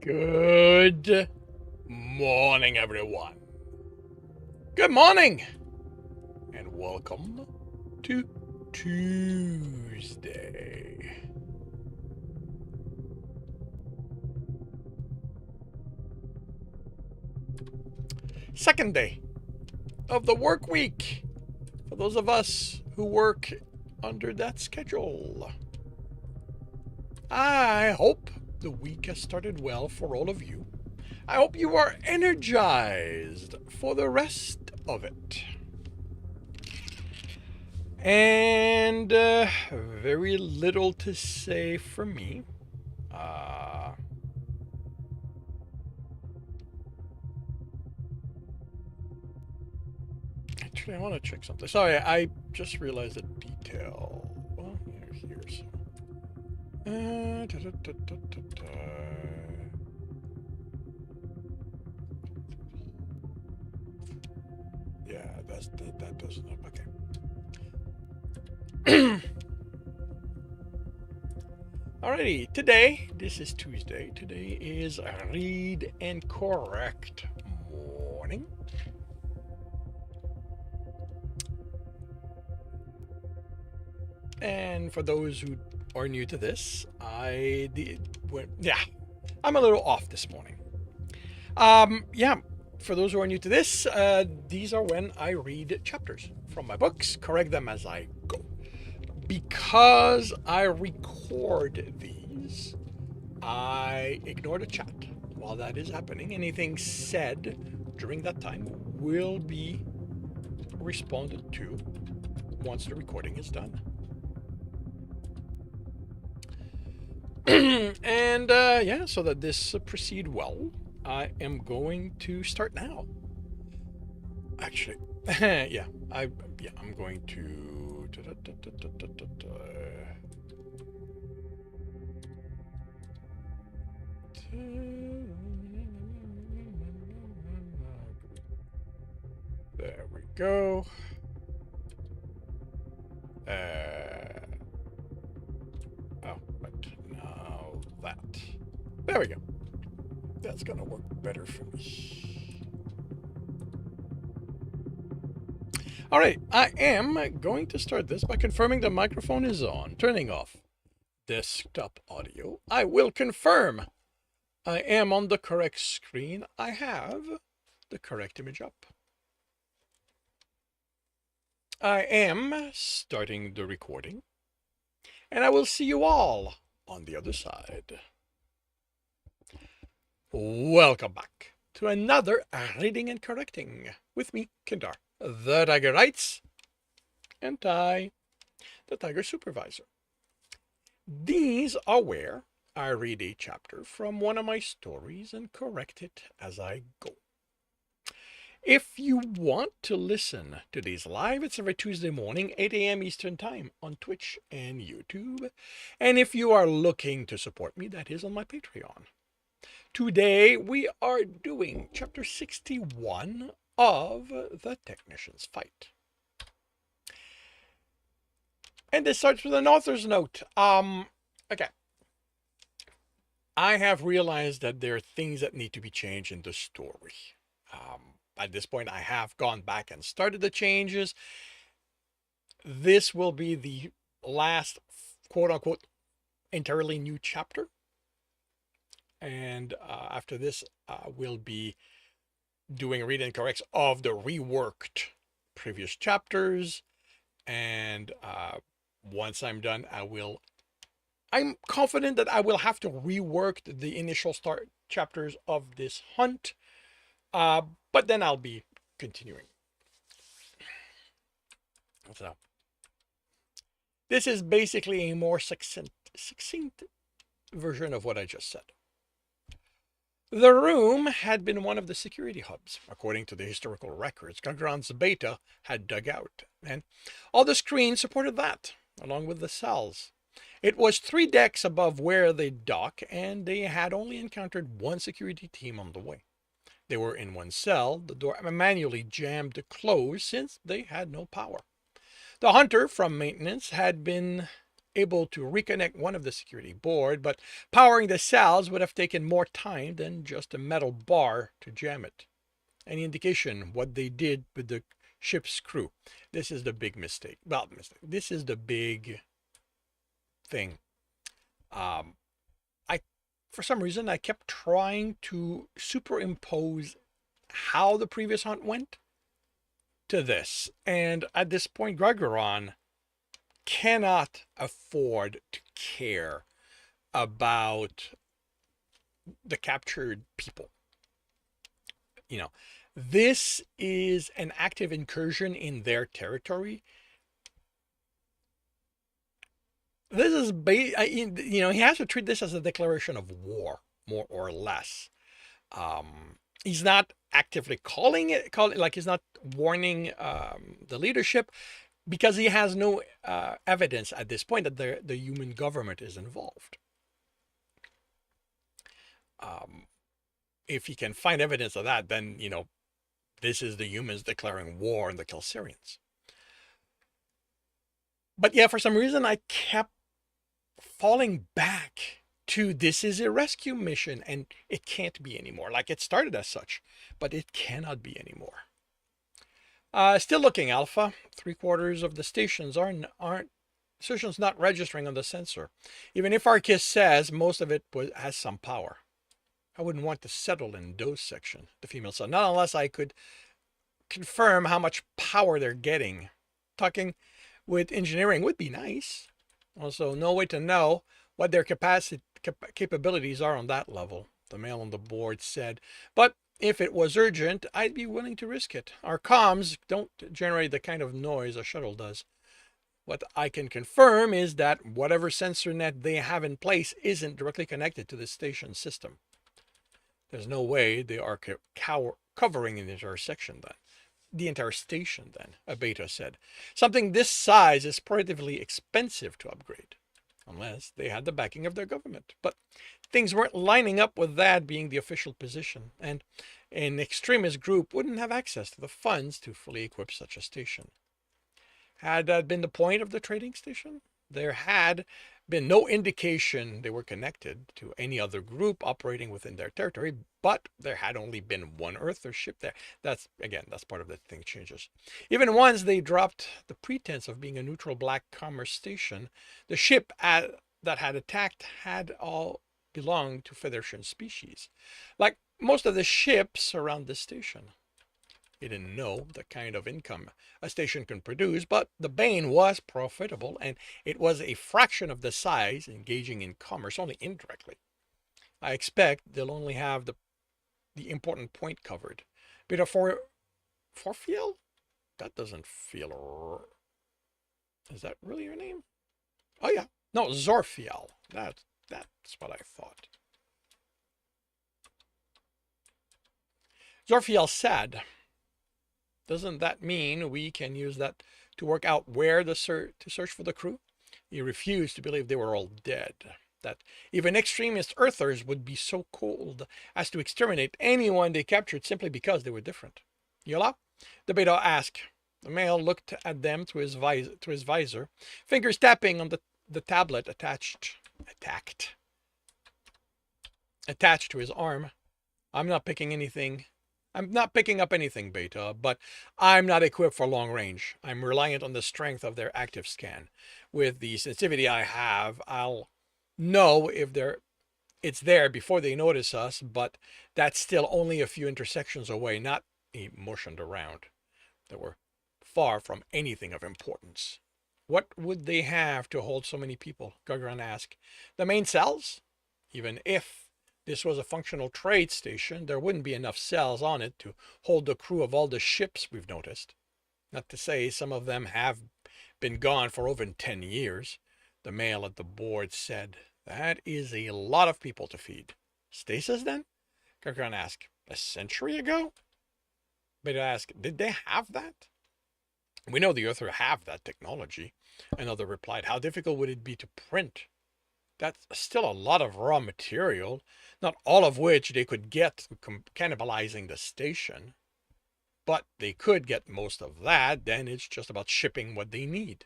Good morning, everyone. Good morning, and welcome to Tuesday. Second day of the work week for those of us who work under that schedule. I hope the week has started well for all of you. I hope you are energized for the rest of it. And very little to say from me. Actually, I want to check something. Sorry, I just realized a detail. Well, here's. Da, da, da, da. Yeah, that doesn't help. Okay. Alrighty, today, this is Tuesday. Today is Read and Correct morning. And for those who are new to this, I'm a little off this morning. For those who are new to this, these are when I read chapters from my books, correct them as I go. Because I record these, I ignore the chat while that is happening. Anything said during that time will be responded to once the recording is done. And so that this proceed well, I am going to start now. Actually, I'm going to. There we go. Now that. There we go. That's gonna work better for me. All right, I am going to start this by confirming the microphone is on, turning off desktop audio. I will confirm I am on the correct screen. I have the correct image up. I am starting the recording, and I will see you all on the other side. Welcome back to another Reading and Correcting with me, Kindar, the Tiger Writes, and Ty, the Tiger Supervisor. These are where I read a chapter from one of my stories and correct it as I go. If you want to listen to these live, it's every Tuesday morning, 8 a.m. Eastern Time on Twitch and YouTube. And if you are looking to support me, that is on my Patreon. Today, we are doing chapter 61 of The Technician's Fight. And this starts with an author's note. Okay. I have realized that there are things that need to be changed in the story. At this point, I have gone back and started the changes. This will be the last, quote-unquote, entirely new chapter. And after this, we'll be doing read and corrects of the reworked previous chapters. And once I'm done, I'm confident that I will have to rework the initial start chapters of this hunt. But then I'll be continuing. So, this is basically a more succinct version of what I just said. The room had been one of the security hubs, according to the historical records Gagran's beta had dug out, and all the screens supported that, along with the cells. It was 3 decks above where they dock, and they had only encountered one security team on the way. They were in one cell, the door manually jammed closed since they had no power. The hunter from maintenance had been able to reconnect one of the security board, but powering the cells would have taken more time than just a metal bar to jam it. Any indication what they did with the ship's crew? This is the big mistake. Well, this is the big thing. I, for some reason, I kept trying to superimpose how the previous hunt went to this. And at this point, Gargaron cannot afford to care about the captured people. You know, this is an active incursion in their territory. This is, you know, he has to treat this as a declaration of war, more or less. He's not actively calling like he's not warning the leadership, because he has no evidence at this point that the human government is involved. If he can find evidence of that, then, you know, this is the humans declaring war on the Kelsarians. But yeah, for some reason, I kept falling back to this is a rescue mission, and it can't be anymore. Like, it started as such, but it cannot be anymore. Still looking, Alpha. 3/4 of the stations aren't stations not registering on the sensor. Even if Arcus says most of it has some power. I wouldn't want to settle in those section, the female said. Not unless I could confirm how much power they're getting. Talking with engineering would be nice. Also, no way to know what their capabilities are on that level, the male on the board said. But if it was urgent, I'd be willing to risk it. Our comms don't generate the kind of noise a shuttle does. What I can confirm is that whatever sensor net they have in place isn't directly connected to the station system. There's no way they are covering the entire section then. The entire station then, a beta said. Something this size is prohibitively expensive to upgrade, unless they had the backing of their government. But things weren't lining up with that being the official position, and an extremist group wouldn't have access to the funds to fully equip such a station. Had that been the point of the trading station? There had been no indication they were connected to any other group operating within their territory, but there had only been one Earther ship there. That's part of the thing changes. Even once they dropped the pretense of being a neutral black commerce station, the ship that had attacked had all belonged to Federation species, like most of the ships around this station. He didn't know the kind of income a station can produce, but the Bane was profitable, and it was a fraction of the size, engaging in commerce only indirectly. I expect they'll only have the important point covered. Beta Forfiel? That doesn't feel... Is that really your name? Oh yeah. No, Zorfiel. That's what I thought. Zorfiel said, doesn't that mean we can use that to work out where to search for the crew? He refused to believe they were all dead, that even extremist Earthers would be so cold as to exterminate anyone they captured simply because they were different. Yola? The beta asked. The male looked at them through his visor, fingers tapping on the tablet attached to his arm. I'm not picking up anything, Beta, but I'm not equipped for long range. I'm reliant on the strength of their active scan. With the sensitivity I have, I'll know if it's there before they notice us, but that's still only a few intersections away, not he motioned around. They were far from anything of importance. What would they have to hold so many people? Gagarin asked. The main cells? Even if this was a functional trade station, there wouldn't be enough cells on it to hold the crew of all the ships we've noticed. Not to say some of them have been gone for over 10 years. The male at the board said, that is a lot of people to feed. Stasis then? Gagarin asked. A century ago? Beta asked, did they have that? We know the Earther have that technology. Another replied, how difficult would it be to print? That's still a lot of raw material, not all of which they could get cannibalizing the station. But they could get most of that, then it's just about shipping what they need.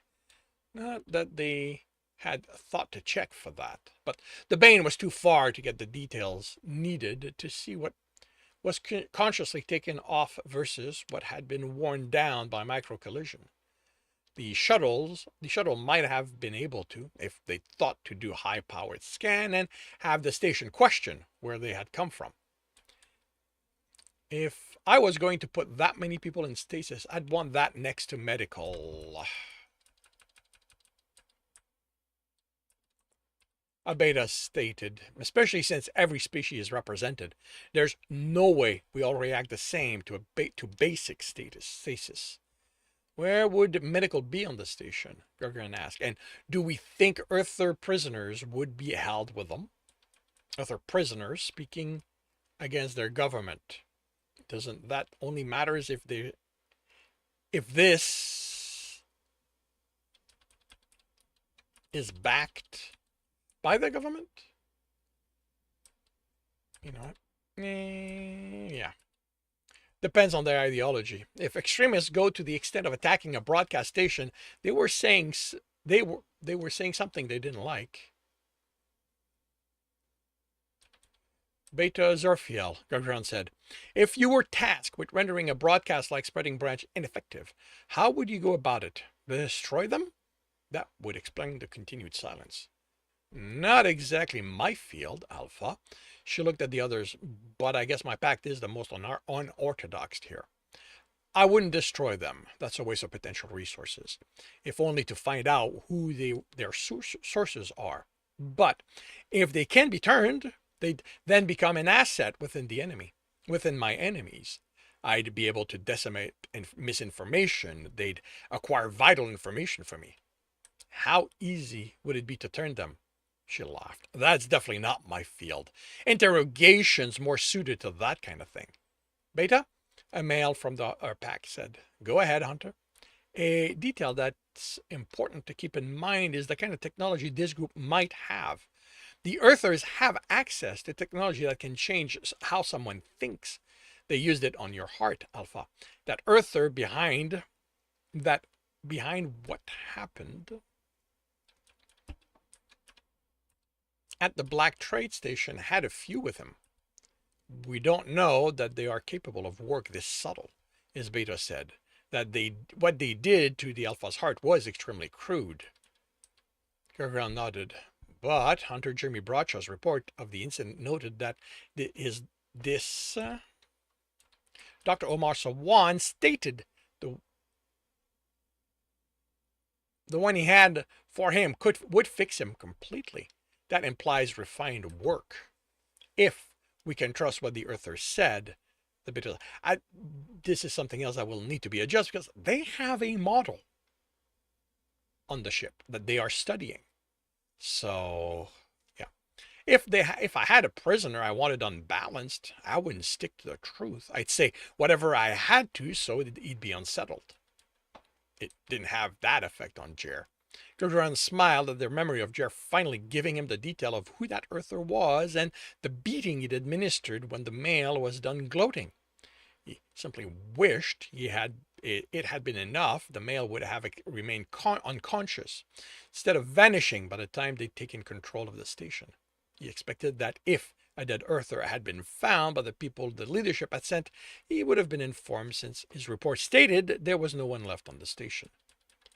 Not that they had thought to check for that, but the Bane was too far to get the details needed to see what was consciously taken off versus what had been worn down by micro-collision. The shuttle might have been able to, if they thought to do high-powered scan and have the station question where they had come from. If I was going to put that many people in stasis, I'd want that next to medical. Abeta stated, especially since every species is represented, there's no way we all react the same to basic stasis. Where would medical be on the station? Gurgran asked. And do we think Earther prisoners would be held with them? Earther prisoners speaking against their government. Doesn't that only matters if this is backed by the government? You know what? Yeah. Depends on their ideology. If extremists go to the extent of attacking a broadcast station, they were saying something they didn't like. Beta Zerfiel, Gargran said, if you were tasked with rendering a broadcast-like spreading branch ineffective, how would you go about it? Destroy them? That would explain the continued silence. Not exactly my field, Alpha. She looked at the others, but I guess my pact is the most unorthodox here. I wouldn't destroy them. That's a waste of potential resources, if only to find out who their sources are. But if they can be turned, they'd then become an asset within my enemies. I'd be able to decimate misinformation. They'd acquire vital information from me. How easy would it be to turn them? She laughed. That's definitely not my field. Interrogation's more suited to that kind of thing. Beta? A male from our pack said. Go ahead, Hunter. A detail that's important to keep in mind is the kind of technology this group might have. The Earthers have access to technology that can change how someone thinks. They used it on your heart, Alpha. That Earther behind what happened at the Black Trade Station had a few with him. We don't know that they are capable of work this subtle, as Beta said. That what they did to the Alpha's heart was extremely crude. Gargran nodded. But Hunter Jeremy Bradshaws' report of the incident noted that Dr. Omar Sawan stated the one he had for him would fix him completely. That implies refined work. If we can trust what the Earthers said, this is something else that will need to be adjusted because they have a model on the ship that they are studying. So, yeah. If I had a prisoner I wanted unbalanced, I wouldn't stick to the truth. I'd say whatever I had to so he'd be unsettled. It didn't have that effect on Jer. Gurgran smiled at their memory of Jer finally giving him the detail of who that Earther was and the beating he'd administered when the male was done gloating. He simply wished it had been enough. The male would have remained unconscious, instead of vanishing by the time they'd taken control of the station. He expected that if a dead Earther had been found by the people the leadership had sent, he would have been informed, since his report stated there was no one left on the station.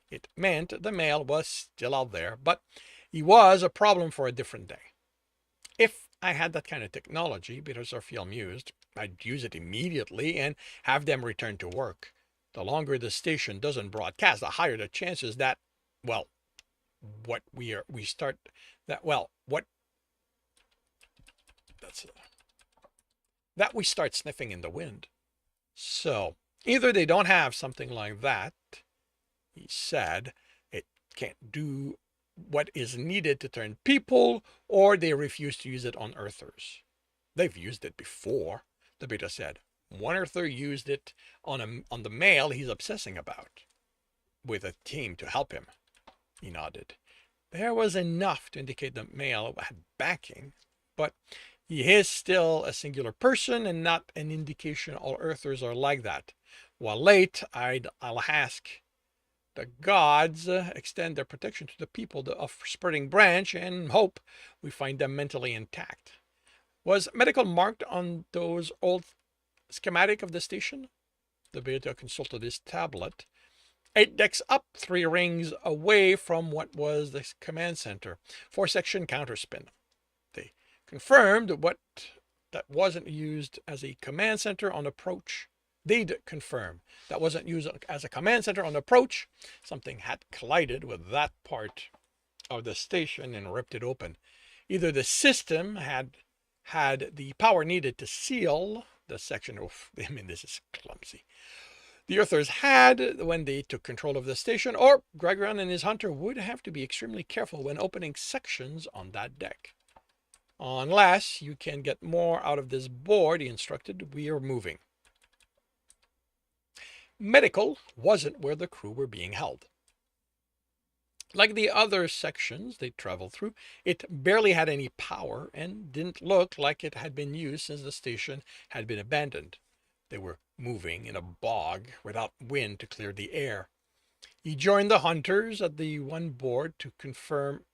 It meant the male was still out there, but he was a problem for a different day. If I had that kind of technology, Peter Zerfiel mused, I'd use it immediately and have them return to work. The longer the station doesn't broadcast, the higher the chances that, we start sniffing in the wind. So either they don't have something like that, he said, it can't do what is needed to turn people, or they refuse to use it on Earthers. They've used it before, the Beta said. One Earther used it on the male he's obsessing about, with a team to help him. He nodded. There was enough to indicate the male had backing, but he is still a singular person and not an indication all Earthers are like that. While late, I'll ask The gods extend their protection to the people of spreading branch and hope we find them mentally intact. Was medical marked on those old schematic of the station? The beta consulted his tablet. 8 decks up, 3 rings away from what was the command center. 4-section counterspin. They confirmed what that wasn't used as a command center on approach. They'd confirm that wasn't used as a command center on approach. Something had collided with that part of the station and ripped it open. Either the system had the power needed to seal the section. I mean, this is clumsy. The Earthers had when they took control of the station, or Gregoran and his hunter would have to be extremely careful when opening sections on that deck. Unless you can get more out of this board, he instructed, we are moving. Medical wasn't where the crew were being held. Like the other sections they traveled through, it barely had any power and didn't look like it had been used since the station had been abandoned. They were moving in a bog without wind to clear the air. He joined the hunters at the one board to confirm.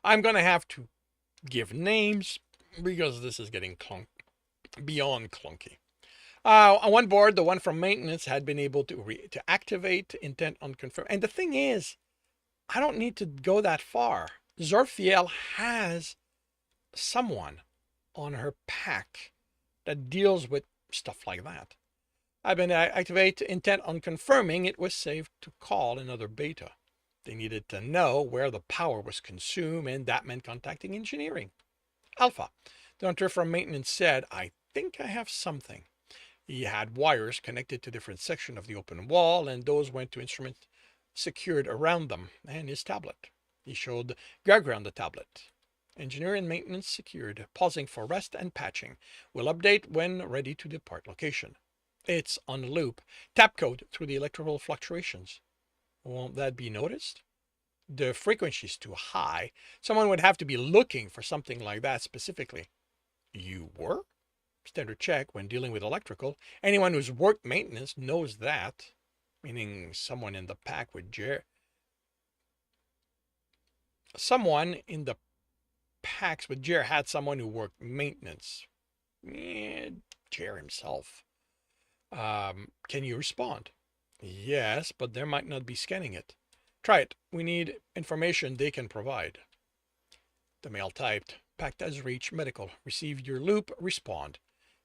I'm going to have to give names because this is getting beyond clunky. On one board, the one from maintenance had been able to activate intent on confirm. And the thing is, I don't need to go that far. Zorfiel has someone on her pack that deals with stuff like that. I've been activate intent on confirming it was safe to call another beta. They needed to know where the power was consumed, and that meant contacting engineering. Alpha, the hunter from maintenance said, I think I have something. He had wires connected to different sections of the open wall, and those went to instruments secured around them, and his tablet. He showed Gregoran the tablet. Engineer and maintenance secured, pausing for rest and patching. Will update when ready to depart location. It's on loop. Tap code through the electrical fluctuations. Won't that be noticed? The frequency is too high. Someone would have to be looking for something like that specifically. You were? Standard check when dealing with electrical. Anyone who's worked maintenance knows that. Meaning someone in the pack with Jer. Someone in the packs with Jer had someone who worked maintenance. Jer himself. Can you respond? Yes, but there might not be scanning it. Try it. We need information they can provide. The mail typed. Packed as reach medical. Received your loop. Respond.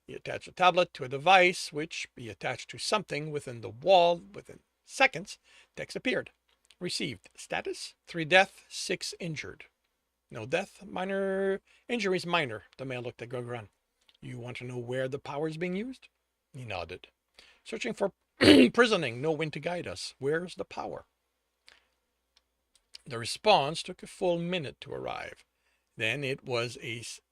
He attached a tablet to a device which be attached to something within the wall. Within seconds, text appeared. Received. Status 3 death, 6 injured. No death, minor injuries minor. The mail looked at Gregoran. You want to know where the power is being used? He nodded. Searching for prisoning, no wind to guide us. Where's the power? The response took a full minute to arrive. Then it was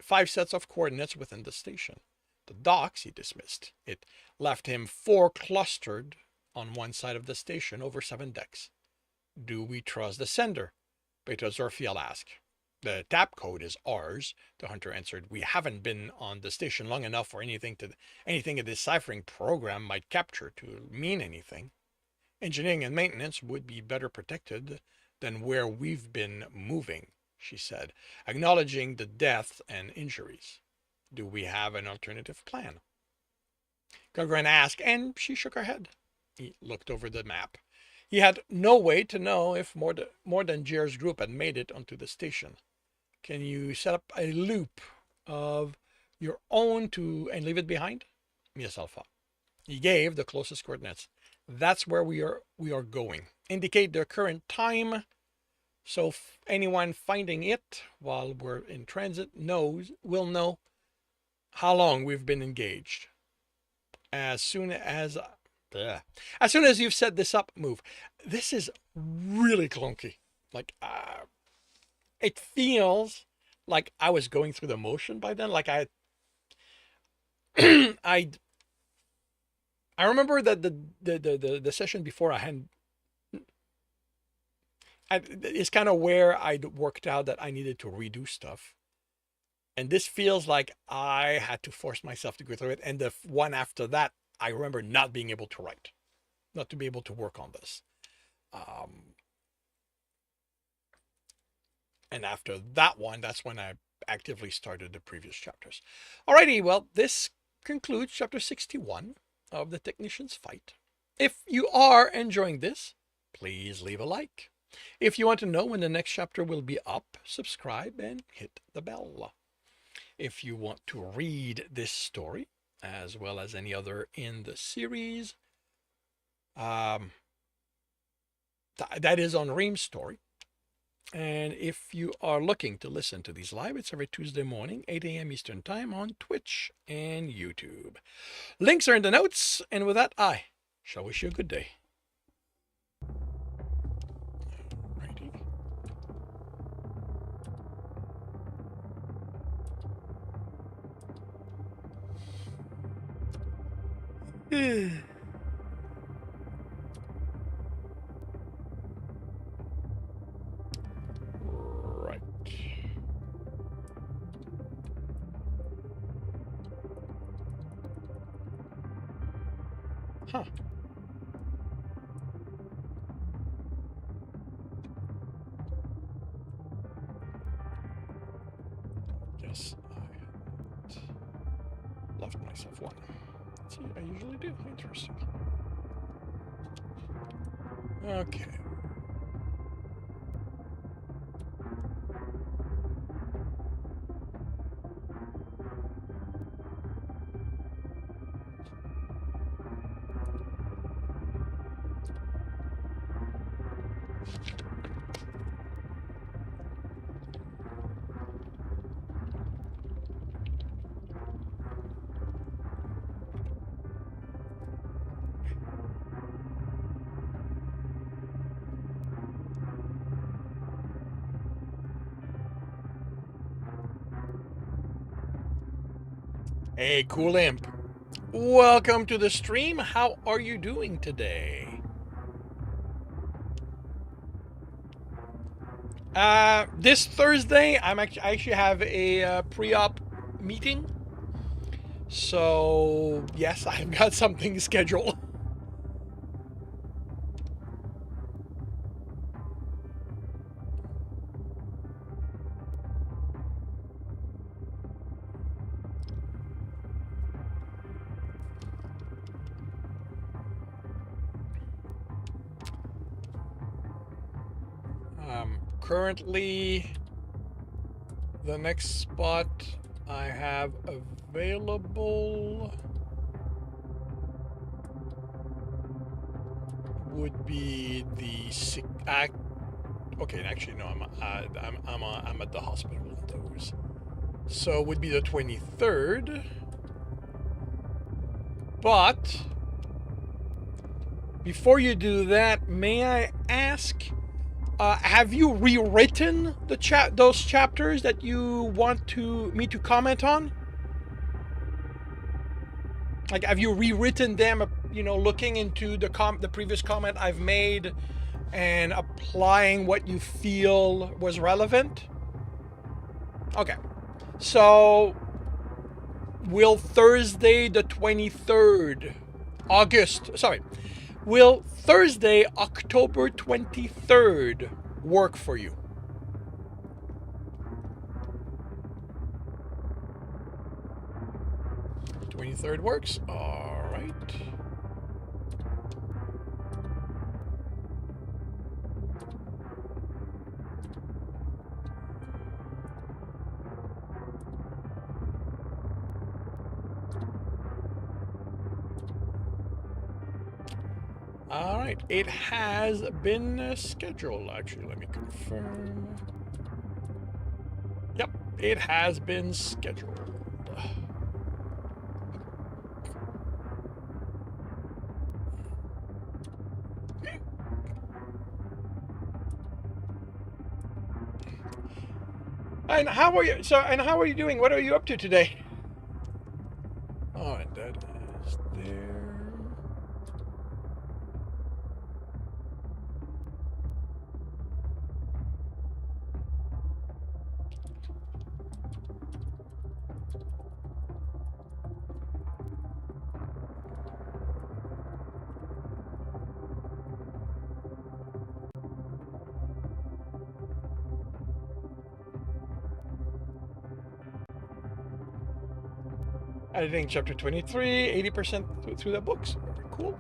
5 sets of coordinates within the station. The docks he dismissed. It left him 4 clustered on one side of the station over 7 decks. Do we trust the sender? Beta Zorfiel asked. The tap code is ours, the hunter answered. We haven't been on the station long enough for anything a deciphering program might capture to mean anything. Engineering and maintenance would be better protected than where we've been moving, she said, acknowledging the deaths and injuries. Do we have an alternative plan? Gregoran asked, and she shook her head. He looked over the map. He had no way to know if more than Jer's group had made it onto the station. Can you set up a loop of your own and leave it behind? Yes, Alpha. He gave the closest coordinates. That's where we are going. Indicate the current time, so anyone finding it while we're in transit will know how long we've been engaged. As soon as you've set this up, move. This is really clunky. It feels like I was going through the motion by then. Like I remember that the session before is kind of where I'd worked out that I needed to redo stuff. And this feels like I had to force myself to go through it. And the one after that I remember not being able to write, not to be able to work on this. And after that one, that's when I actively started the previous chapters. Alrighty, well, this concludes chapter 61 of The Technician's Fight. If you are enjoying this, please leave a like. If you want to know when the next chapter will be up, subscribe and hit the bell. If you want to read this story, as well as any other in the series, that is on Ream's story. And if you are looking to listen to these live, it's every Tuesday morning, 8 a.m. Eastern Time on Twitch and YouTube. Links are in the notes. And with that, I shall wish you a good day. Alrighty. Right. Huh. Yes, I left myself one. See, I usually do. Interesting. Okay. Hey, Cool Imp. Welcome to the stream. How are you doing today? This Thursday, I actually have a pre-op meeting. So, yes, I've got something scheduled. Currently, the next spot I have available would be the okay, actually no, I'm at the hospital with those. So it would be the 23rd. But before you do that, may I ask, have you rewritten those chapters that you want me to comment on? Like, have you rewritten them? Looking into the previous comment I've made and applying what you feel was relevant. Okay, so will Thursday the 23rd, will Thursday, October 23rd work for you? 23rd works. All right. All right. It has been scheduled. Actually, let me confirm. Yep, it has been scheduled. And how are you? And how are you doing? What are you up to today? All right, that is there. Editing chapter 23, 80% through the books. Very cool.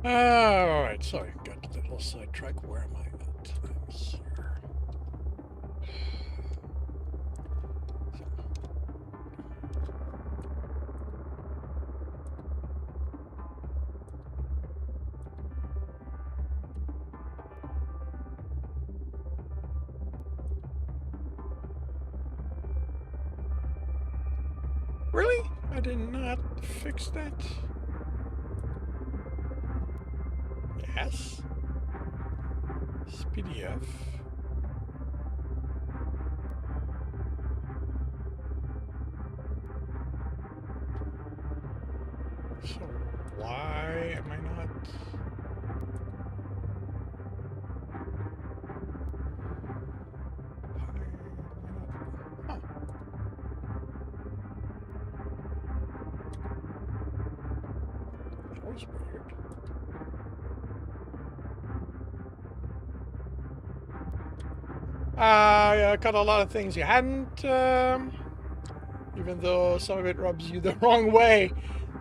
Alright, sorry, got a little sidetrack. Where am I at? I'm here. Really? I did not fix that. Yes. It's PDF. So why am I not? Huh. That was weird. I got a lot of things you hadn't, even though some of it rubs you the wrong way.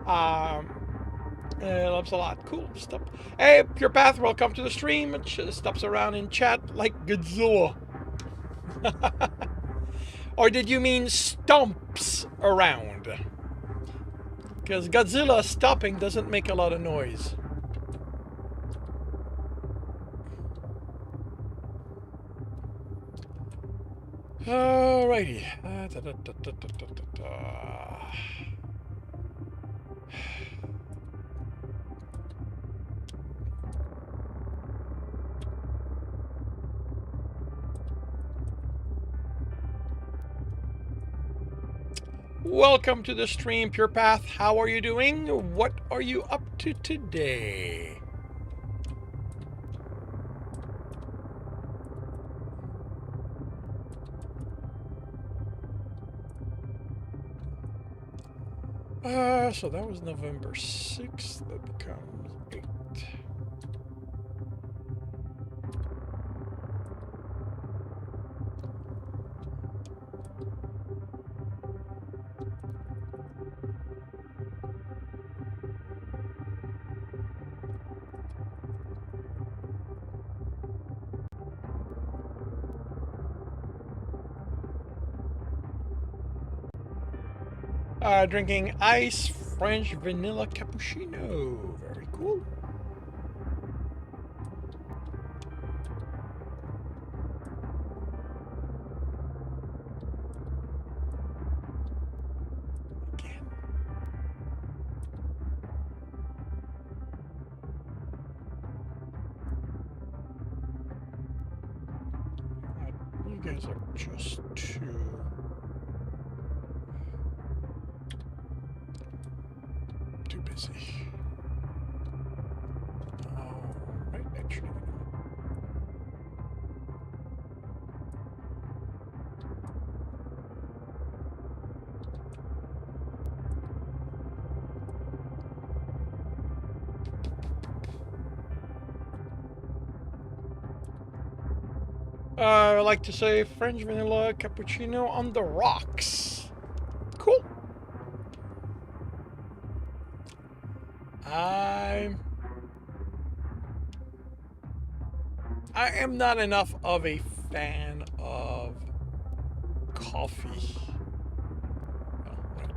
It helps a lot. Cool stuff. Hey, Pure Path, welcome to the stream. It stops around in chat like Godzilla. Or did you mean stomps around? Because Godzilla stopping doesn't make a lot of noise. Alrighty. Welcome to the stream, Pure Path. How are you doing? What are you up to today? So that was November 6th. That becomes 8. Drinking ice French vanilla cappuccino. Very cool. Again. You guys are just too busy. Right, actually. I like to say French vanilla cappuccino on the rocks. Cool. I am not enough of a fan of coffee. Oh, right.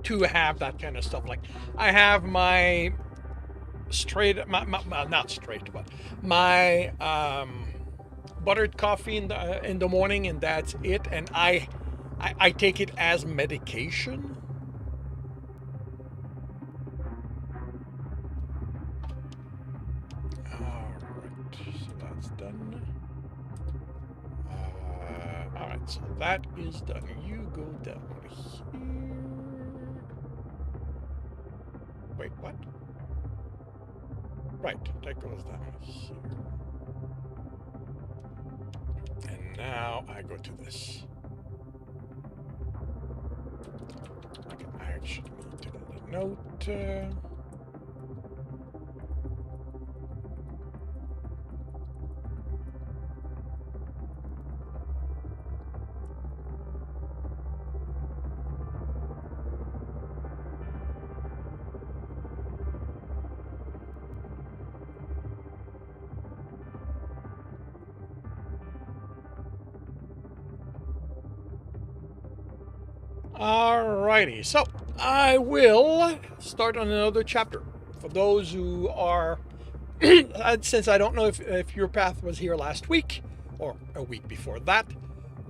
To have that kind of stuff. Like, I have my not straight, but my buttered coffee in the morning, and that's it. And I take it as medication. All right, so that's done. All right, so that is done. You go down here. Wait, what? Right, that goes down here. And now I go to this. Okay, I actually need to add a note. Alrighty, so I will start on another chapter. For those who are, since I don't know if your path was here last week or a week before that,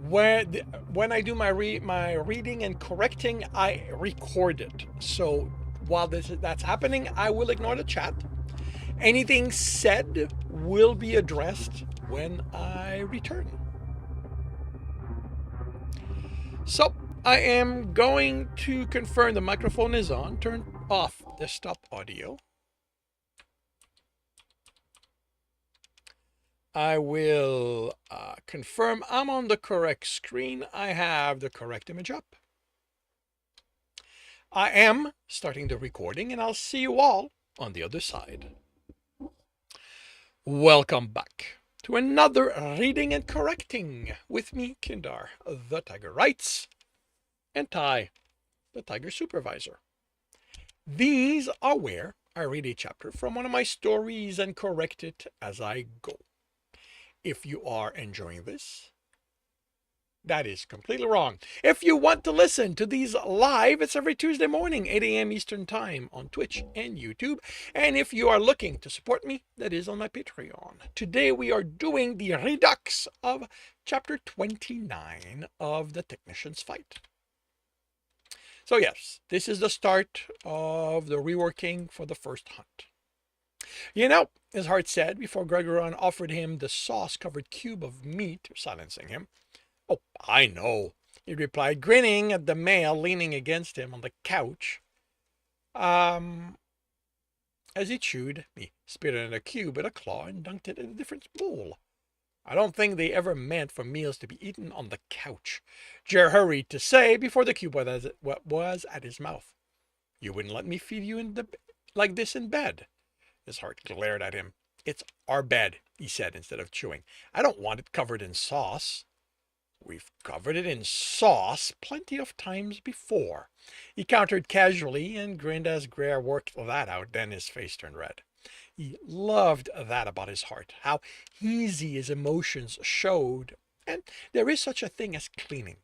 when I do my reading and correcting, I record it. So while that's happening, I will ignore the chat. Anything said will be addressed when I return. So I am going to confirm the microphone is on, turn off desktop audio. I will confirm I'm on the correct screen. I have the correct image up. I am starting the recording, and I'll see you all on the other side. Welcome back to another reading and correcting with me, Kindar, the Tiger Writes, and Ty, the Tiger Supervisor. These are where I read a chapter from one of my stories and correct it as I go. If you are enjoying this, that is completely wrong. If you want to listen to these live, it's every Tuesday morning, 8 a.m. Eastern Time on Twitch and YouTube. And if you are looking to support me, that is on my Patreon. Today we are doing the redux of chapter 29 of The Technician's Fight. So yes, this is the start of the reworking for the first hunt. You know, as Hart said before Gregoron offered him the sauce-covered cube of meat, silencing him. Oh, I know, he replied, grinning at the male leaning against him on the couch. As he chewed, he spit in a cube with a claw and dunked it in a different bowl. I don't think they ever meant for meals to be eaten on the couch, Jer hurried to say before the cube was at his mouth. You wouldn't let me feed you like this in bed. His heart glared at him. It's our bed, he said instead of chewing. I don't want it covered in sauce. We've covered it in sauce plenty of times before. He countered casually and grinned as Greer worked that out. Then his face turned red. He loved that about his heart, how easy his emotions showed. And there is such a thing as cleaning.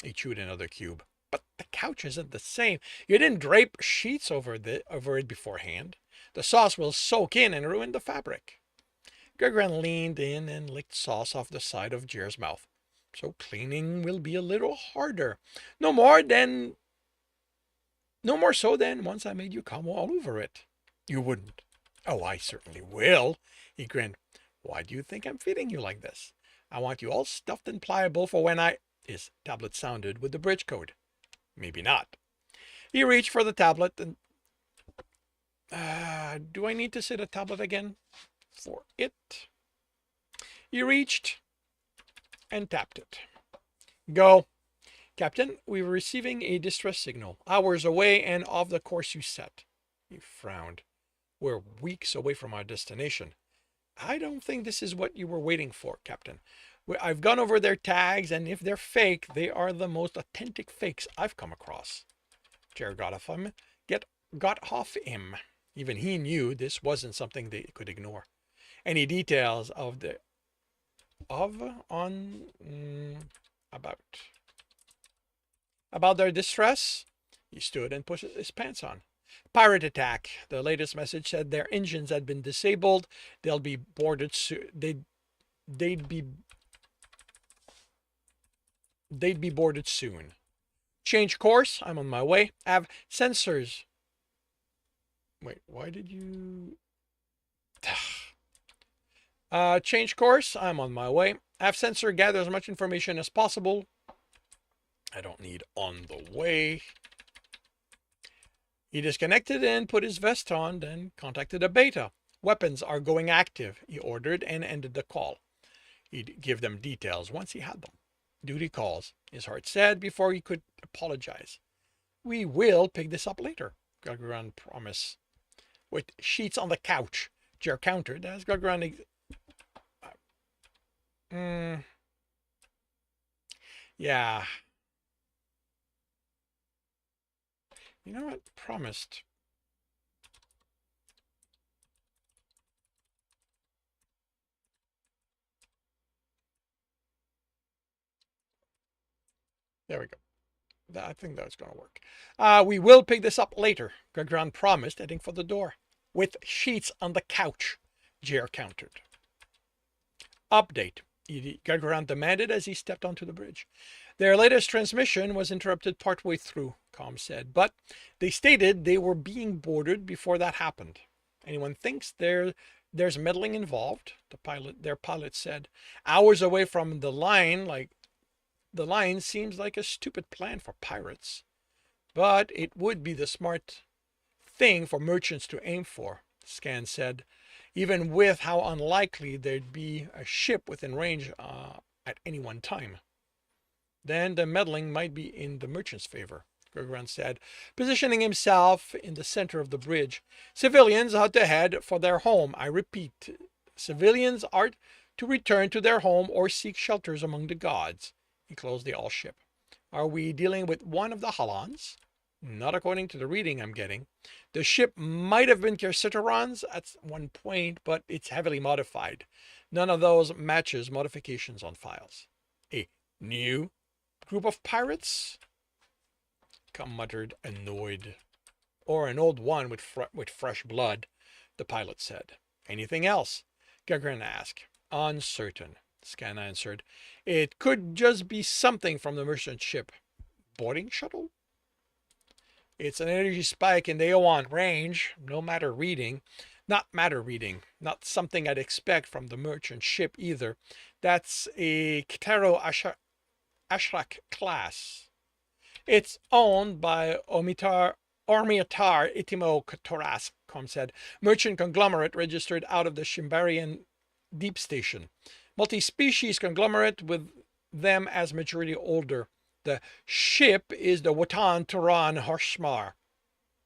He chewed another cube. But the couch isn't the same. You didn't drape sheets over it beforehand. The sauce will soak in and ruin the fabric. Gregran leaned in and licked sauce off the side of Jer's mouth. So cleaning will be a little harder. No more so than once I made you come all over it. You wouldn't. Oh, I certainly will, he grinned. Why do you think I'm feeding you like this? I want you all stuffed and pliable for when his tablet sounded with the bridge code. Maybe not. He reached for the tablet and... do I need to say the tablet again? For it. He reached and tapped it. Go. Captain, we were receiving a distress signal. Hours away and off the course you set. He frowned. We're weeks away from our destination. I don't think this is what you were waiting for, Captain. I've gone over their tags, and if they're fake, they are the most authentic fakes I've come across. Jer got off him. Even he knew this wasn't something they could ignore. Any details of the of on about their distress? He stood and put his pants on. Pirate attack. The latest message said their engines had been disabled. They'll be boarded soon. They'd be boarded soon. Change course. I'm on my way. Have sensors. Wait, why did you? Change course. I'm on my way. Have sensor gather as much information as possible. I don't need on the way. He disconnected and put his vest on, then contacted a beta. Weapons are going active, he ordered, and ended the call. He'd give them details once he had them. Duty calls, his heart said before he could apologize. We will pick this up later, Gagarin promised. With sheets on the couch, Jer countered as Gagarin... Yeah. You know what? Promised. There we go. I think that's going to work. We will pick this up later, Gagarin promised, heading for the door. With sheets on the couch, Jer countered. Update, Gagarin demanded as he stepped onto the bridge. Their latest transmission was interrupted partway through, Com said, but they stated they were being boarded before that happened. Anyone thinks there's meddling involved? Their pilot said. Hours away from the line seems like a stupid plan for pirates. But it would be the smart thing for merchants to aim for, Scan said, even with how unlikely there'd be a ship within range at any one time. Then the meddling might be in the merchant's favor, Gagarin said, positioning himself in the center of the bridge. Civilians are to head for their home. I repeat, civilians are to return to their home or seek shelters among the gods. He closed the all ship. Are we dealing with one of the Halons? Not according to the reading I'm getting. The ship might have been Kerciterons at one point, but it's heavily modified. None of those matches modifications on files. A new group of pirates? Com muttered, annoyed. Or an old one with fresh blood, the pilot said. Anything else? Gagarin asked. Uncertain, Scan answered. It could just be something from the merchant ship. Boarding shuttle? It's an energy spike and they want range, no matter reading. Not matter reading. Not something I'd expect from the merchant ship either. That's a Ktero Ashrak class. It's owned by Ormiatar Itimo Toras, Com said. Merchant conglomerate registered out of the Shimbarian Deep Station. Multi-species conglomerate with them as majority older. The ship is the Wotan Turan Horshmar.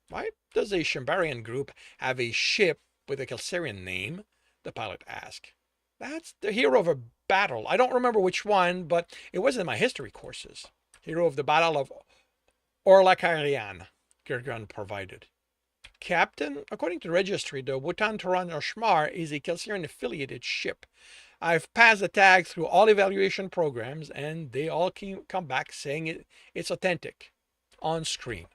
Why does a Shimbarian group have a ship with a Kelsarian name? The pilot asked. That's the hero of a battle. I don't remember which one, but it was in my history courses. Hero of the Battle of Orlakarian, Gagarin provided. Captain, according to the registry, the Wotan Turan Horshmar is a Kelsarian affiliated ship. I've passed the tag through all evaluation programs, and they all come back saying it's authentic. On screen.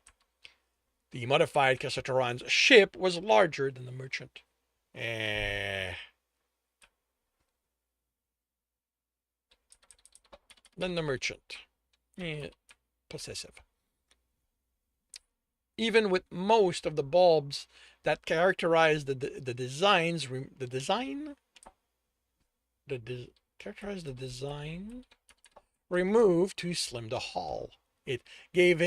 The modified Kerciteron's ship was larger than the merchant. Than the merchant. Possessive. Even with most of the bulbs that characterize the design removed to slim the hull. It gave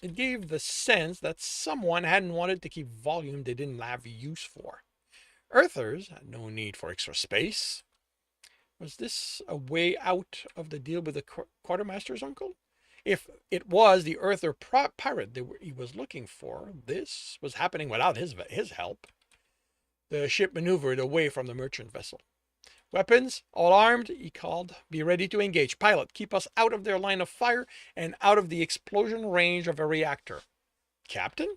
the sense that someone hadn't wanted to keep volume they didn't have use for. Earthers had no need for extra space. Was this a way out of the deal with the quartermaster's uncle? If it was the Earther pirate that he was looking for, this was happening without his help. The ship maneuvered away from the merchant vessel. Weapons, all armed, he called. Be ready to engage. Pilot, keep us out of their line of fire and out of the explosion range of a reactor. Captain?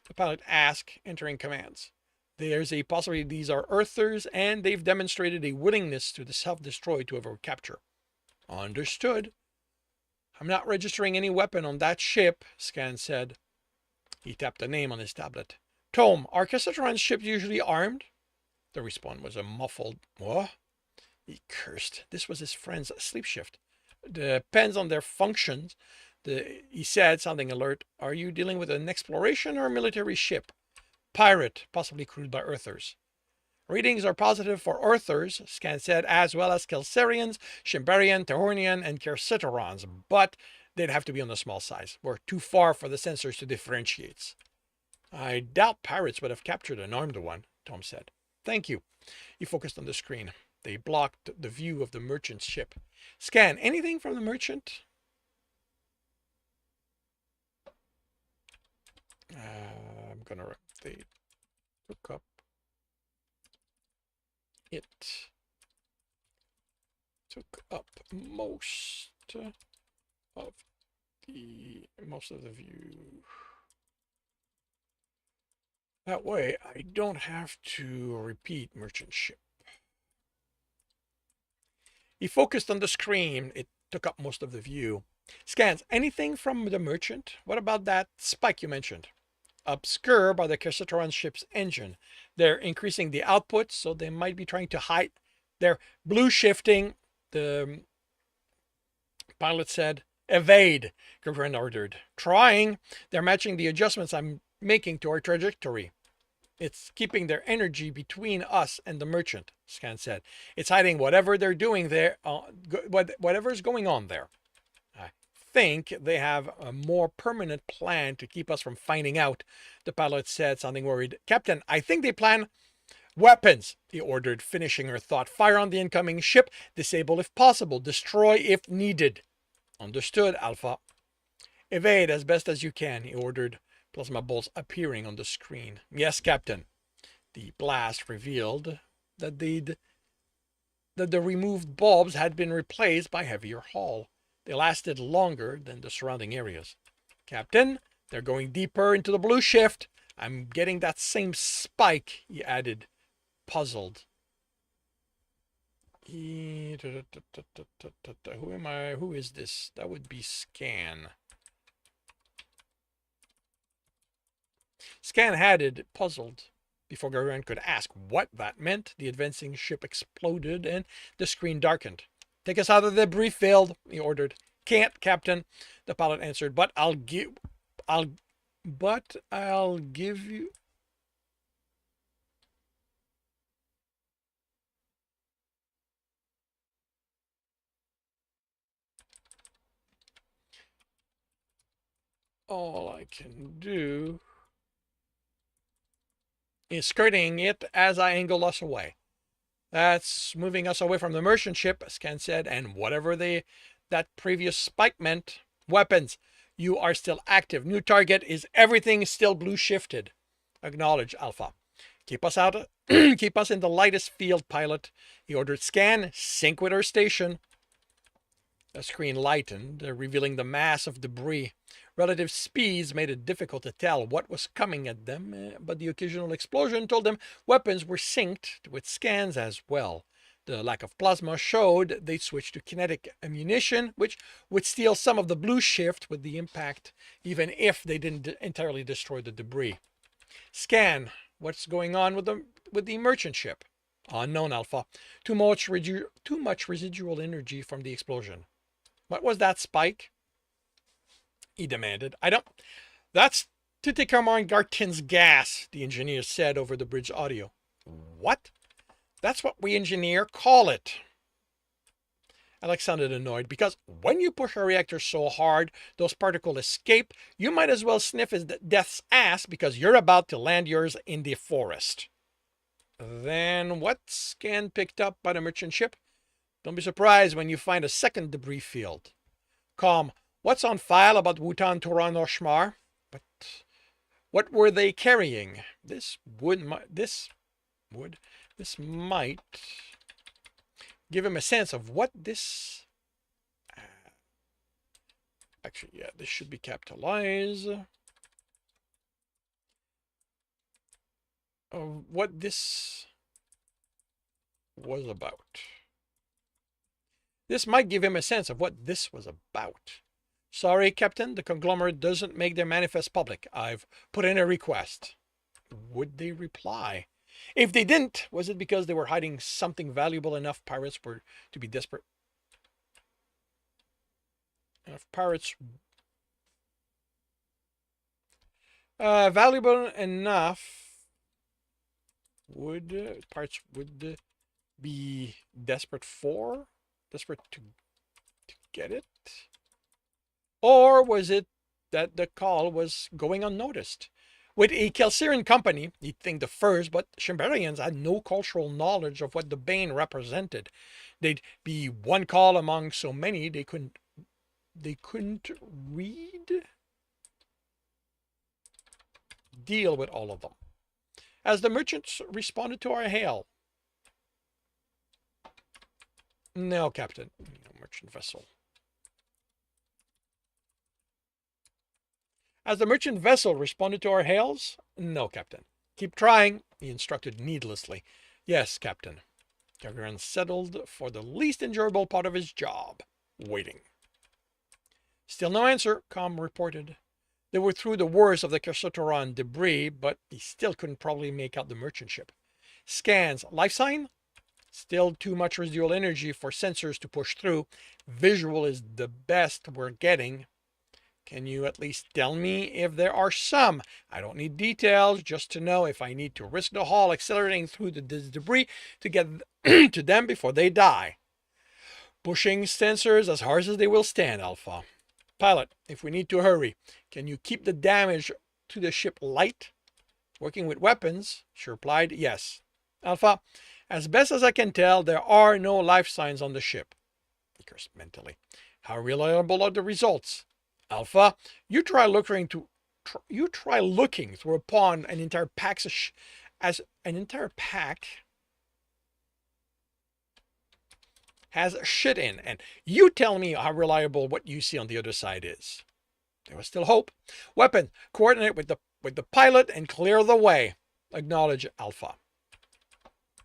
The pilot asked, entering commands. There's a possibility these are Earthers, and they've demonstrated a willingness to self-destroy to avoid capture. Understood. I'm not registering any weapon on that ship, Scan said. He tapped a name on his tablet. Tome, are Cassitron's ships usually armed? The response was a muffled, what? He cursed. This was his friend's sleep shift. Depends on their functions. He said, sounding alert. Are you dealing with an exploration or a military ship? Pirate, possibly crewed by Earthers. Readings are positive for Earthers, Scan said, as well as Kelsarians, Shimbarian, Tehornian, and Kersitorons, but they'd have to be on the small size. We're too far for the sensors to differentiate. I doubt pirates would have captured an armed one, Tom said. Thank you. He focused on the screen. They blocked the view of the merchant's ship. Scan, anything from the merchant? I'm gonna... They took up... It took up most of the view. That way, I don't have to repeat merchant ship. He focused on the screen. It took up most of the view. Scans, anything from the merchant? What about that spike you mentioned? Obscure by the Cassitron ship's engine. They're increasing the output, so they might be trying to hide. They're blue shifting. The pilot said, evade, Gavrin ordered. Trying. They're matching the adjustments I'm making to our trajectory. It's keeping their energy between us and the merchant, Scan said. It's hiding whatever they're doing there, whatever's going on there. I think they have a more permanent plan to keep us from finding out, the pilot said, sounding worried. Captain, I think they plan weapons, he ordered, finishing her thought. Fire on the incoming ship, disable if possible, destroy if needed. Understood, Alpha. Evade as best as you can, he ordered, plasma bolts appearing on the screen. Yes, Captain. The blast revealed that the removed bulbs had been replaced by heavier hull. They lasted longer than the surrounding areas. Captain, they're going deeper into the blue shift. I'm getting that same spike, he added, puzzled. Who am I? Who is this? That would be Scan. Scan had it puzzled. Before Gavrin could ask what that meant, the advancing ship exploded and the screen darkened. Take us out of the debris field, he ordered. Can't, Captain, the pilot answered, but I'll give you... All I can do is skirting it as I angle us away. That's moving us away from the merchant ship, Scan said, and whatever that previous spike meant. Weapons, you are still active. New target is everything still blue shifted. Acknowledge, Alpha. Keep us out. Keep us in the lightest field, pilot. He ordered. Scan, sync with our station. The screen lightened, revealing the mass of debris. Relative speeds made it difficult to tell what was coming at them, but the occasional explosion told them weapons were synced with scans as well. The lack of plasma showed they'd switched to kinetic ammunition, which would steal some of the blue shift with the impact, even if they didn't entirely destroy the debris. Scan, what's going on with the merchant ship? Unknown, Alpha. Too much residual energy from the explosion. What was that spike? He demanded. That's Tuticamarn-Gartin's gas, the engineer said over the bridge audio. What? That's what we engineer call it. Alex sounded annoyed because when you push a reactor so hard those particles escape, you might as well sniff his death's ass because you're about to land yours in the forest. Then what? Scan picked up by the merchant ship? Don't be surprised when you find a second debris field. Calm. What's on file about Wutan Toran Oshmar? But what were they carrying? This might give him a sense of what this. Actually, yeah, this should be capitalized. Of what this was about. This might give him a sense of what this was about. Sorry, Captain, the conglomerate doesn't make their manifest public. I've put in a request. Would they reply? If they didn't, was it because they were hiding something valuable enough pirates were to be desperate? If pirates valuable enough, would pirates would be desperate to get it? Or was it that the call was going unnoticed? With a Kelsiran company, you'd think the first, but Shimbarians had no cultural knowledge of what the Bane represented. They'd be one call among so many they couldn't read, deal with all of them. As the merchants responded to our hail. No, Captain. No merchant vessel. As the merchant vessel responded to our hails? No, Captain. Keep trying, he instructed needlessly. Yes, Captain. Gagarin settled for the least enjoyable part of his job, waiting. Still no answer, Com reported. They were through the worst of the Kersotoran debris, but he still couldn't probably make out the merchant ship. Scans. Life sign? Still too much residual energy for sensors to push through. Visual is the best we're getting. Can you at least tell me if there are some? I don't need details, just to know if I need to risk the hull accelerating through the debris to get to them before they die. Pushing sensors as hard as they will stand, Alpha. Pilot, if we need to hurry, can you keep the damage to the ship light? Working with weapons, she replied, yes. Alpha, as best as I can tell, there are no life signs on the ship. He cursed mentally. How reliable are the results? Alpha, you try looking through a pond an entire pack as an entire pack has shit in, and you tell me how reliable what you see on the other side is. There was still hope. Weapon, coordinate with the pilot and clear the way. Acknowledge, Alpha.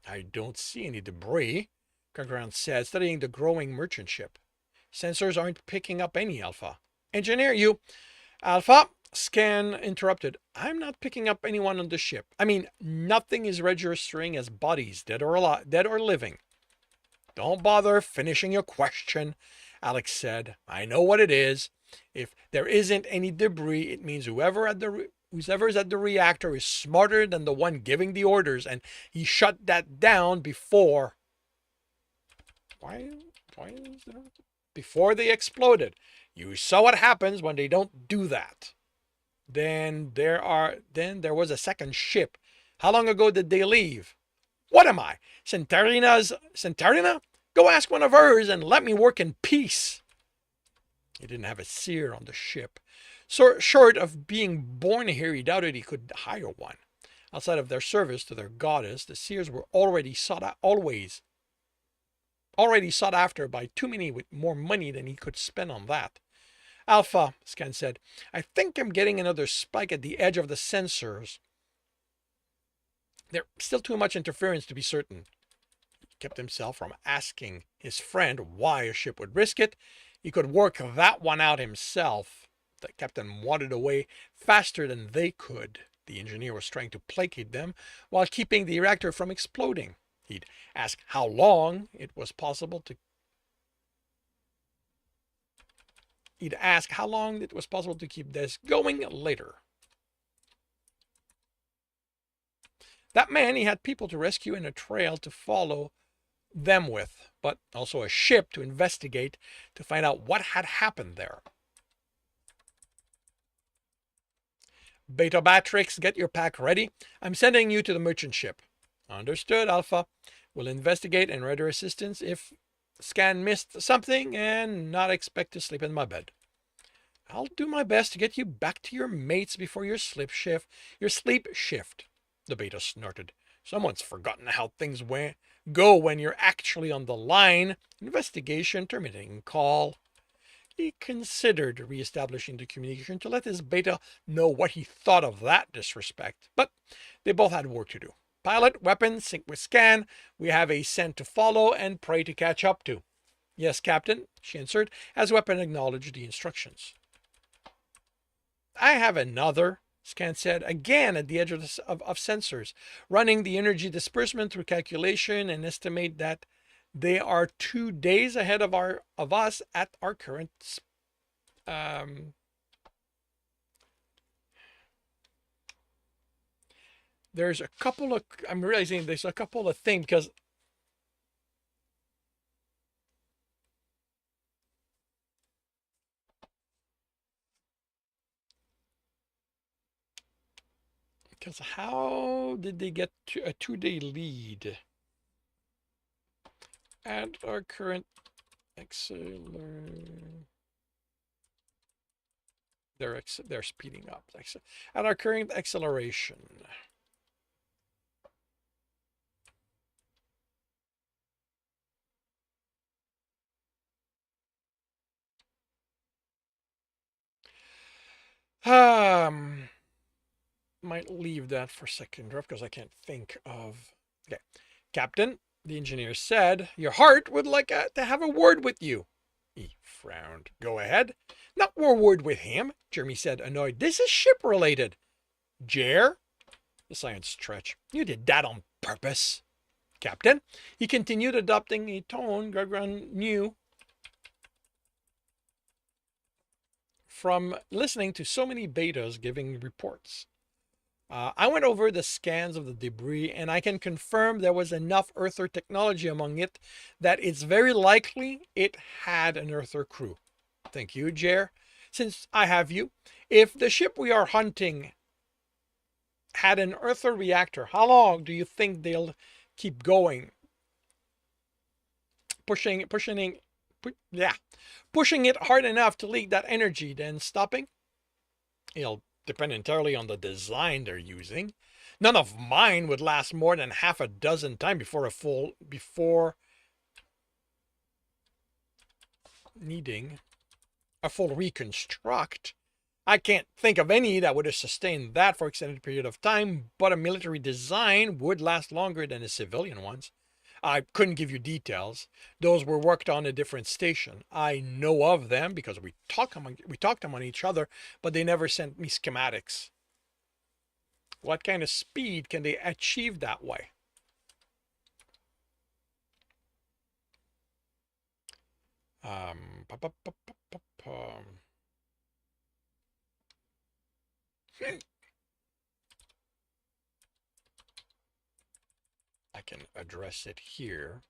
I don't see any debris, Gagarin said, studying the growing merchant ship. Sensors aren't picking up any, Alpha. Engineer, you. Alpha, scan interrupted. I'm not picking up anyone on the ship. I mean, nothing is registering as bodies, dead or living. Don't bother finishing your question, Alex said. I know what it is. If there isn't any debris, it means whoever's at the reactor is smarter than the one giving the orders, and he shut that down before. Why is there? Before they exploded. You saw what happens when they don't do that. Then there was a second ship. How long ago did they leave? What am I? Centarina? Go ask one of hers and let me work in peace. He didn't have a seer on the ship. So short of being born here, he doubted he could hire one. Outside of their service to their goddess, the seers were already sought after by too many with more money than he could spend on that. Alpha, Scan said, I think I'm getting another spike at the edge of the sensors. There's still too much interference to be certain. He kept himself from asking his friend why a ship would risk it. He could work that one out himself. The captain wandered away faster than they could. The engineer was trying to placate them while keeping the reactor from exploding. He'd ask how long it was possible to keep this going later. That man, he had people to rescue and a trail to follow them with, but also a ship to investigate to find out what had happened there. Beta Batrix, get your pack ready. I'm sending you to the merchant ship. Understood, Alpha. We'll investigate and render assistance if Scan missed something and not expect to sleep in my bed. I'll do my best to get you back to your mates before your sleep shift. Your sleep shift. The beta snorted. Someone's forgotten how things go when you're actually on the line. Investigation terminating call. He considered re-establishing the communication to let his beta know what he thought of that disrespect, but they both had work to do. Pilot, weapon, sync with scan. We have a scent to follow and prey to catch up to. Yes, Captain, she answered, as weapon acknowledged the instructions. I have another, Scan said, again at the edge of sensors, running the energy disbursement through calculation and estimate that they are 2 days ahead of us at our current there's a couple of, I'm realizing there's a couple of things because how did they get to a 2-day lead at our current they're speeding up at our current acceleration. Might leave that for second draft because I can't think of. Okay, Captain, the engineer said, your heart would like to have a word with you. He frowned. Go ahead. Not more word with him, Jeremy said, annoyed. This is ship related. Jer? The science stretch. You did that on purpose. Captain, he continued, adopting a tone Gargran knew from listening to so many betas giving reports. I went over the scans of the debris and I can confirm there was enough Earther technology among it that it's very likely it had an Earther crew. Thank you, Jer. Since I have you, if the ship we are hunting had an Earther reactor, how long do you think they'll keep going? Pushing it hard enough to leak that energy, then stopping? It'll depend entirely on the design they're using. None of mine would last more than half a dozen times before needing a full reconstruct. I can't think of any that would have sustained that for an extended period of time, but a military design would last longer than a civilian one's. I couldn't give you details. Those were worked on a different station. I know of them because we talked among each other, but they never sent me schematics. What kind of speed can they achieve that way? Um, I can address it here.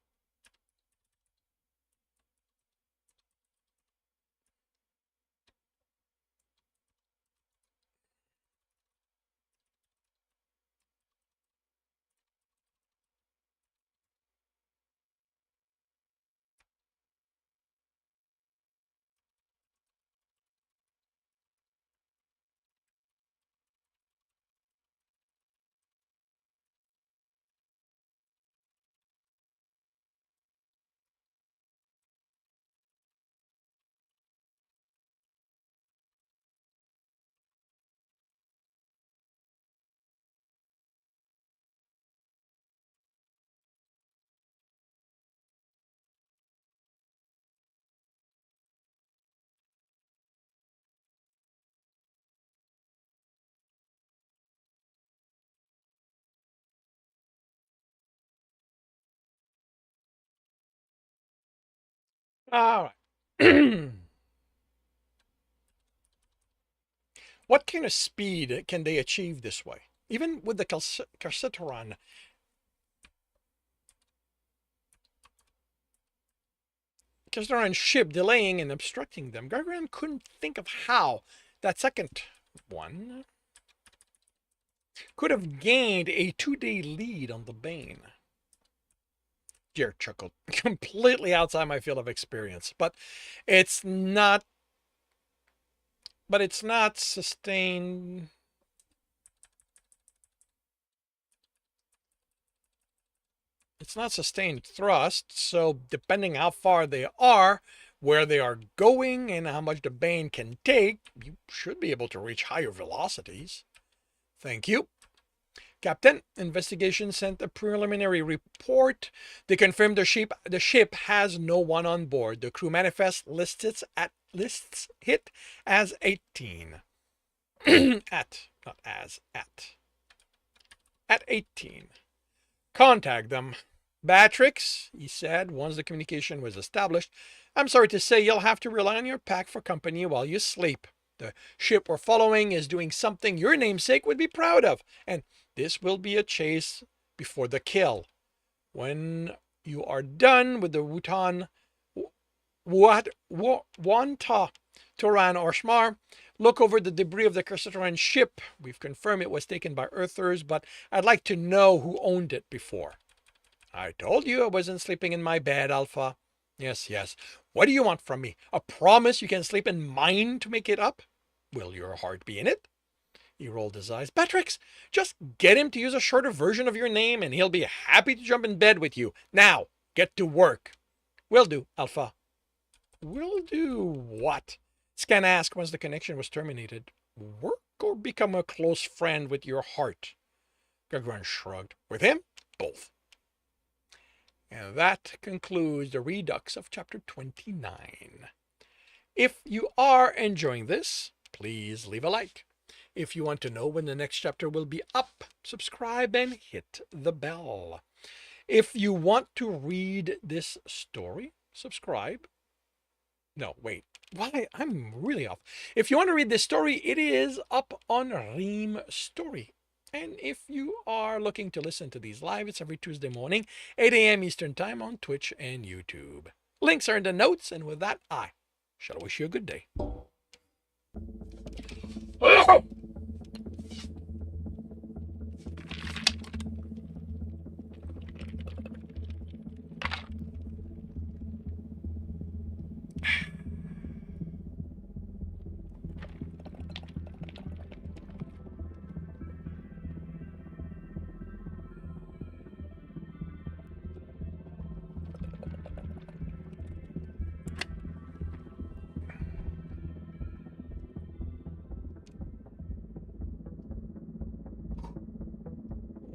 All right. What kind of speed can they achieve this way? Even with the Calcitron ship delaying and obstructing them, Gargaran couldn't think of how that second one could have gained a 2-day lead on the Bane. Jared chuckled, completely outside my field of experience, but it's not but it's not sustained. It's not sustained thrust, so depending how far they are, where they are going, and how much the bane can take, you should be able to reach higher velocities. Thank you. Captain, investigation sent a preliminary report. They confirmed the ship has no one on board. The crew manifest lists it as 18. Not as, at 18. Contact them. Batrix, he said once the communication was established, I'm sorry to say you'll have to rely on your pack for company while you sleep. The ship we're following is doing something your namesake would be proud of, and this will be a chase before the kill. When you are done with the Wanta, Toran, or Shmar, look over the debris of the Cursitoran ship. We've confirmed it was taken by Earthers, but I'd like to know who owned it before. I told you I wasn't sleeping in my bed, Alpha. Yes, yes. What do you want from me? A promise you can sleep in mine to make it up? Will your heart be in it? He rolled his eyes. Beatrix, just get him to use a shorter version of your name and he'll be happy to jump in bed with you. Now, get to work. Will do, Alpha. Will do what? Scan asked once the connection was terminated. Work or become a close friend with your heart? Gagran shrugged. With him? Both. And that concludes the redux of chapter 29. If you are enjoying this, please leave a like. If you want to know when the next chapter will be up, subscribe and hit the bell. If you want to read this story, subscribe. No, wait. Why? I'm really off. If you want to read this story, it is up on Ream Story. And if you are looking to listen to these live, it's every Tuesday morning, 8 a.m. Eastern Time on Twitch and YouTube. Links are in the notes, and with that, I shall wish you a good day.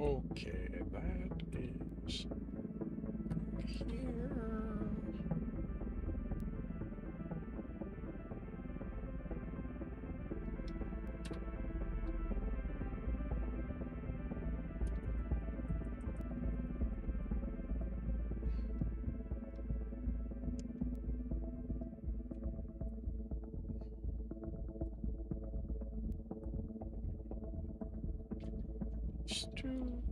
Okay, that is here. Two.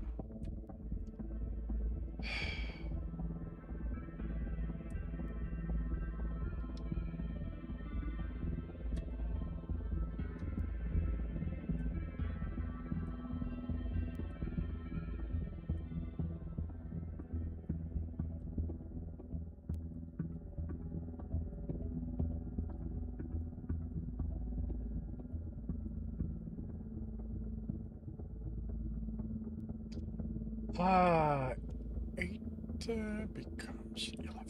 Ah, 8 becomes 11.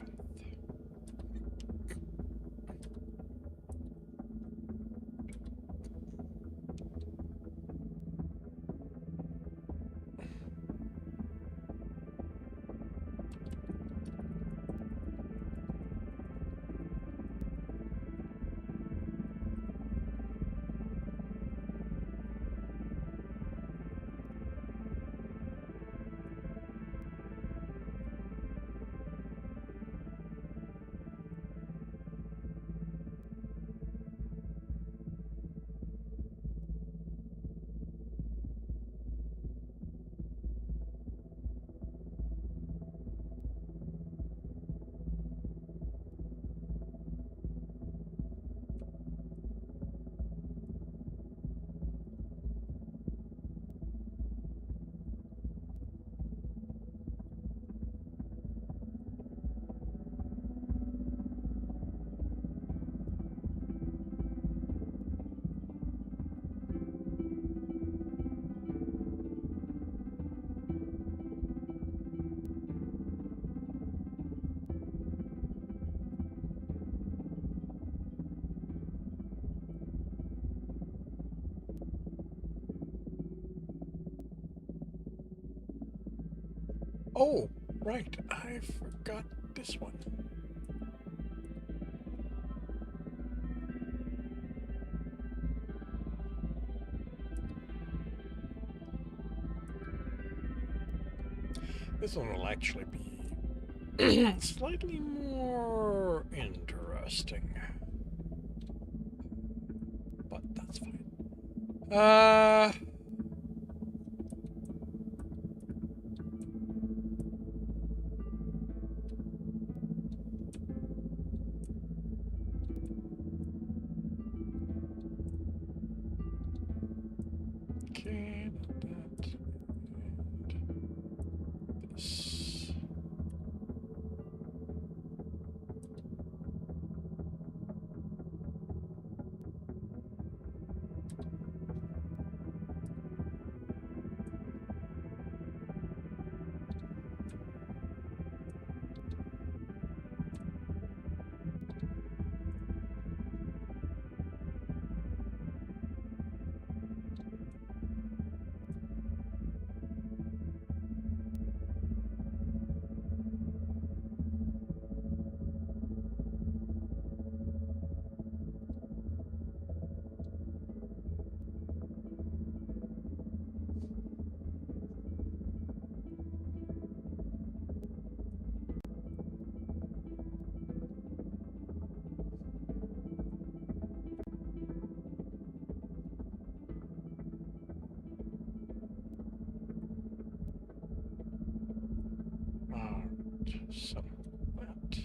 Oh, right, I forgot this one. This one will actually be slightly more interesting, but that's fine. Okay, that and this. Alright, so that.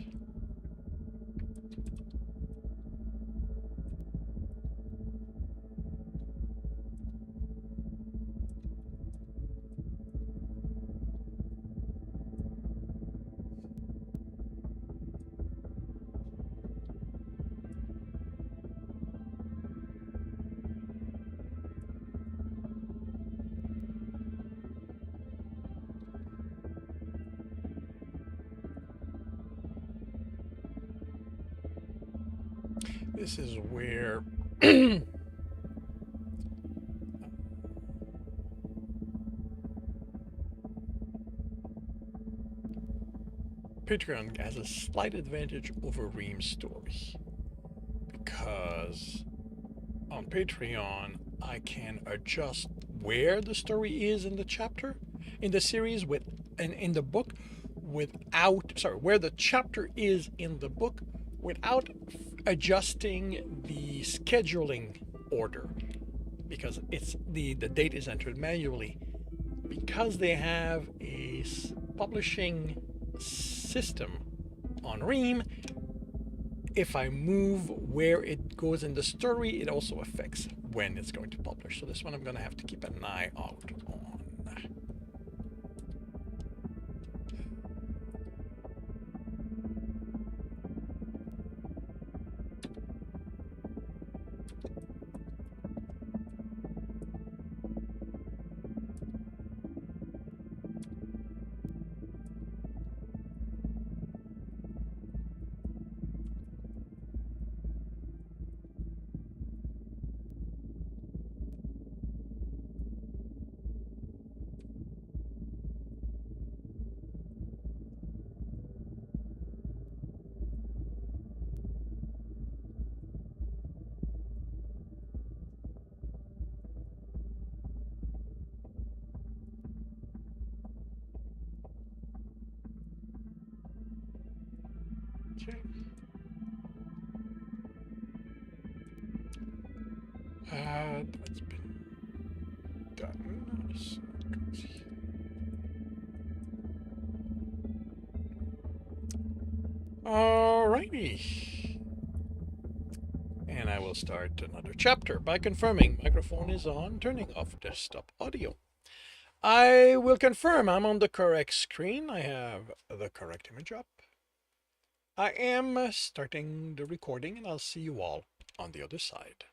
This is where Patreon has a slight advantage over Ream's story, because on Patreon I can adjust where the story is in the chapter, in the series, with and in the book, without where the chapter is in the book without adjusting the scheduling order, because it's the date is entered manually, because they have a publishing system on Ream. If I move where it goes in the story, it also affects when it's going to publish. So this one I'm going to have to keep an eye out on. Okay. That's been done. So alrighty. And I will start another chapter by confirming microphone is on, turning off desktop audio. I will confirm I'm on the correct screen. I have the correct image up. I am starting the recording, and I'll see you all on the other side.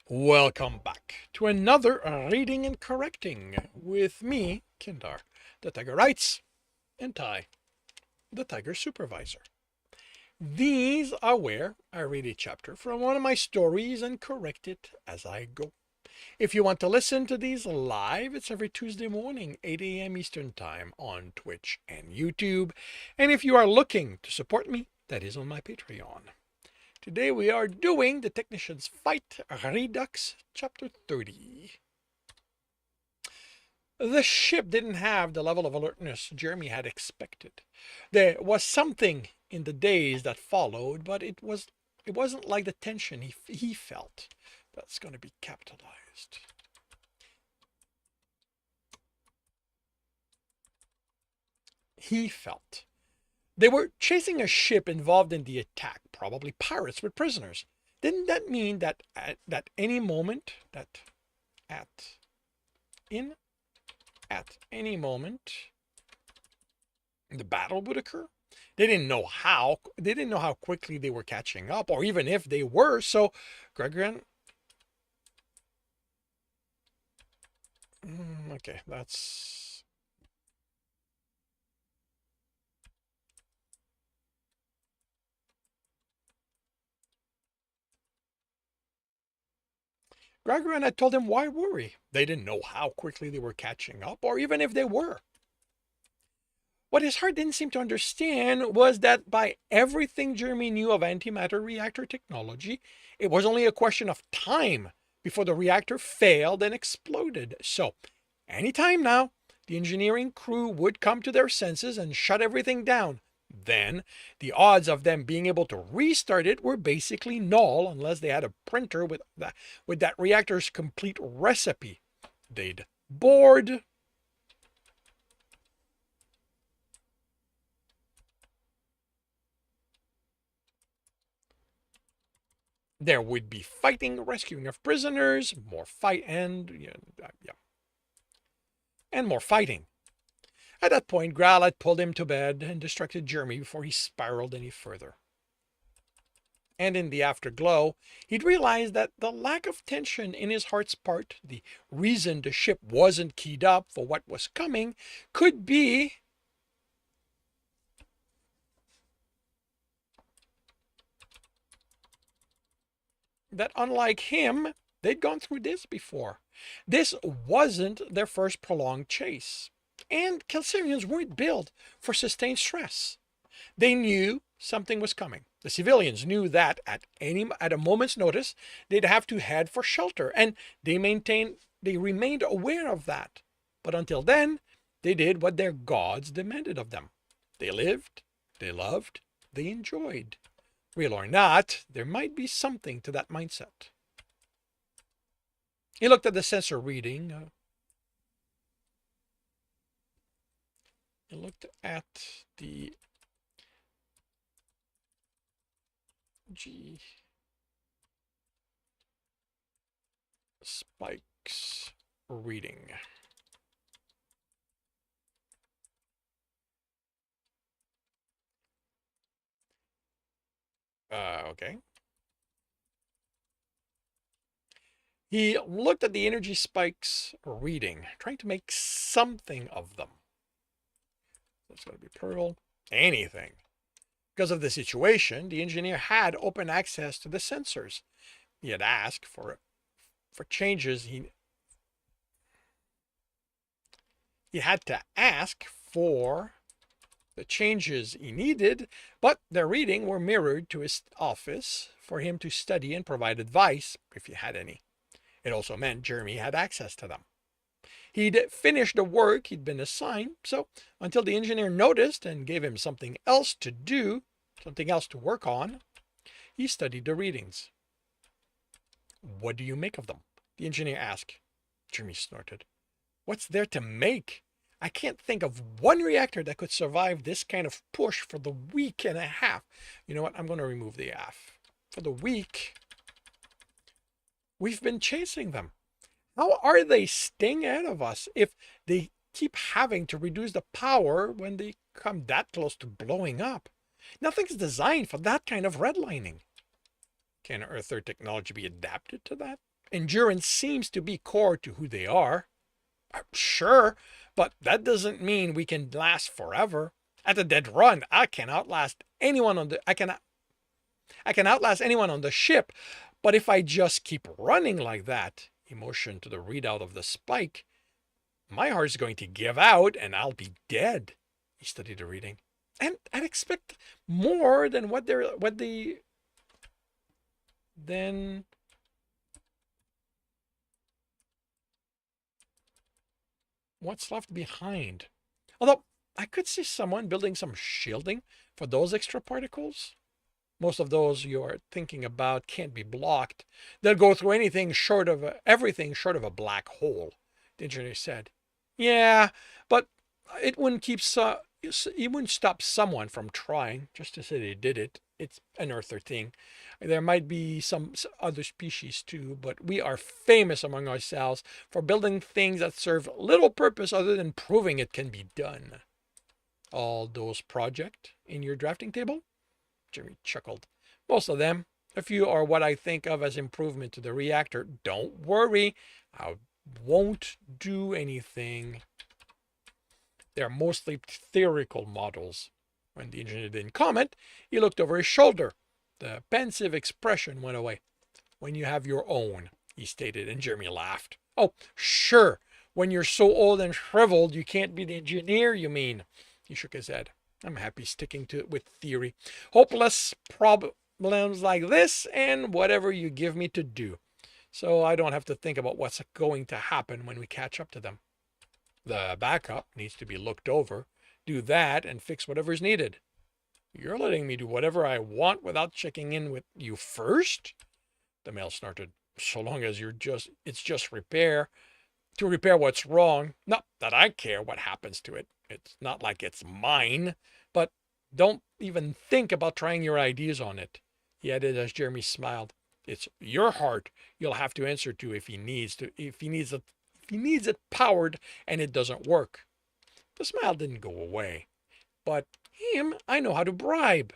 Welcome back to another reading and correcting with me, Kindar, the Tiger Writes, and Ty, the Tiger Supervisor. These are where I read a chapter from one of my stories and correct it as I go. If you want to listen to these live, it's every Tuesday morning, 8 a.m. Eastern Time on Twitch and YouTube. And if you are looking to support me, that is on my Patreon. Today we are doing The Technician's Fight Redux Chapter 30. The ship didn't have the level of alertness Jeremy had expected. There was something in the days that followed, but it wasn't like the tension he felt. That's going to be capitalized. He felt. They were chasing a ship involved in the attack, probably pirates with prisoners. Didn't that mean that at any moment, at any moment, the battle would occur? They didn't know how quickly they were catching up, or even if they were. So Gregorian, okay, that's Gregorian had told him, why worry? They didn't know how quickly they were catching up, or even if they were. What his heart didn't seem to understand was that by everything Jeremy knew of antimatter reactor technology, it was only a question of time before the reactor failed and exploded. So, anytime now, the engineering crew would come to their senses and shut everything down. Then, the odds of them being able to restart it were basically null unless they had a printer with that reactor's complete recipe. They'd board. There would be fighting, rescuing of prisoners, more fight, and more fighting. At that point, Graal had pulled him to bed and distracted Jeremy before he spiraled any further. And in the afterglow, he'd realized that the lack of tension in his heart's part, the reason the ship wasn't keyed up for what was coming, could be that unlike him, they'd gone through this before. This wasn't their first prolonged chase. And Kelsarians weren't built for sustained stress. They knew something was coming. The civilians knew that at a moment's notice, they'd have to head for shelter, and they remained aware of that. But until then, they did what their gods demanded of them. They lived, they loved, they enjoyed. Real or not, there might be something to that mindset. He looked at the sensor reading. He looked at the G spikes reading. Okay. He looked at the energy spikes reading, trying to make something of them. That's going to be Pearl. Anything. Because of the situation, the engineer had open access to the sensors. He had asked for changes. He had to ask for the changes he needed, but their reading were mirrored to his office for him to study and provide advice if he had any. It also meant Jeremy had access to them. He'd finished the work he'd been assigned, so until the engineer noticed and gave him something else to do, something else to work on, he studied the readings. What do you make of them? The engineer asked. Jeremy snorted. What's there to make? I can't think of one reactor that could survive this kind of push for the week and a half. You know what? I'm going to remove the F. For the week, we've been chasing them. How are they staying ahead of us if they keep having to reduce the power when they come that close to blowing up? Nothing's designed for that kind of redlining. Can Earther technology be adapted to that? Endurance seems to be core to who they are. Sure, but that doesn't mean we can last forever. At a dead run, I can outlast anyone on the ship, but if I just keep running like that, he motioned to the readout of the spike. My heart's going to give out and I'll be dead. He studied the reading. And I'd expect more than then what's left behind. Although I could see someone building some shielding for those extra particles. Most of those you're thinking about can't be blocked. They'll go through everything short of a black hole, the engineer said. Yeah, but it wouldn't it wouldn't stop someone from trying just to say they did it. It's an earther thing. There might be some other species too, but we are famous among ourselves for building things that serve little purpose other than proving it can be done. All those projects in your drafting table? Jeremy chuckled. Most of them. A few are what I think of as improvement to the reactor. Don't worry, I won't do anything. They're mostly theoretical models. When the engineer didn't comment, he looked over his shoulder. The pensive expression went away. When you have your own, he stated, and Jeremy laughed. Oh, sure. When you're so old and shriveled, you can't be the engineer, you mean? He shook his head. I'm happy sticking to it with theory. Hopeless problems like this and whatever you give me to do. So I don't have to think about what's going to happen when we catch up to them. The backup needs to be looked over. Do that and fix whatever's needed. You're letting me do whatever I want without checking in with you first? The male snorted. So long as it's just repair. To repair what's wrong. Not that I care what happens to it. It's not like it's mine. But don't even think about trying your ideas on it, he added as Jeremy smiled. It's your heart you'll have to answer to if he needs it powered and it doesn't work. The smile didn't go away. But him, I know how to bribe.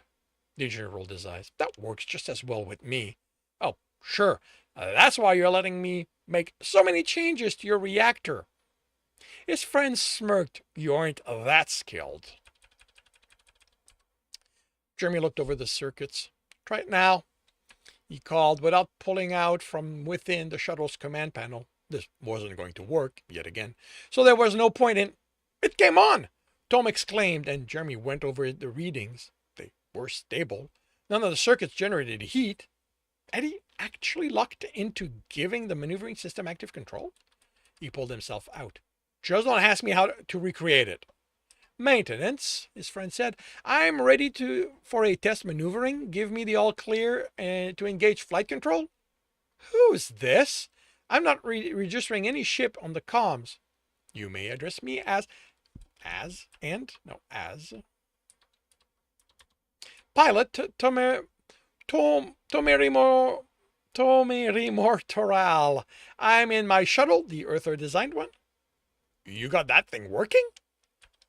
The engineer rolled his eyes. That works just as well with me. Oh, sure. That's why you're letting me make so many changes to your reactor. His friend smirked. You aren't that skilled. Jeremy looked over the circuits. Try it now, he called without pulling out from within the shuttle's command panel. This wasn't going to work, yet again, so there was no point in... It came on! Tom exclaimed, and Jeremy went over the readings. They were stable. None of the circuits generated heat. Had he actually locked into giving the maneuvering system active control? He pulled himself out. Just don't ask me how to recreate it. Maintenance, his friend said. I'm ready for a test maneuvering. Give me the all clear to engage flight control. Who's this? I'm not registering any ship on the comms. You may address me as Pilot Tomerimo Toral. I'm in my shuttle, the Earther designed one. You got that thing working?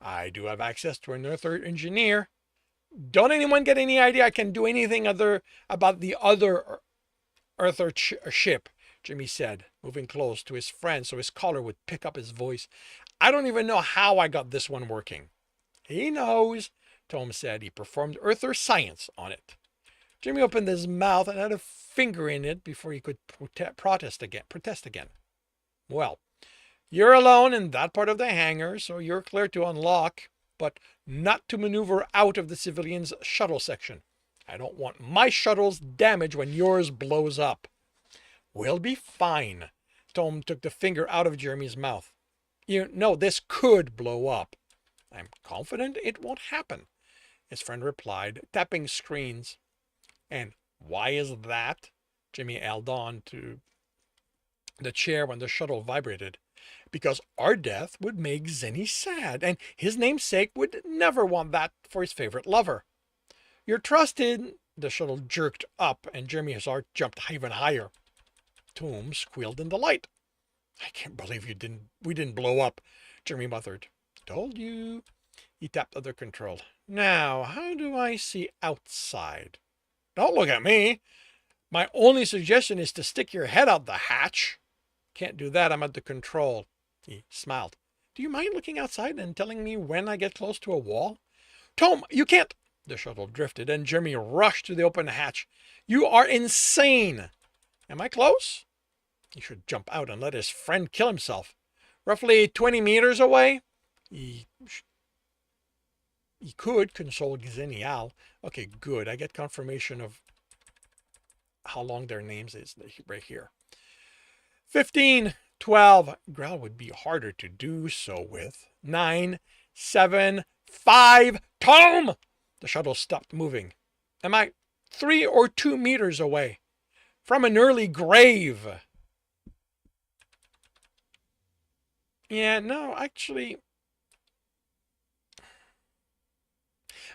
I do have access to an Earther engineer. Don't anyone get any idea I can do anything about the other Earther ship, Jimmy said, moving close to his friend so his caller would pick up his voice. I don't even know how I got this one working. He knows, Tom said. He performed Earther science on it. Jimmy opened his mouth and had a finger in it before he could protest again. Well, you're alone in that part of the hangar, so you're clear to unlock, but not to maneuver out of the civilian's shuttle section. I don't want my shuttles damaged when yours blows up. We'll be fine. Tom took the finger out of Jeremy's mouth. You know, this could blow up. I'm confident it won't happen, his friend replied, tapping screens. And why is that? Jimmy held on to the chair when the shuttle vibrated. Because our death would make Zenny sad, and his namesake would never want that for his favorite lover. You're trusted. The shuttle jerked up, and Jeremy's heart jumped even higher. Tom squealed in delight. I can't believe we didn't blow up, Jeremy muttered. Told you. He tapped other control. Now, how do I see outside? Don't look at me. My only suggestion is to stick your head out the hatch. Can't do that. I'm at the control. He smiled. Do you mind looking outside and telling me when I get close to a wall? Tom, you can't. The shuttle drifted and Jeremy rushed to the open hatch. You are insane. Am I close? He should jump out and let his friend kill himself. Roughly 20 meters away. He could console Xenial. Okay, good. I get confirmation of how long their names is right here. 15, 12. Growl would be harder to do so with. 9, 7, 5. Tom! The shuttle stopped moving. Am I 3 or 2 meters away from an early grave? Yeah, no, actually,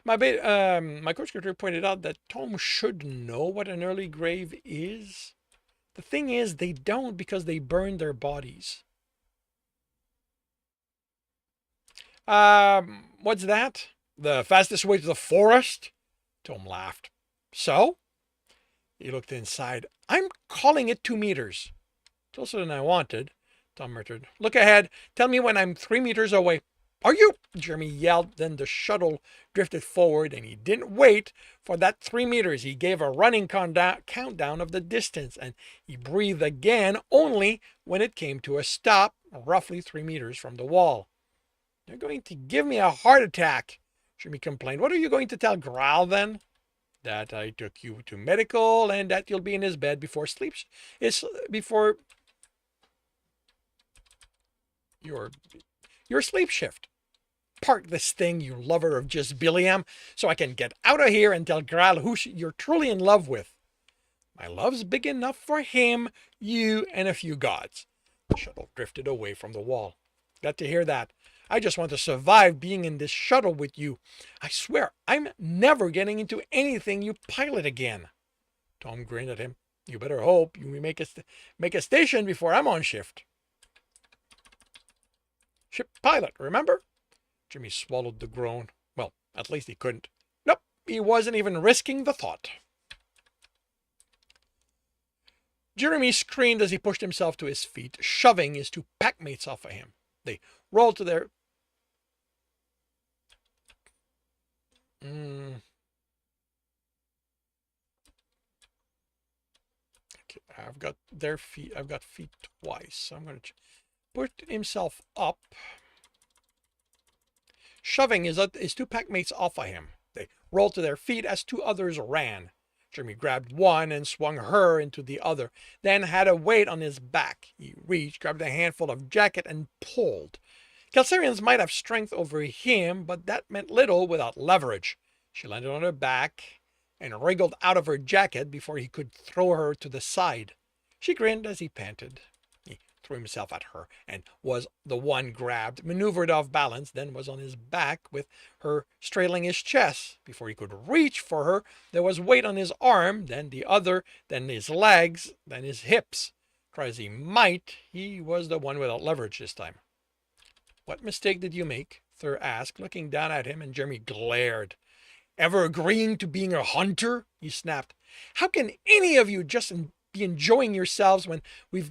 my coach character pointed out that Tom should know what an early grave is. The thing is, they don't because they burn their bodies. What's that? The fastest way to the forest? Tom laughed. So? He looked inside. I'm calling it 2 meters. Closer than I wanted, Tom muttered. Look ahead. Tell me when I'm 3 meters away. Are you? Jeremy yelled. Then the shuttle drifted forward, and he didn't wait for that 3 meters. He gave a running countdown of the distance, and he breathed again only when it came to a stop, roughly 3 meters from the wall. You're going to give me a heart attack, Jeremy complained. What are you going to tell Growl then? That I took you to medical and that you'll be in his bed before your sleep shift. Park this thing, you lover of just Billiam, so I can get out of here and tell Growl who you're truly in love with. My love's big enough for him, you, and a few gods. The shuttle drifted away from the wall. Got to hear that. I just want to survive being in this shuttle with you. I swear, I'm never getting into anything you pilot again. Tom grinned at him. You better hope you make a station before I'm on shift. Ship pilot, remember? Jimmy swallowed the groan. Well, at least he couldn't. Nope, he wasn't even risking the thought. Jeremy screamed as he pushed himself to his feet, shoving his 2 packmates off of him. They rolled to their... Okay, I've got their feet. I've got feet twice. So I'm going to put himself up, shoving his 2 packmates off of him. They rolled to their feet as 2 others ran. Jeremy grabbed one and swung her into the other, then had a weight on his back. He reached, grabbed a handful of jacket, and pulled. Kelsarians might have strength over him, but that meant little without leverage. She landed on her back and wriggled out of her jacket before he could throw her to the side. She grinned as he panted. He threw himself at her and was the one grabbed, maneuvered off balance, then was on his back with her strailing his chest. Before he could reach for her, there was weight on his arm, then the other, then his legs, then his hips. Try as he might, he was the one without leverage this time. What mistake did you make? Thur asked, looking down at him, and Jeremy glared. Ever agreeing to being a hunter? He snapped. How can any of you just be enjoying yourselves when we've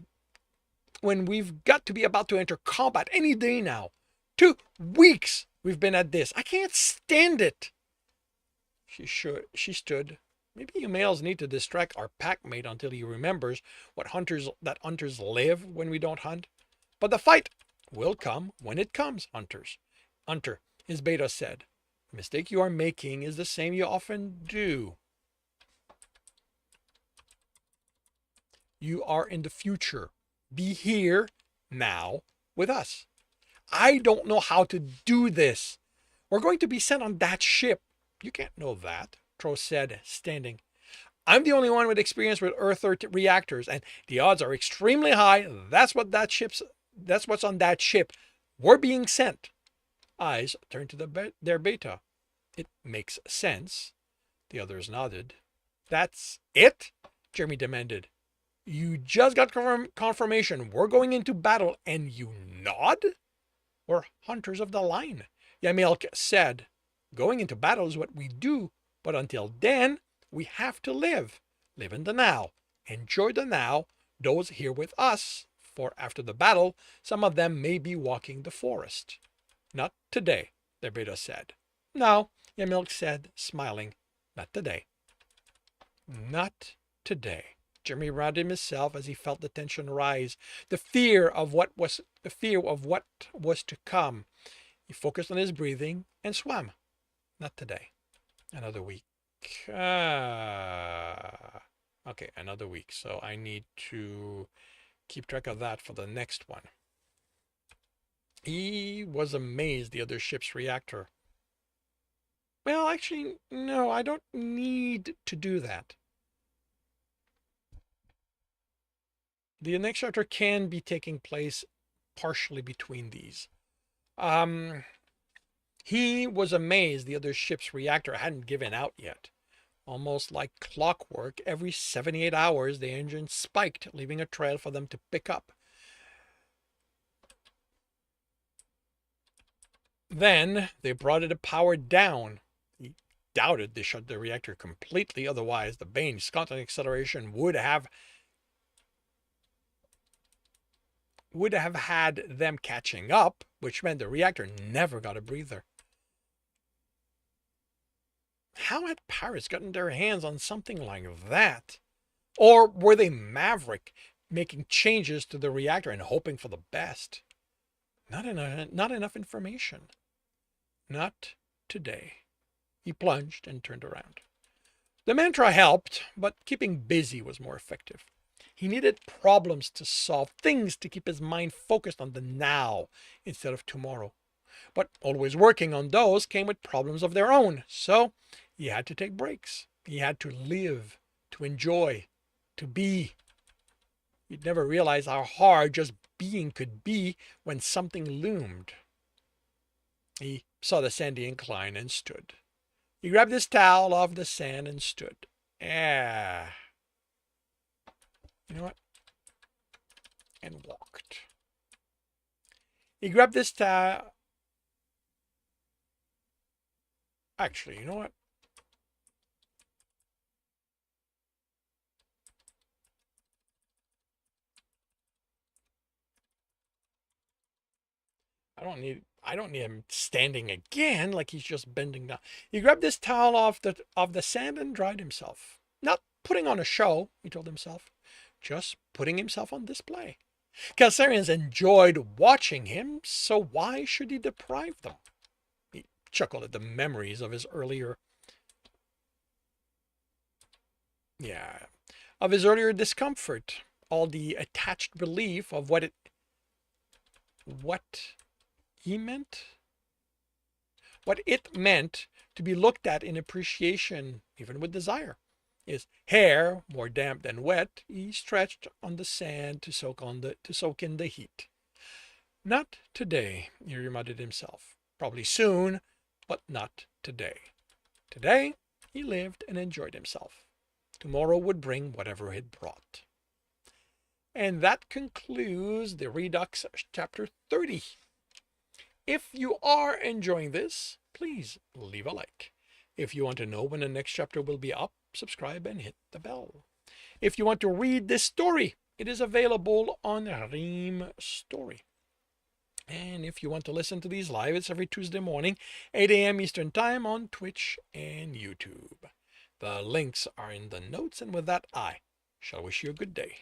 got to be about to enter combat any day now? 2 weeks we've been at this. I can't stand it. She stood. Maybe you males need to distract our packmate until he remembers that hunters live when we don't hunt. But the fight will come when it comes, hunters. Hunter, his beta said. The mistake you are making is the same you often do. You are in the future. Be here, now, with us. I don't know how to do this. We're going to be sent on that ship. You can't know that, Tro said, standing. I'm the only one with experience with Earth reactors, and the odds are extremely high. That's what's on that ship. We're being sent. Eyes turned to their beta. It makes sense. The others nodded. That's it? Jeremy demanded. You just got confirmation. We're going into battle, and you nod? We're hunters of the line, Yamilk said. Going into battle is what we do, but until then, we have to live. Live in the now. Enjoy the now, those here with us, for after the battle, some of them may be walking the forest. Not today, their beta said. No, Yamilk said, smiling. Not today. Not today. Jeremy rounded himself as he felt the tension rise, the fear of what was to come. He focused on his breathing and swam. Not today. Another week. Okay, another week. So I need to keep track of that for the next one. He was amazed the other ship's reactor. Well, actually, no, I don't need to do that. The next chapter can be taking place partially between these. He was amazed the other ship's reactor hadn't given out yet. Almost like clockwork, every 78 hours the engine spiked, leaving a trail for them to pick up. Then they brought it to power down. He doubted they shut the reactor completely, otherwise the Bane's constant acceleration would have had them catching up, which meant the reactor never got a breather. How had pirates gotten their hands on something like that? Or were they maverick, making changes to the reactor and hoping for the best? Not enough information. Not today. He plunged and turned around. The mantra helped, but keeping busy was more effective. He needed problems to solve, things to keep his mind focused on the now instead of tomorrow. But always working on those came with problems of their own, so he had to take breaks. He had to live, to enjoy, to be. He'd never realized how hard just being could be when something loomed. He saw the sandy incline and stood. He grabbed his towel off the sand and stood. You know what? And walked. He grabbed this towel. Actually, you know what? I don't need him standing again like he's just bending down. He grabbed this towel off the sand and dried himself. Not putting on a show, he told himself, just putting himself on display. Calcarians enjoyed watching him, so why should he deprive them? He chuckled at the memories of his earlier discomfort, all the attached belief of what it meant to be looked at in appreciation, even with desire. His hair, more damp than wet, he stretched on the sand to soak in the heat. Not today, he reminded himself. Probably soon, but not today. Today, he lived and enjoyed himself. Tomorrow would bring whatever it brought. And that concludes the Redux chapter 30. If you are enjoying this, please leave a like. If you want to know when the next chapter will be up, subscribe and hit the bell. If you want to read this story, it is available on Ream Story. And if you want to listen to these live, it's every Tuesday morning, 8 a.m. Eastern Time on Twitch and YouTube. The links are in the notes, and with that, I shall wish you a good day.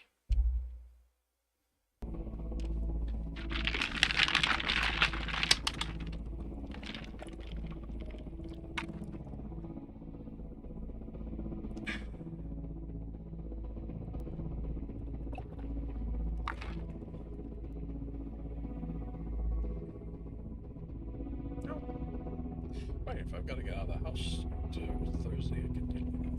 Right, if I've got to get out of the house to Thursday, I can deal with that.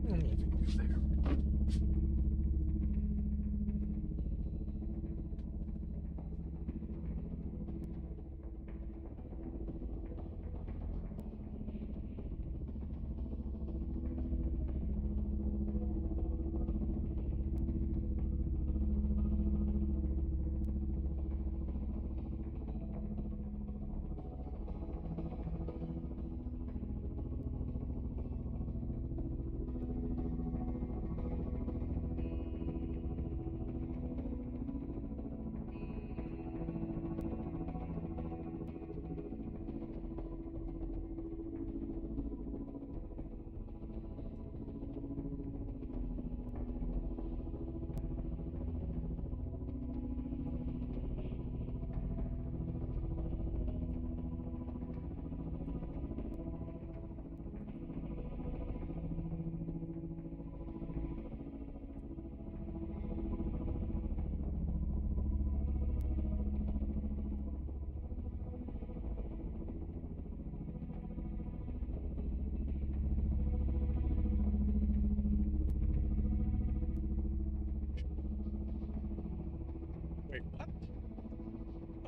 There.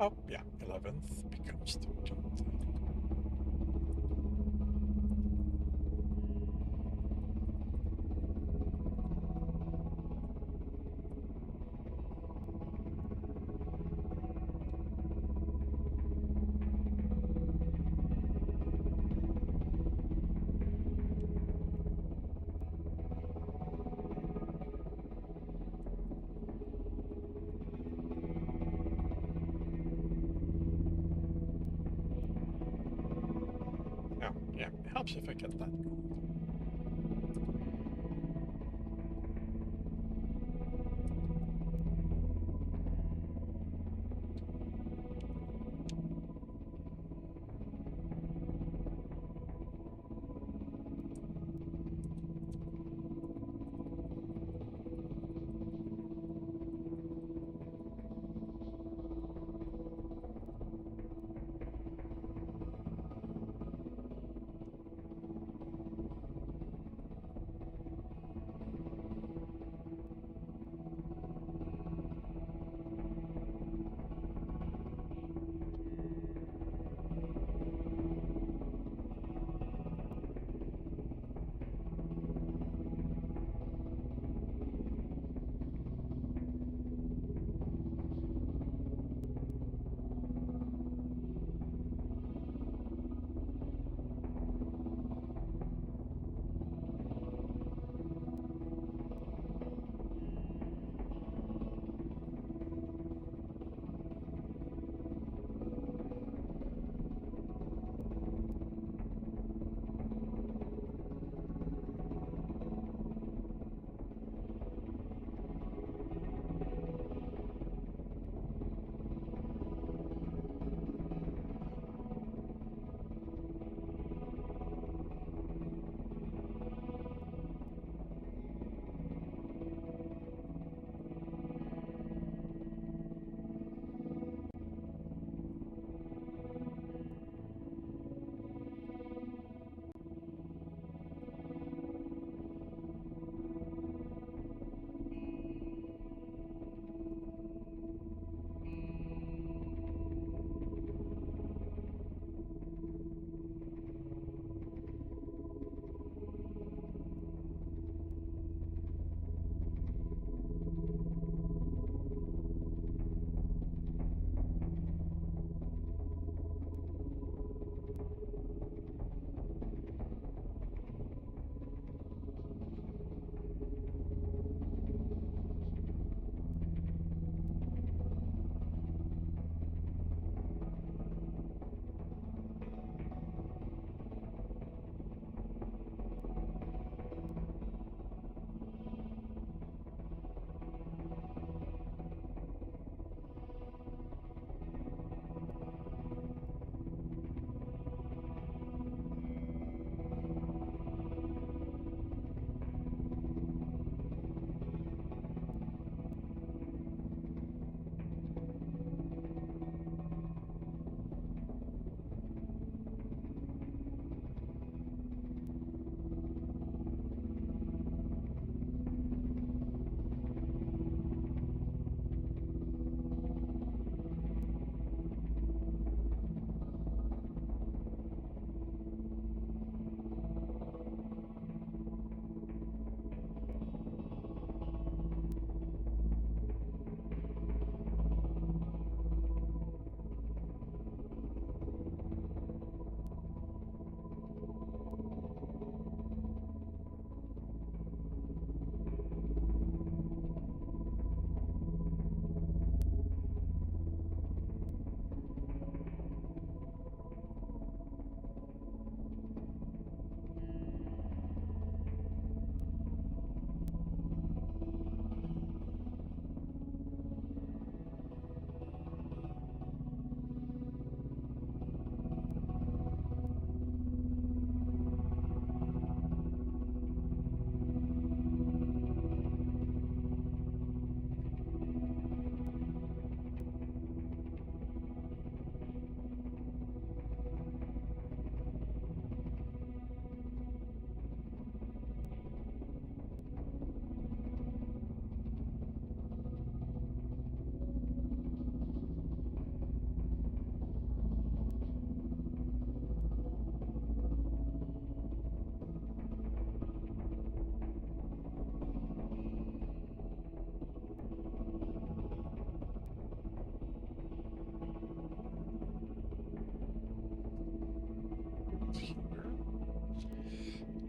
Oh, yeah, 11th becomes 13th. Oh, yeah, it helps if I get that gold.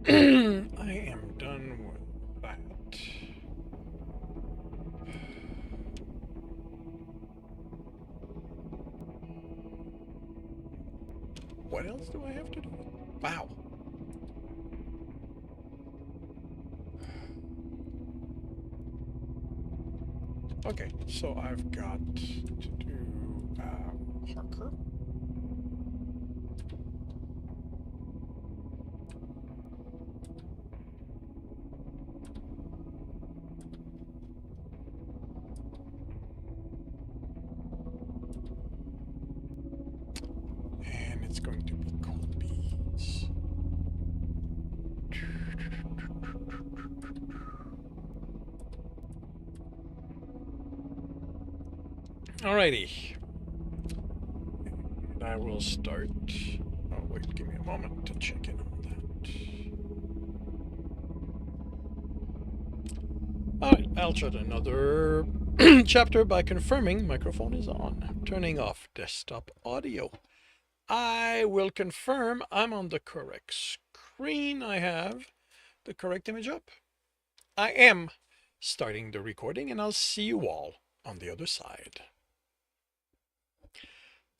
I am done with that. What else do I have to do? Wow. Okay, so I've got to do Harker. And it's going to be Colby's. Alrighty. And I will start. Oh, wait, give me a moment to check in on that. Alright, I'll try another chapter by confirming microphone is on. Turning off desktop audio. I will confirm I'm on the correct screen. I have the correct image up. I am starting the recording, and I'll see you all on the other side.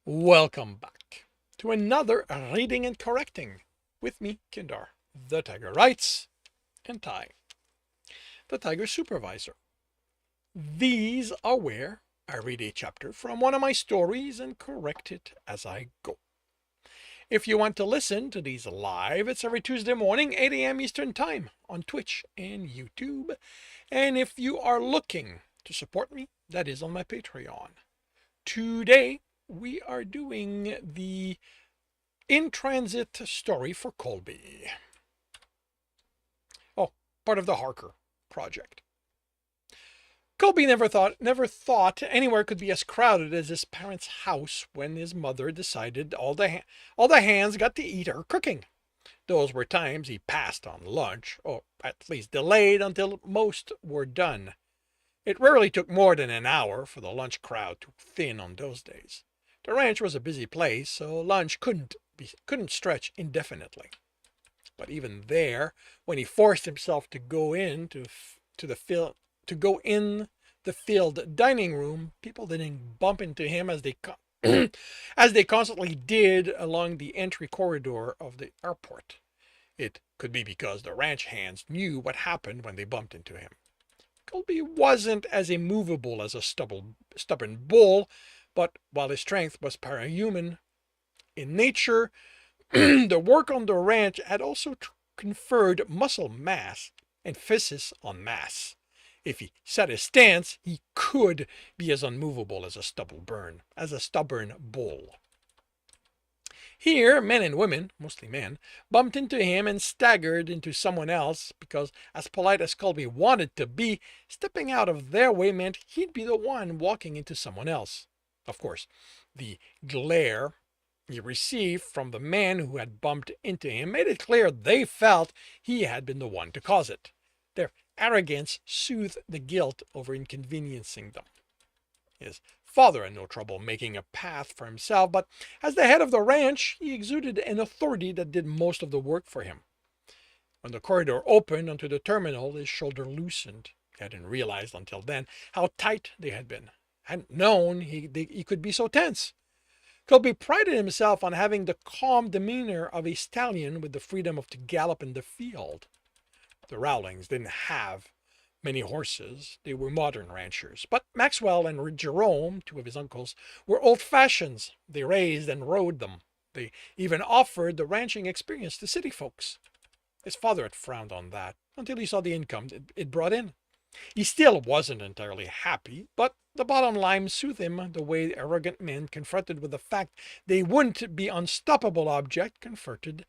Welcome back to another reading and correcting with me, Kindar, the Tiger Writes, and Ty, the Tiger Supervisor. These are where I read a chapter from one of my stories and correct it as I go. If you want to listen to these live, it's every Tuesday morning, 8 a.m. Eastern Time on Twitch and YouTube. And if you are looking to support me, that is on my Patreon. Today, we are doing the in-transit story for Colby. Oh, part of the Harker project. Colby never thought anywhere could be as crowded as his parents' house when his mother decided all the hands got to eat her cooking. Those were times he passed on lunch, or at least delayed until most were done. It rarely took more than an hour for the lunch crowd to thin on those days. The ranch was a busy place, so lunch couldn't stretch indefinitely. But even there, when he forced himself to go in the field dining room, people didn't bump into him as they as they constantly did along the entry corridor of the airport. It could be because the ranch hands knew what happened when they bumped into him. Colby wasn't as immovable as a stubborn bull, but while his strength was parahuman in nature, the work on the ranch had also conferred muscle mass, emphasis on mass. If he set his stance, he could be as unmovable as a stubborn bull. Here, men and women, mostly men, bumped into him and staggered into someone else because, as polite as Colby wanted to be, stepping out of their way meant he'd be the one walking into someone else. Of course, the glare he received from the man who had bumped into him made it clear they felt he had been the one to cause it. Their arrogance soothed the guilt over inconveniencing them. His father had no trouble making a path for himself, but as the head of the ranch, he exuded an authority that did most of the work for him. When the corridor opened onto the terminal, his shoulder loosened. He hadn't realized until then how tight they had been. Hadn't known he could be so tense. Colby prided himself on having the calm demeanor of a stallion with the freedom to gallop in the field. The Rowlings didn't have many horses. They were modern ranchers. But Maxwell and Jerome, two of his uncles, were old-fashions. They raised and rode them. They even offered the ranching experience to city folks. His father had frowned on that until he saw the income it brought in. He still wasn't entirely happy, but the bottom line soothed him the way arrogant men confronted with the fact they wouldn't be unstoppable object comforted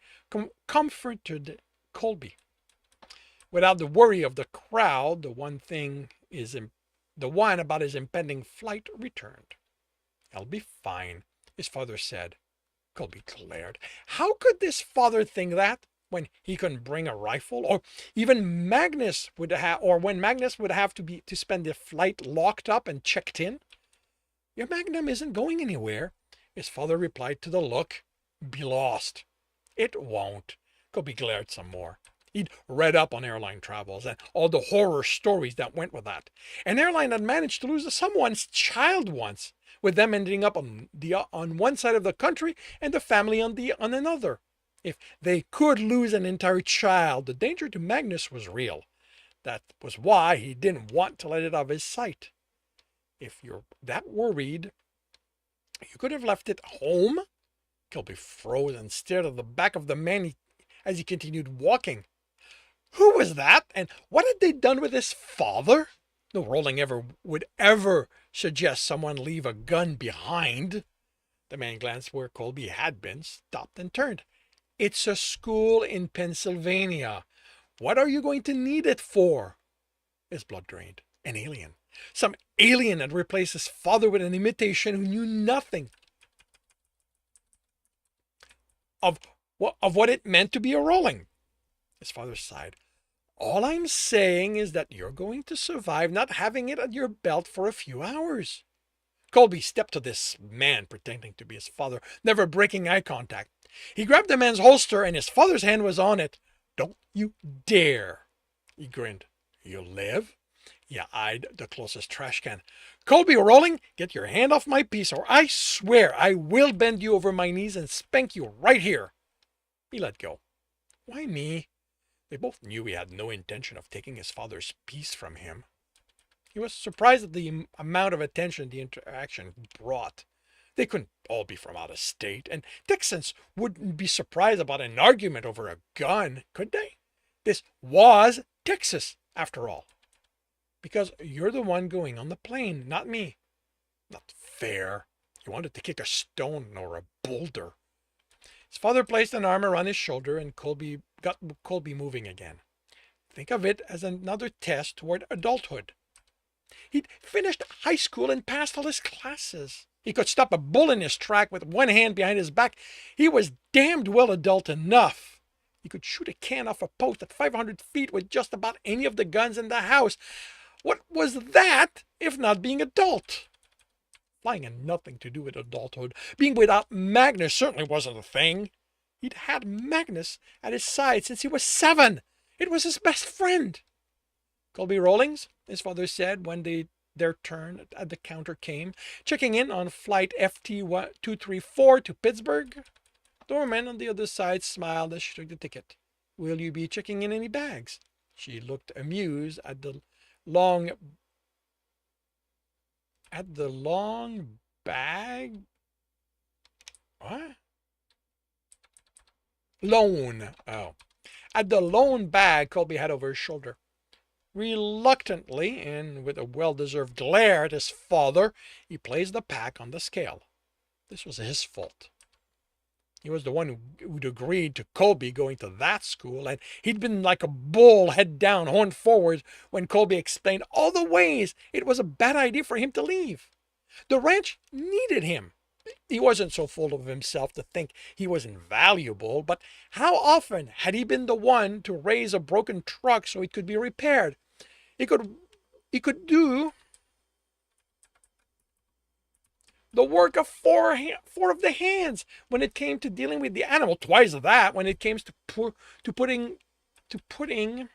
Colby. Without the worry of the crowd, the one about his impending flight returned. "I'll be fine," his father said. Colby glared. How could this father think that when he couldn't bring a rifle, or even Magnus would have, or when Magnus would have to spend the flight locked up and checked in? "Your Magnum isn't going anywhere," his father replied to the look. "Be lost." "It won't." Colby glared some more. He'd read up on airline travels and all the horror stories that went with that. An airline had managed to lose someone's child once, with them ending up on one side of the country and the family on another. If they could lose an entire child, the danger to Magnus was real. That was why he didn't want to let it out of his sight. If you're that worried, you could have left it home. Kilby froze and stared at the back of the man as he continued walking. Who was that? And what had they done with his father? No Rolling would ever suggest someone leave a gun behind. The man glanced where Colby had been, stopped and turned. It's a school in Pennsylvania. What are you going to need it for? His blood drained. An alien. Some alien had replaced his father with an imitation who knew nothing of what it meant to be a Rolling. His father sighed. All I'm saying is that you're going to survive not having it at your belt for a few hours. Colby stepped to this man pretending to be his father, never breaking eye contact. He grabbed the man's holster and his father's hand was on it. Don't you dare. He grinned. You live? He eyed the closest trash can. Colby Rolling, get your hand off my piece or I swear I will bend you over my knees and spank you right here. He let go. Why me? They both knew he had no intention of taking his father's piece from him. He was surprised at the amount of attention the interaction brought. They couldn't all be from out of state, and Texans wouldn't be surprised about an argument over a gun, could they? This was Texas, after all. Because you're the one going on the plane, not me. Not fair. He wanted to kick a stone or a boulder. His father placed an arm around his shoulder and got Colby moving again. Think of it as another test toward adulthood. He'd finished high school and passed all his classes. He could stop a bull in his track with one hand behind his back. He was damned well adult enough. He could shoot a can off a post at 500 feet with just about any of the guns in the house. What was that if not being adult? Flying had nothing to do with adulthood. Being without Magnus certainly wasn't a thing. He'd had Magnus at his side since he was 7. It was his best friend. Colby Rollings, his father said when their turn at the counter came, checking in on flight FT234 to Pittsburgh. The doorman on the other side smiled as she took the ticket. Will you be checking in any bags? She looked amused at the long bag. What? Loan. Oh. At the loan bag Colby had over his shoulder. Reluctantly, and with a well-deserved glare at his father, he placed the pack on the scale. This was his fault. He was the one who'd agreed to Colby going to that school, and he'd been like a bull, head down, horn forward, when Colby explained all the ways it was a bad idea for him to leave. The ranch needed him. He wasn't so full of himself to think he was invaluable, but how often had he been the one to raise a broken truck so it could be repaired? He could do the work of four of the hands when it came to dealing with the animal, twice that when it came to putting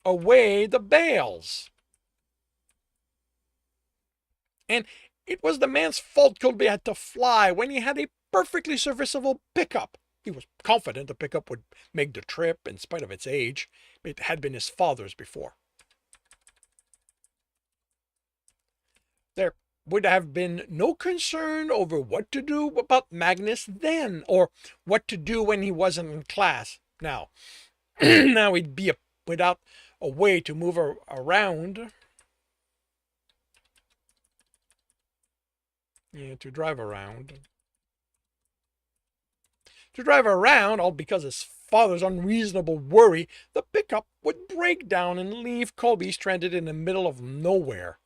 away the bales. And it was the man's fault Colby had to fly when he had a perfectly serviceable pickup. He was confident the pickup would make the trip in spite of its age. It had been his father's before. There would have been no concern over what to do about Magnus then, or what to do when he wasn't in class. Now, now he'd be without a way to move around. Yeah, to drive around. To drive around, all because his father's unreasonable worry, the pickup would break down and leave Colby stranded in the middle of nowhere.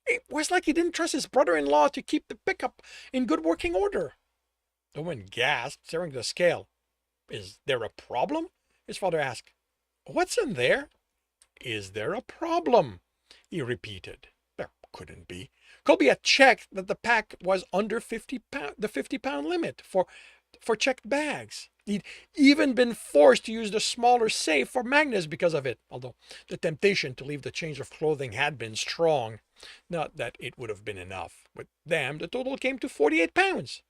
It was like he didn't trust his brother-in-law to keep the pickup in good working order. The woman gasped, staring at the scale. Is there a problem? His father asked. What's in there? Is there a problem? He repeated. There couldn't be. Colby had checked that the pack was under 50 pound, the 50-pound limit for checked bags. He'd even been forced to use the smaller safe for Magnus because of it, although the temptation to leave the change of clothing had been strong. Not that it would have been enough. With them, the total came to 48 pounds.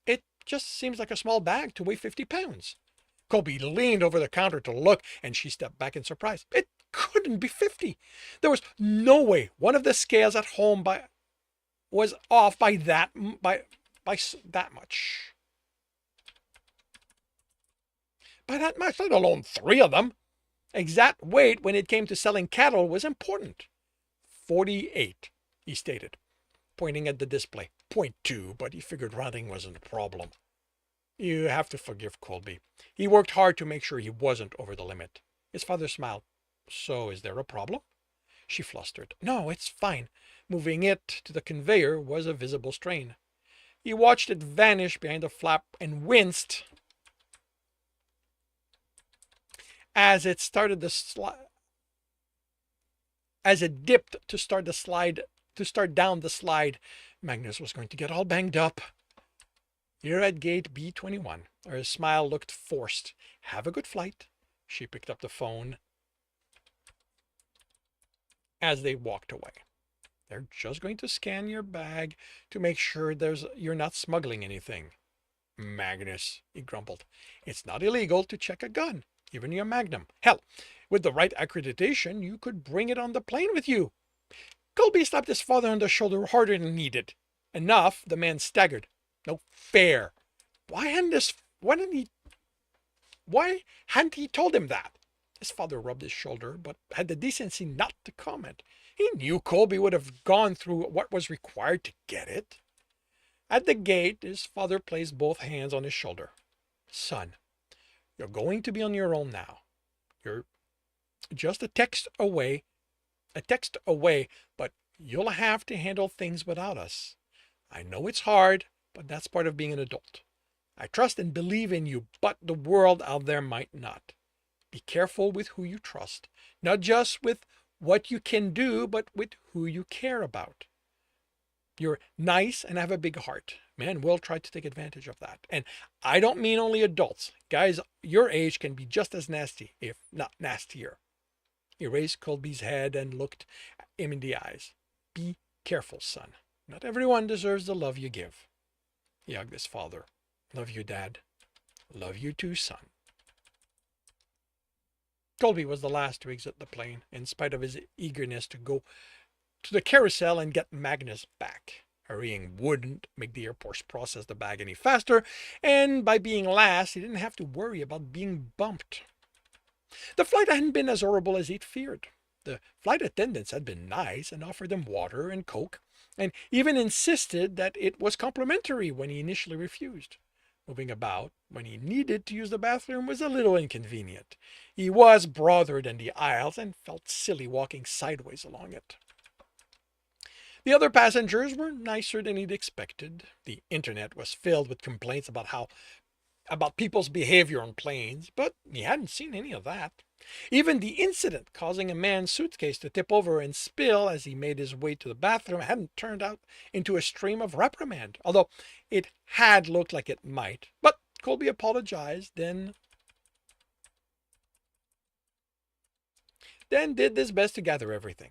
It just seems like a small bag to weigh 50 pounds. Colby leaned over the counter to look, and she stepped back in surprise. It couldn't be 50. There was no way one of the scales at home was off by that much. By that much, let alone three of them. Exact weight when it came to selling cattle was important. 48, he stated, pointing at the display. .2, but he figured rounding wasn't a problem. You have to forgive Colby. He worked hard to make sure he wasn't over the limit. His father smiled. So is there a problem? She flustered. No, it's fine. Moving it to the conveyor was a visible strain. He watched it vanish behind the flap and winced as it started the as it dipped to start down the slide. Magnus was going to get all banged up. You're at gate B21. Her smile looked forced. Have a good flight. She picked up the phone as they walked away. They're just going to scan your bag to make sure you're not smuggling anything. Magnus, he grumbled. It's not illegal to check a gun, even your Magnum. Hell, with the right accreditation, you could bring it on the plane with you. Colby slapped his father on the shoulder harder than needed. Enough, the man staggered. No fair. Why hadn't he told him that? His father rubbed his shoulder, but had the decency not to comment. He knew Colby would have gone through what was required to get it. At the gate, his father placed both hands on his shoulder. Son, you're going to be on your own now. You're just a text away, but you'll have to handle things without us. I know it's hard, but that's part of being an adult. I trust and believe in you, but the world out there might not. Be careful with who you trust, not just with what you can do, but with who you care about. You're nice and have a big heart. Men will try to take advantage of that. And I don't mean only adults. Guys your age can be just as nasty, if not nastier. He raised Colby's head and looked him in the eyes. Be careful, son. Not everyone deserves the love you give. He hugged his father. Love you, Dad. Love you too, son. Colby was the last to exit the plane, in spite of his eagerness to go to the carousel and get Magnus back. Hurrying wouldn't make the airports process the bag any faster, and by being last, he didn't have to worry about being bumped. The flight hadn't been as horrible as he'd feared. The flight attendants had been nice and offered them water and Coke, and even insisted that it was complimentary when he initially refused. Moving about when he needed to use the bathroom was a little inconvenient. He was broader than the aisles and felt silly walking sideways along it. The other passengers were nicer than he'd expected. The internet was filled with complaints about people's behavior on planes, but he hadn't seen any of that. Even the incident causing a man's suitcase to tip over and spill as he made his way to the bathroom hadn't turned out into a stream of reprimand, although it had looked like it might. But Colby apologized, then did his best to gather everything.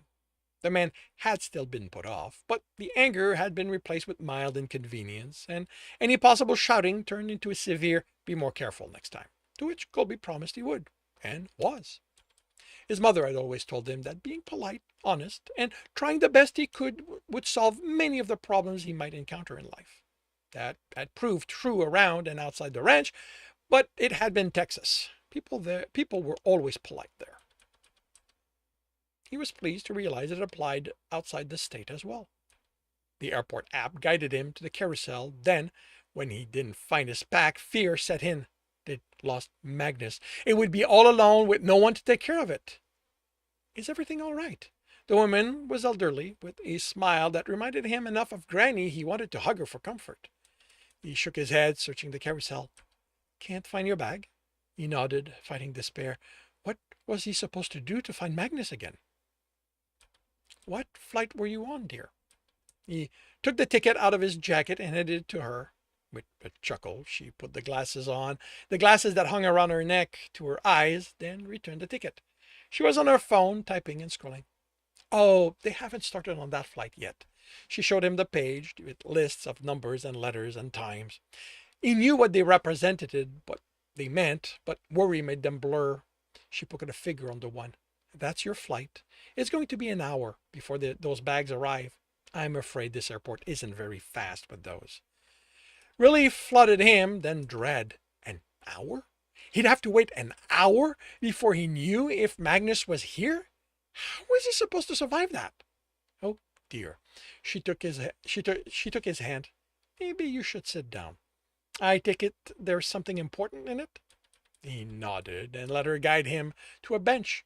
The man had still been put off, but the anger had been replaced with mild inconvenience, and any possible shouting turned into a severe, be more careful next time, to which Colby promised he would, and was. His mother had always told him that being polite, honest, and trying the best he could would solve many of the problems he might encounter in life. That had proved true around and outside the ranch, but it had been Texas. People were always polite there. He was pleased to realize it applied outside the state as well. The airport app guided him to the carousel. Then, when he didn't find his pack, fear set in. They'd lost Magnus. It would be all alone with no one to take care of it. Is everything all right? The woman was elderly, with a smile that reminded him enough of Granny he wanted to hug her for comfort. He shook his head, searching the carousel. Can't find your bag? He nodded, fighting despair. What was he supposed to do to find Magnus again? What flight were you on, dear? He took the ticket out of his jacket and handed it to her. With a chuckle, she put the glasses on, the glasses that hung around her neck, to her eyes, then returned the ticket. She was on her phone, typing and scrolling. Oh, they haven't started on that flight yet. She showed him the page with lists of numbers and letters and times. He knew what they represented, but they meant, but worry made them blur. She put a figure on the one. That's your flight. It's going to be an hour before those bags arrive. I'm afraid this airport isn't very fast with those. Relief flooded him, then dread. An hour? He'd have to wait an hour before he knew if Magnus was here? How was he supposed to survive that? Oh dear. She took his hand. Maybe you should sit down. I take it there's something important in it? He nodded and let her guide him to a bench.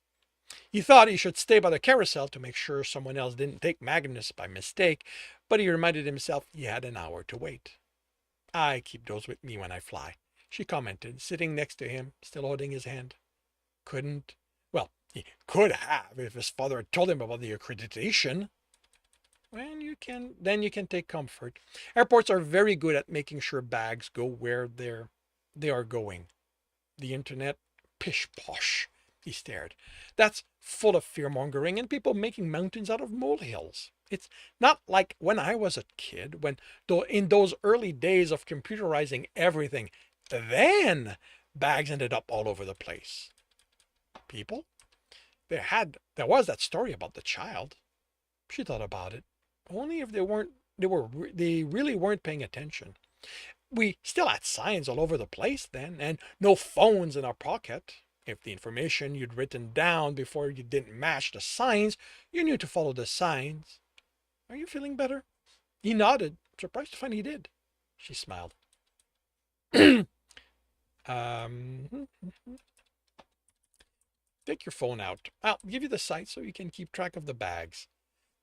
He thought he should stay by the carousel to make sure someone else didn't take Magnus by mistake, but he reminded himself he had an hour to wait. I keep those with me when I fly, she commented, sitting next to him, still holding his hand. Couldn't. Well, he could have if his father had told him about the accreditation. Well, then you can take comfort. Airports are very good at making sure bags go where they are going. The internet, pish posh, he stared. That's full of fear-mongering and people making mountains out of molehills. It's not like when I was a kid, when in those early days of computerizing everything, then bags ended up all over the place. People? There was that story about the child. She thought about it. Only if they really weren't paying attention. We still had signs all over the place then, and no phones in our pocket. If the information you'd written down before you didn't match the signs, you knew to follow the signs. Are you feeling better? He nodded, surprised to find he did. She smiled. um, Take your phone out. I'll give you the site so you can keep track of the bags.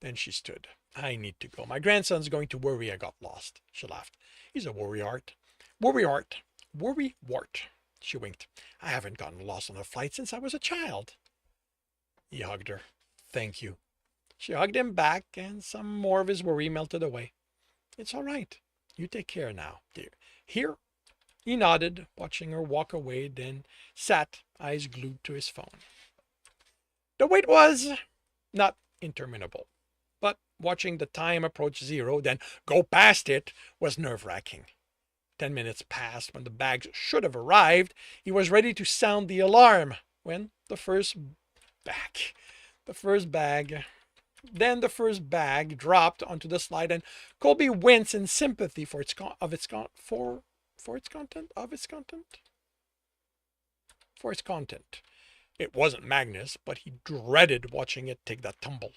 Then she stood. I need to go. My grandson's going to worry I got lost. She laughed. He's a worry-art. Worry-art. Worry-wart. She winked. I haven't gotten lost on a flight since I was a child. He hugged her. Thank you. She hugged him back, and some more of his worry melted away. It's all right. You take care now, dear. Here? He nodded, watching her walk away, then sat, eyes glued to his phone. The wait was not interminable, but watching the time approach 0, then go past it, was nerve-wracking. 10 minutes passed when the bags should have arrived. He was ready to sound the alarm when the first bag dropped onto the slide, and Colby winced in sympathy for its content. It wasn't Magnus, but he dreaded watching it take that tumble.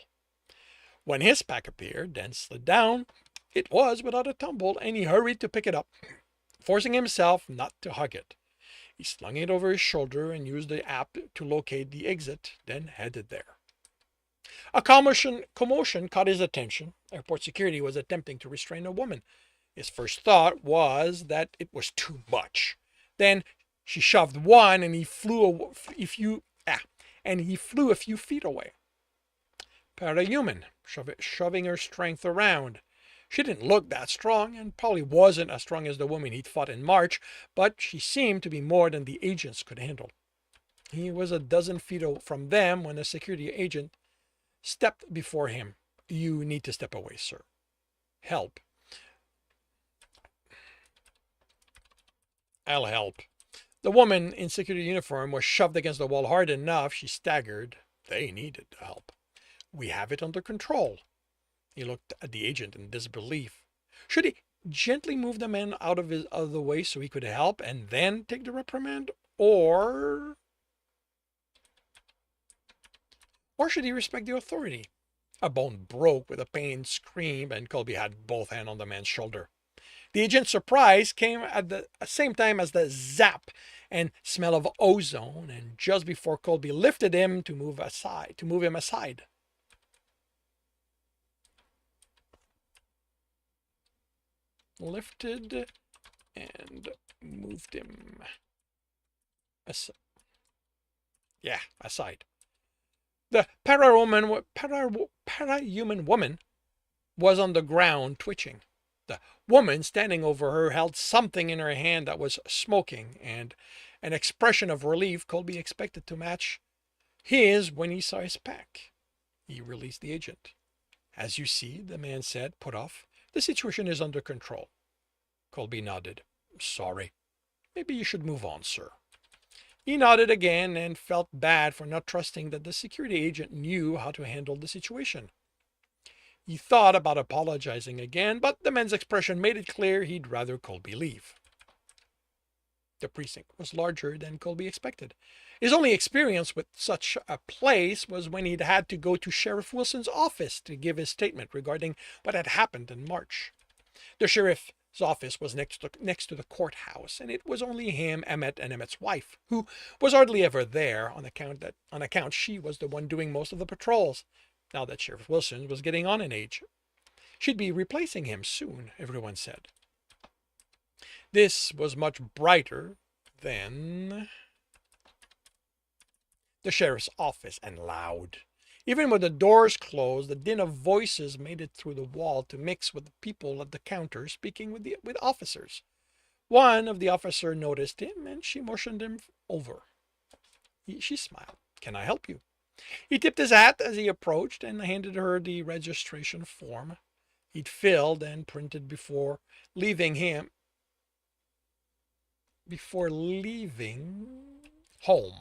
When his pack appeared, then slid down, it was without a tumble, and he hurried to pick it up, forcing himself not to hug it. He slung it over his shoulder and used the app to locate the exit, then headed there. A commotion caught his attention. Airport security was attempting to restrain a woman. His first thought was that it was too much. Then she shoved one, and he flew a few feet away. Parahuman, shoving her strength around. She didn't look that strong, and probably wasn't as strong as the woman he'd fought in March, but she seemed to be more than the agents could handle. He was a dozen feet from them when a security agent stepped before him. You need to step away, sir. Help. I'll help. The woman in security uniform was shoved against the wall hard enough she staggered. They needed help. We have it under control. He looked at the agent in disbelief. Should he gently move the man out of the way so he could help and then take the reprimand? Or should he respect the authority? A bone broke with a pained scream, and Colby had both hands on the man's shoulder. The agent's surprise came at the same time as the zap and smell of ozone, and just before Colby lifted him to move him aside. Lifted and moved him aside. The para-human woman was on the ground twitching. The woman standing over her held something in her hand that was smoking, and an expression of relief Colby expected to match his when he saw his pack. He released the agent. As you see, the man said, put off. The situation is under control. Colby nodded. Sorry. Maybe you should move on, sir. He nodded again and felt bad for not trusting that the security agent knew how to handle the situation. He thought about apologizing again, but the man's expression made it clear he'd rather Colby leave. The precinct was larger than Colby expected. His only experience with such a place was when he'd had to go to Sheriff Wilson's office to give his statement regarding what had happened in March. The sheriff's office was next to the courthouse, and it was only him, Emmett, and Emmett's wife, who was hardly ever there on account she was the one doing most of the patrols, now that Sheriff Wilson was getting on in age. She'd be replacing him soon, everyone said. This was much brighter than the sheriff's office, and loud. Even when the doors closed, the din of voices made it through the wall to mix with the people at the counter speaking with officers. One of the officers noticed him, and she motioned him over. She smiled. Can I help you? He tipped his hat as he approached and handed her the registration form he'd filled and printed before leaving home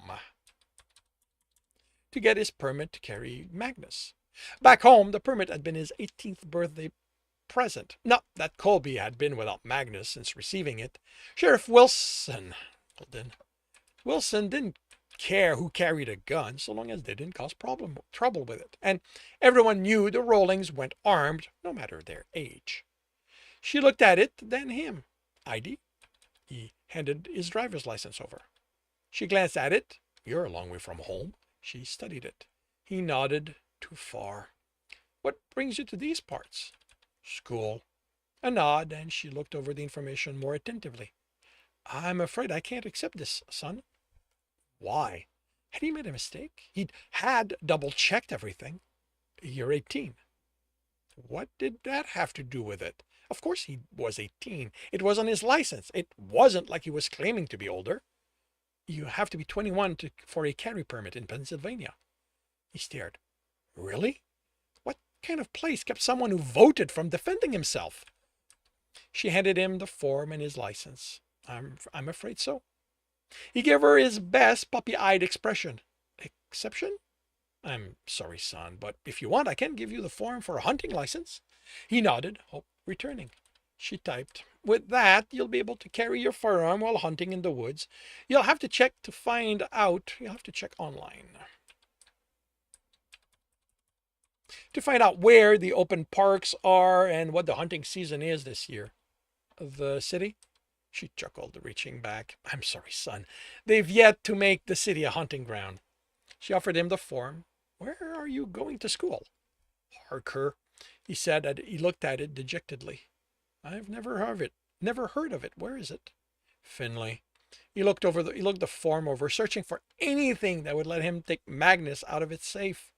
to get his permit to carry Magnus. Back home, the permit had been his 18th birthday present. Not that Colby had been without Magnus since receiving it. Sheriff Wilson didn't care who carried a gun so long as they didn't cause trouble with it. And everyone knew the Rawlings went armed no matter their age. She looked at it, then him. ID? He handed his driver's license over. She glanced at it. You're a long way from home. She studied it. He nodded. Too far. What brings you to these parts? School. A nod, and she looked over the information more attentively. I'm afraid I can't accept this, son. Why? Had he made a mistake? He'd had double-checked everything. You're 18. What did that have to do with it? Of course he was 18. It was on his license. It wasn't like he was claiming to be older. You have to be 21 for a carry permit in Pennsylvania. He stared. Really? What kind of place kept someone who voted from defending himself? She handed him the form and his license. I'm afraid so. He gave her his best puppy-eyed expression. Exception? I'm sorry, son, but if you want, I can give you the form for a hunting license. He nodded, hope returning. She typed, with that, you'll be able to carry your firearm while hunting in the woods. You'll have to check online. To find out where the open parks are and what the hunting season is this year. The city? She chuckled, reaching back. I'm sorry, son. They've yet to make the city a hunting ground. She offered him the form. Where are you going to school? Harker, he said, and he looked at it dejectedly. I've never heard of it. Where is it? Finley. He looked the form over, searching for anything that would let him take Magnus out of its safe.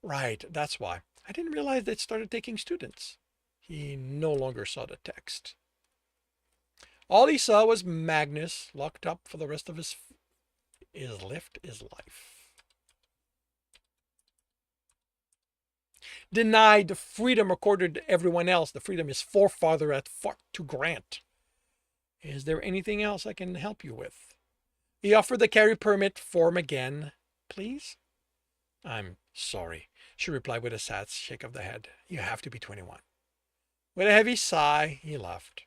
Right, that's why. I didn't realize they'd started taking students. He no longer saw the text. All he saw was Magnus locked up for the rest of his life. Denied the freedom accorded to everyone else, the freedom his forefather had fought to grant. Is there anything else I can help you with? He offered the carry permit form again. Please? I'm sorry, she replied with a sad shake of the head. You have to be 21. With a heavy sigh, he left.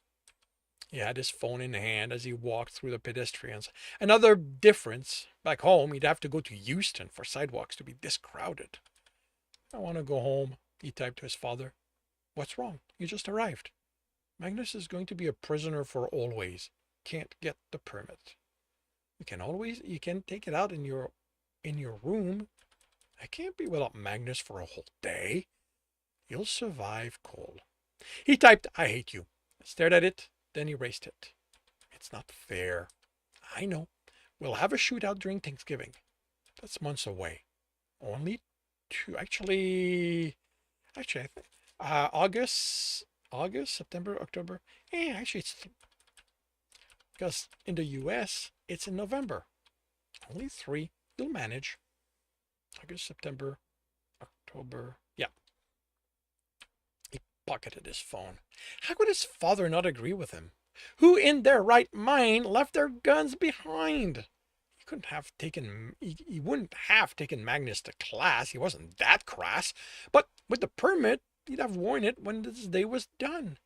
He had his phone in hand as he walked through the pedestrians. Another difference, back home, he'd have to go to Houston for sidewalks to be this crowded. I want to go home, he typed to his father. What's wrong? You just arrived. Magnus is going to be a prisoner for always. Can't get the permit. You can take it out in your room. I can't be without Magnus for a whole day. You'll survive, Cole. He typed, I hate you. Stared at it, then erased it. It's not fair. I know. We'll have a shootout during Thanksgiving. That's months away. Only two. Actually, I think August, September, October. Actually, it's because in the U.S. it's in November. Only three. You'll manage. August, September, October. Yeah. He pocketed his phone. How could his father not agree with him? Who in their right mind left their guns behind? He couldn't have taken. He wouldn't have taken Magnus to class. He wasn't that crass. But with the permit, he'd have worn it when this day was done.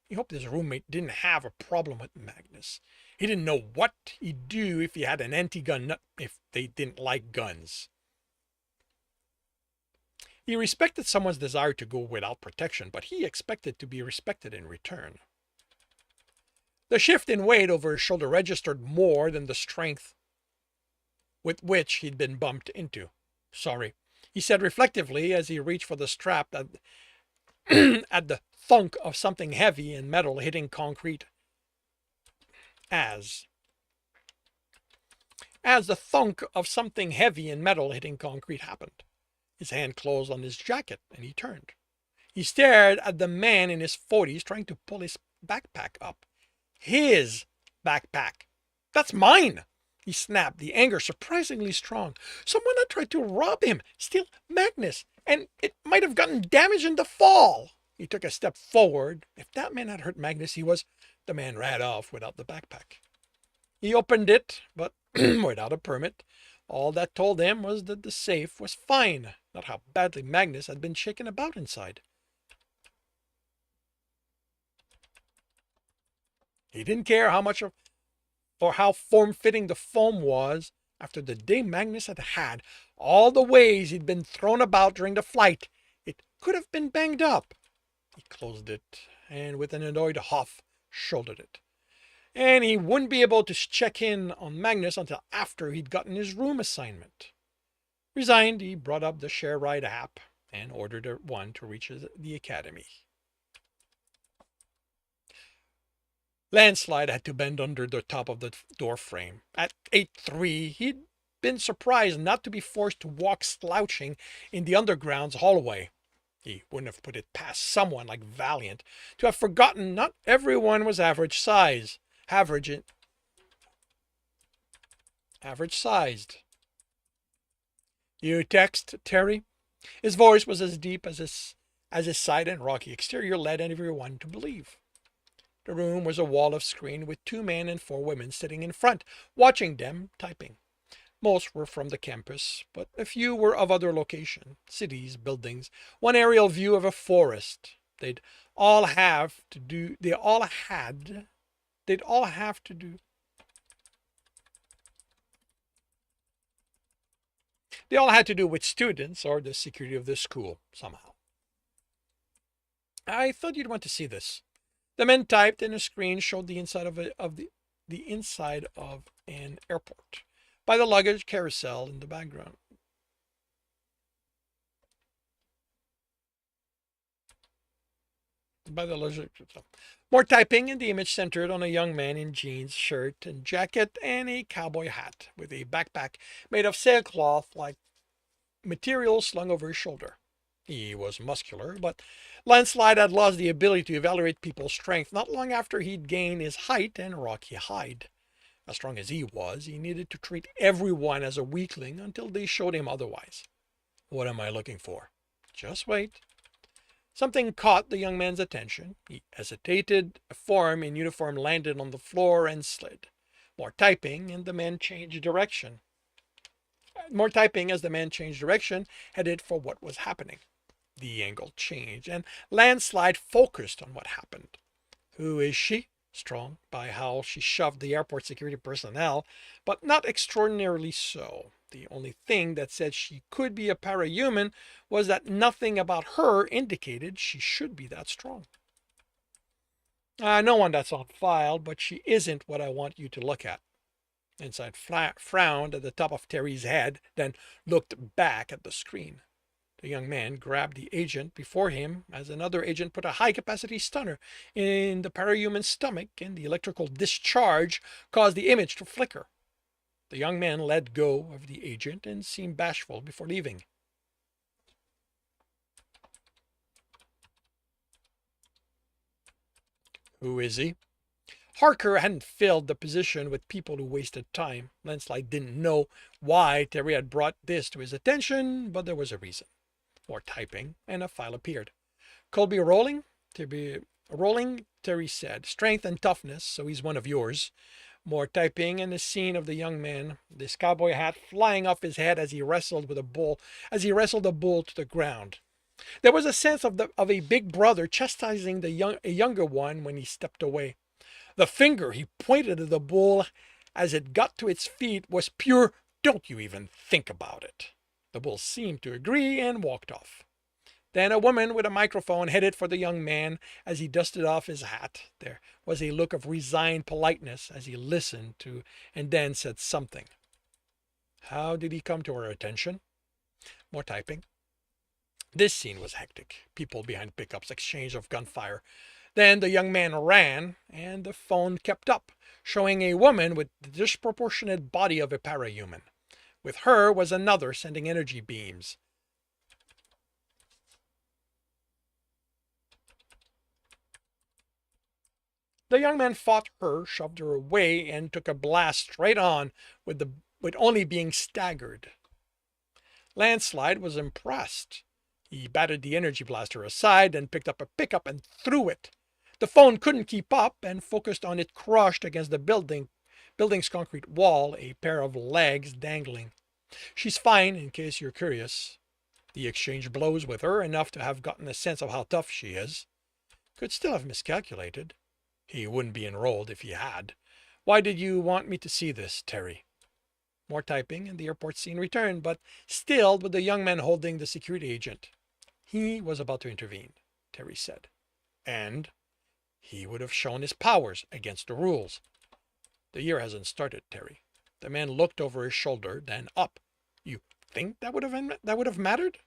He hoped his roommate didn't have a problem with Magnus. He didn't know what he'd do if he had an anti-gun nut if they didn't like guns. He respected someone's desire to go without protection, but he expected to be respected in return. The shift in weight over his shoulder registered more than the strength with which he'd been bumped into. Sorry, he said reflectively as he reached for the strap at, at the thunk of something heavy and metal hitting concrete. As the thunk of something heavy and metal hitting concrete happened. His hand closed on his jacket and he turned. He stared at the man in his 40s trying to pull his backpack up. His backpack. That's mine, he snapped, the anger surprisingly strong. Someone had tried to rob him, steal Magnus, and it might have gotten damaged in the fall. He took a step forward. If that man had hurt Magnus, the man ran off without the backpack. He opened it, but without a permit. All that told him was that the safe was fine, not how badly Magnus had been shaken about inside. He didn't care how much or how form-fitting the foam was. After the day Magnus had had, all the ways he'd been thrown about during the flight, it could have been banged up. He closed it, and with an annoyed huff, shouldered it. And he wouldn't be able to check in on Magnus until after he'd gotten his room assignment. Resigned, he brought up the Share Ride app and ordered one to reach the academy. Landslide had to bend under the top of the door frame. At 8'3", he'd been surprised not to be forced to walk slouching in the underground's hallway. He wouldn't have put it past someone like Valiant to have forgotten not everyone was average size. Average sized. You text, Terry? His voice was as deep as his side and rocky exterior led everyone to believe. The room was a wall of screen with 2 men and 4 women sitting in front, watching them typing. Most were from the campus, but a few were of other locations, cities, buildings, one aerial view of a forest. They'd all have to do with students or the security of the school somehow. I thought you'd want to see this. The men typed and a screen showed the inside of the inside of an airport by the luggage carousel in the background. More typing, and the image centered on a young man in jeans, shirt and jacket and a cowboy hat with a backpack made of sailcloth-like material slung over his shoulder. He was muscular, but Landslide had lost the ability to evaluate people's strength not long after he'd gained his height and rocky hide. As strong as he was, he needed to treat everyone as a weakling until they showed him otherwise. What am I looking for? Just wait. Something caught the young man's attention. He hesitated. A form in uniform landed on the floor and slid. More typing, and the man changed direction. Headed for what was happening. The angle changed, and Landslide focused on what happened. Who is she? Strong by how she shoved the airport security personnel, but not extraordinarily so. The only thing that said she could be a parahuman was that nothing about her indicated she should be that strong. No one that's on file, but she isn't what I want you to look at. Inside frowned at the top of Terry's head, then looked back at the screen. The young man grabbed the agent before him as another agent put a high-capacity stunner in the parahuman's stomach, and the electrical discharge caused the image to flicker. The young man let go of the agent and seemed bashful before leaving. Who is he? Harker hadn't filled the position with people who wasted time. Landslide didn't know why Terry had brought this to his attention, but there was a reason. More typing, and a file appeared. Colby rolling? Terry said. Strength and toughness, so he's one of yours. More typing, and the scene of the young man, this cowboy hat flying off his head as he wrestled a bull to the ground. There was a sense of a big brother chastising a younger one when he stepped away. The finger he pointed at the bull as it got to its feet was pure, don't you even think about it. The bull seemed to agree and walked off. Then a woman with a microphone headed for the young man as he dusted off his hat. There was a look of resigned politeness as he listened to and then said something. How did he come to our attention? More typing. This scene was hectic. People behind pickups exchanged of gunfire. Then the young man ran, and the phone kept up, showing a woman with the disproportionate body of a parahuman. With her was another sending energy beams. The young man fought her, shoved her away, and took a blast straight on with only being staggered. Landslide was impressed. He batted the energy blaster aside, then picked up a pickup and threw it. The phone couldn't keep up and focused on it crushed against the building's concrete wall, a pair of legs dangling. She's fine, in case you're curious. He exchanged blows with her, enough to have gotten a sense of how tough she is. Could still have miscalculated. He wouldn't be enrolled if he had. Why did you want me to see this, Terry? More typing, and the airport scene returned, but still with the young man holding the security agent. He was about to intervene, Terry said. And he would have shown his powers against the rules. The year hasn't started, Terry. The man looked over his shoulder, then up. You think that would have mattered?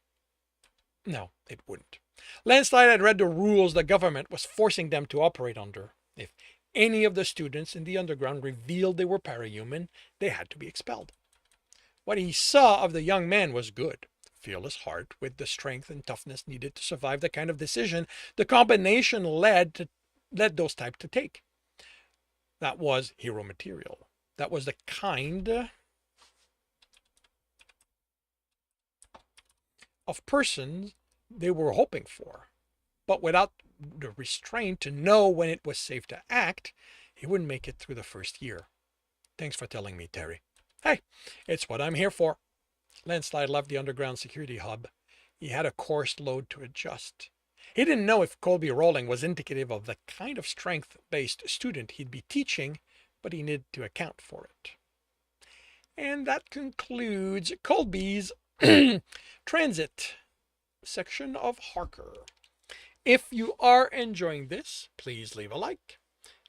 No, it wouldn't. Landslide had read the rules the government was forcing them to operate under. If any of the students in the underground revealed they were parahuman, they had to be expelled. What he saw of the young man was good. Fearless heart, with the strength and toughness needed to survive the kind of decision the combination led those types to take. That was hero material. That was the kind of person they were hoping for. But without the restraint to know when it was safe to act, he wouldn't make it through the first year. Thanks for telling me, Terry. Hey, it's what I'm here for. Landslide left the underground security hub. He had a course load to adjust. He didn't know if Colby rolling was indicative of the kind of strength-based student he'd be teaching, but he needed to account for it. And that concludes Colby's transit section of Harker. If you are enjoying this, please leave a like.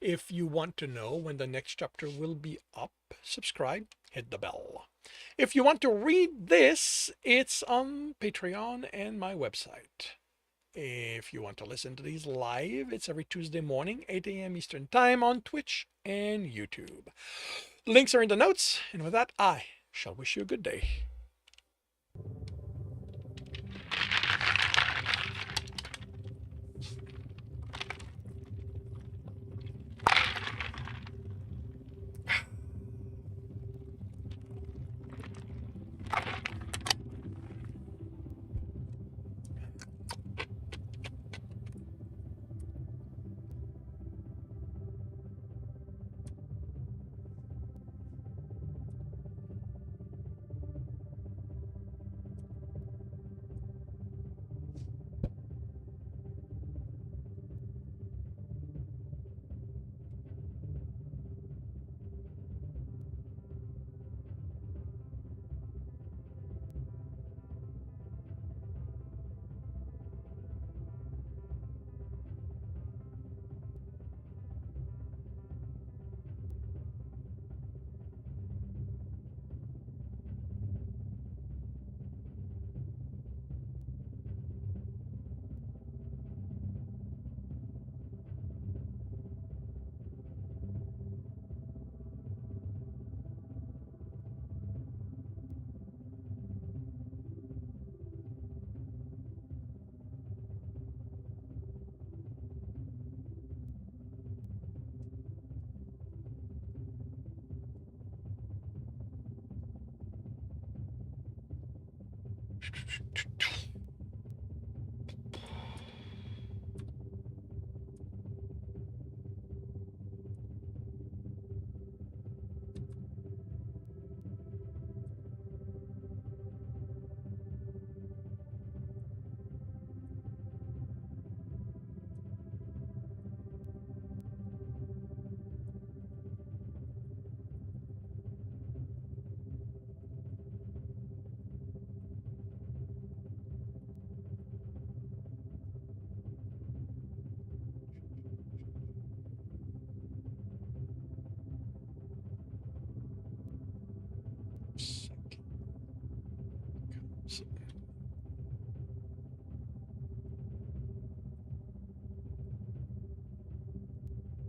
If you want to know when the next chapter will be up, subscribe, hit the bell. If you want to read this, it's on Patreon and my website. If you want to listen to these live, it's every Tuesday morning, 8 a.m. Eastern Time on Twitch and YouTube. Links are in the notes, and with that, I shall wish you a good day.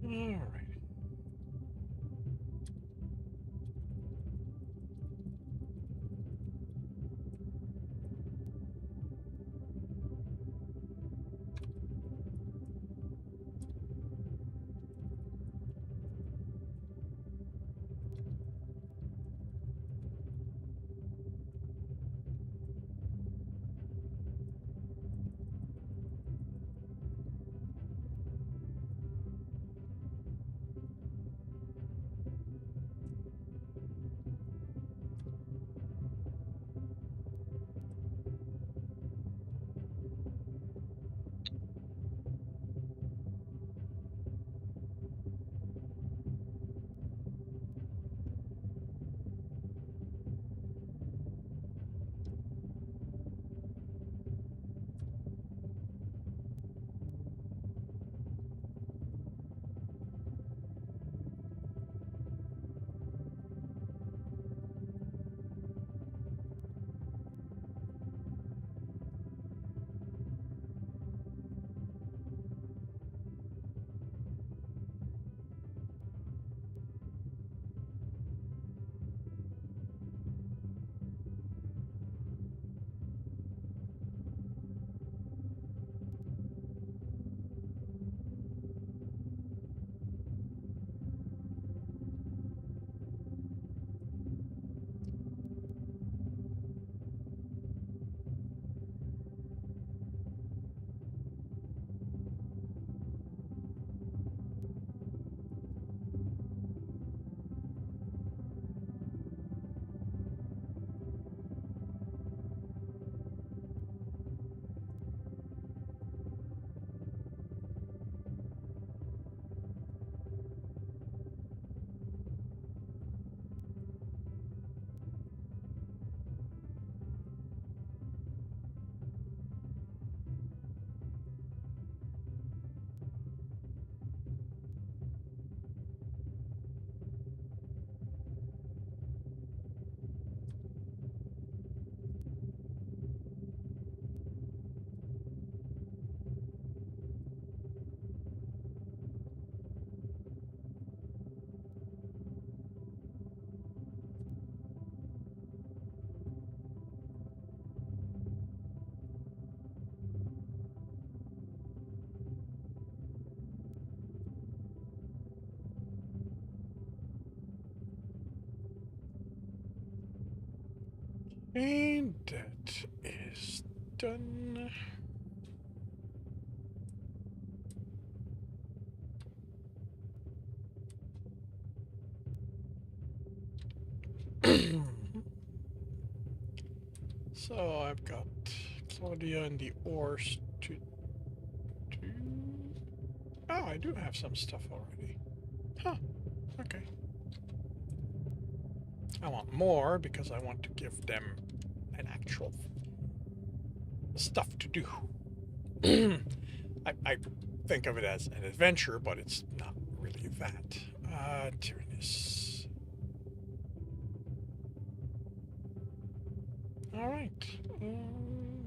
All right. And that is done. So I've got Claudia and the ores to do. Oh, I do have some stuff already. Huh. Okay. I want more because I want to give them an actual stuff to do. I think of it as an adventure, but it's not really that. Tyrannus. Alright.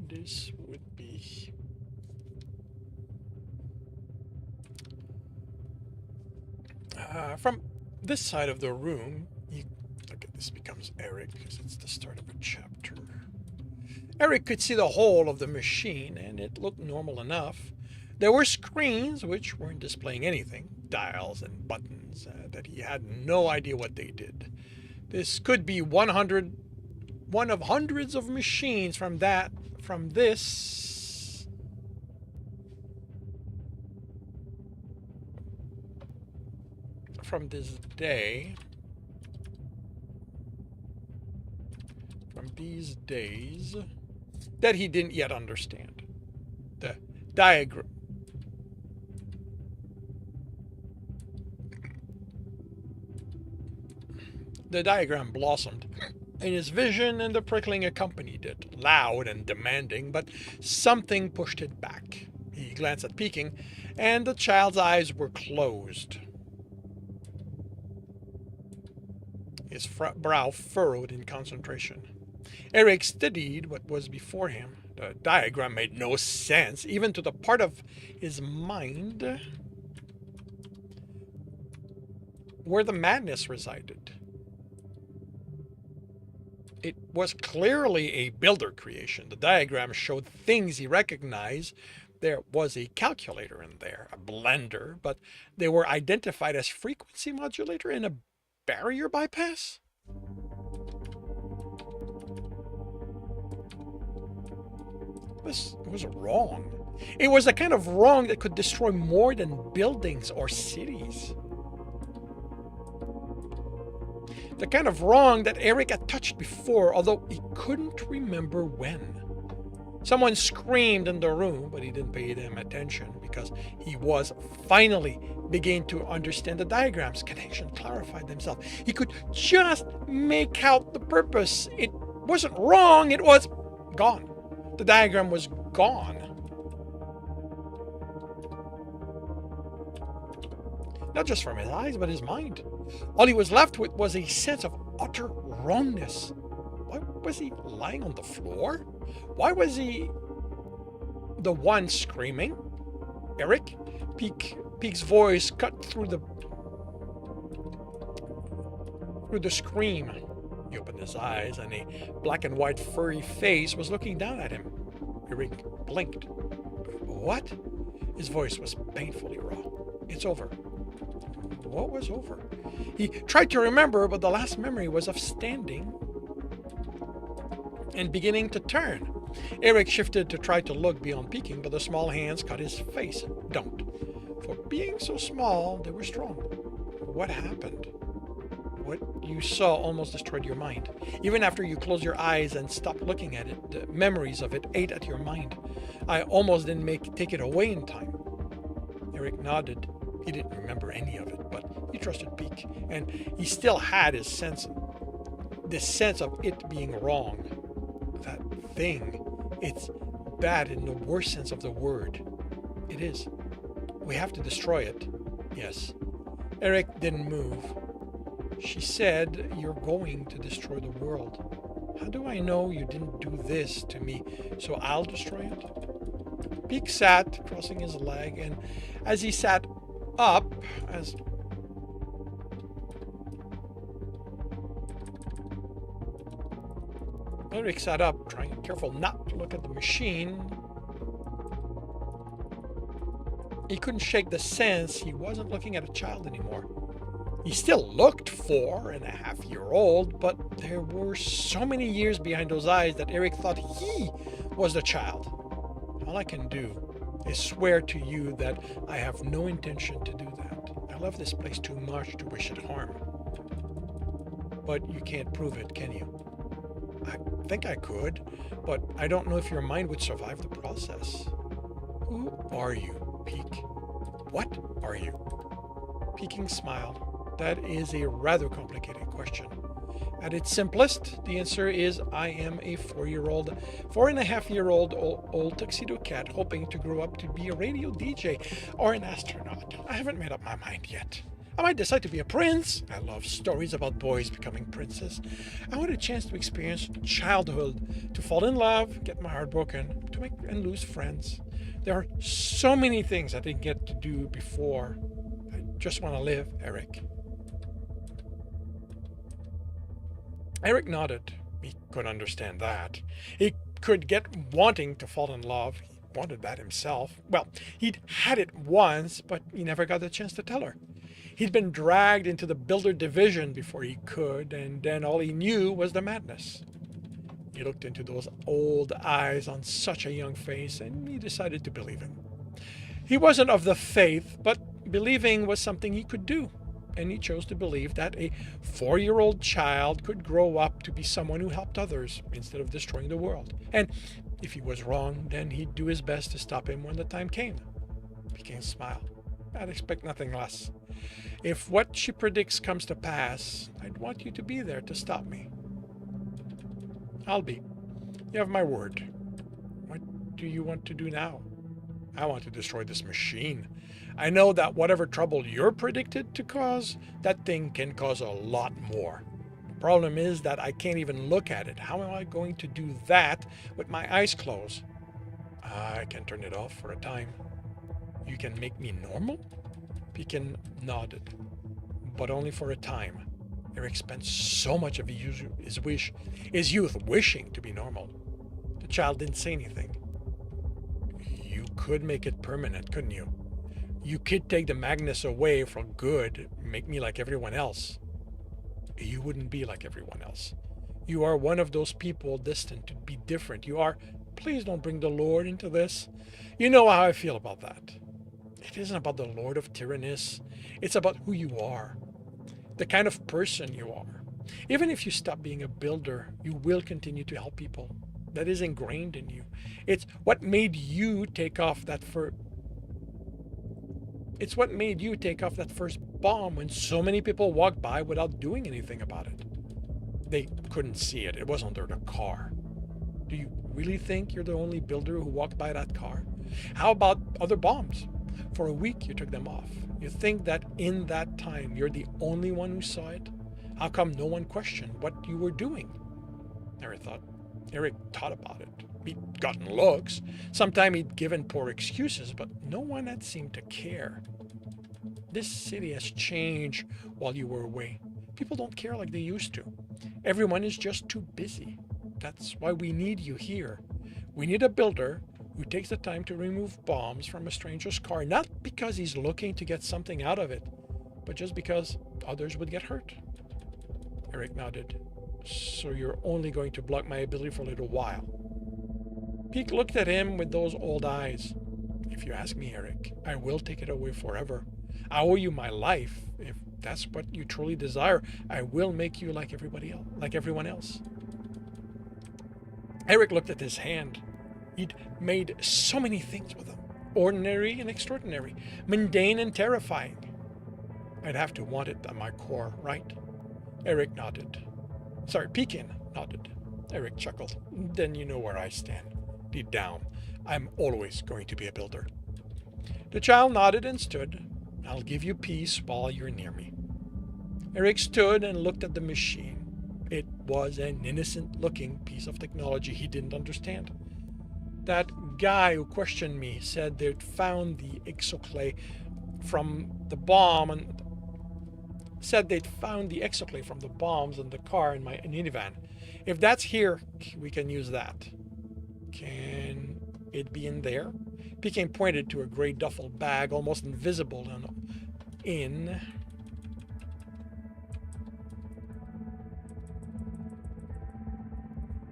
This would be... from this side of the room, you look at this becomes Eric because it's the start of a chapter. Eric could see the whole of the machine and it looked normal enough. There were screens which weren't displaying anything, dials and buttons that he had no idea what they did. This could be 100 one of hundreds of machines from this day, from these days, that he didn't yet understand. The diagram. The diagram blossomed in his vision, and the prickling accompanied it, loud and demanding, but something pushed it back. He glanced at Peking, and the child's eyes were closed. His brow furrowed in concentration. Eric studied what was before him. The diagram made no sense, even to the part of his mind where the madness resided. It was clearly a builder creation. The diagram showed things he recognized. There was a calculator in there, a blender, but they were identified as frequency modulator and a barrier bypass? This was wrong. It was the kind of wrong that could destroy more than buildings or cities. The kind of wrong that Eric had touched before, although he couldn't remember when. Someone screamed in the room, but he didn't pay them attention because he was finally beginning to understand the diagram's connection clarified themselves. He could just make out the purpose. It wasn't wrong, it was gone. The diagram was gone. Not just from his eyes, but his mind. All he was left with was a sense of utter wrongness. Why was he lying on the floor? Why was he the one screaming? Eric? Peak's voice cut through the scream. He opened his eyes, and a black and white furry face was looking down at him. Eric blinked. What? His voice was painfully raw. It's over. What was over? He tried to remember, but the last memory was of standing and beginning to turn. Eric shifted to try to look beyond Peking, but the small hands cut his face. Don't. For being so small, they were strong. What happened? What you saw almost destroyed your mind. Even after you closed your eyes and stopped looking at it, the memories of it ate at your mind. I almost didn't take it away in time. Eric nodded. He didn't remember any of it, but he trusted Peak, and he still had this sense of it being wrong. That thing, it's bad in the worst sense of the word. It is. We have to destroy it. Yes. Eric didn't move. She said, "You're going to destroy the world. How do I know you didn't do this to me, so I'll destroy it?" Peak sat, crossing his leg, and as he sat up, Eric sat up, trying careful not to look at the machine. He couldn't shake the sense he wasn't looking at a child anymore. He still looked 4.5-year-old, but there were so many years behind those eyes that Eric thought he was the child. All I can do is swear to you that I have no intention to do that. I love this place too much to wish it harm. But you can't prove it, can you? I think I could, but I don't know if your mind would survive the process. Who are you, Peak? What are you? Peking smiled. That is a rather complicated question. At its simplest, the answer is I am a 4.5-year-old old tuxedo cat hoping to grow up to be a radio DJ or an astronaut. I haven't made up my mind yet. I might decide to be a prince. I love stories about boys becoming princes. I want a chance to experience childhood, to fall in love, get my heart broken, to make and lose friends. There are so many things I didn't get to do before. I just want to live, Eric. Eric nodded. He could understand that. He could get wanting to fall in love. He wanted that himself. Well, he'd had it once, but he never got the chance to tell her. He'd been dragged into the builder division before he could, and then all he knew was the madness. He looked into those old eyes on such a young face, and he decided to believe him. He wasn't of the faith, but believing was something he could do. And he chose to believe that a 4-year-old child could grow up to be someone who helped others instead of destroying the world. And if he was wrong, then he'd do his best to stop him when the time came. Peking smiled. I'd expect nothing less. If what she predicts comes to pass, I'd want you to be there to stop me. I'll be. You have my word. What do you want to do now? I want to destroy this machine. I know that whatever trouble you're predicted to cause, that thing can cause a lot more. The problem is that I can't even look at it. How am I going to do that with my eyes closed? I can turn it off for a time. You can make me normal? Pekin nodded, but only for a time. Eric spent so much of his youth wishing to be normal. The child didn't say anything. You could make it permanent, couldn't you? You could take the Magnus away for good, make me like everyone else. You wouldn't be like everyone else. You are one of those people destined to be different. You are. Please don't bring the Lord into this. You know how I feel about that. It isn't about the Lord of Tyrannus. It's about who you are. The kind of person you are. Even if you stop being a builder, you will continue to help people. That is ingrained in you. It's what made you take off that first bomb when so many people walked by without doing anything about it. They couldn't see it. It was under the car. Do you really think you're the only builder who walked by that car? How about other bombs? For a week you took them off. You think that in that time you're the only one who saw it? How come no one questioned what you were doing? Eric thought about it. He'd gotten looks. Sometimes he'd given poor excuses, but no one had seemed to care. This city has changed while you were away. People don't care like they used to. Everyone is just too busy. That's why we need you here. We need a builder who takes the time to remove bombs from a stranger's car, not because he's looking to get something out of it, but just because others would get hurt. Eric nodded. So you're only going to block my ability for a little while. Peak looked at him with those old eyes. If you ask me, Eric, I will take it away forever. I owe you my life. If that's what you truly desire, I will make you like everyone else. Eric looked at his hand. He'd made so many things with them. Ordinary and extraordinary. Mundane and terrifying. I'd have to want it at my core, right? Eric nodded. Pekin nodded. Eric chuckled. Then you know where I stand. Deep down, I'm always going to be a builder. The child nodded and stood. I'll give you peace while you're near me. Eric stood and looked at the machine. It was an innocent-looking piece of technology he didn't understand. That guy who questioned me said they'd found the exoclay from the bomb and said they'd found the exoclay from the bombs in the car in my minivan. If that's here, we can use that. Can it be in there? Pekin pointed to a gray duffel bag, almost invisible in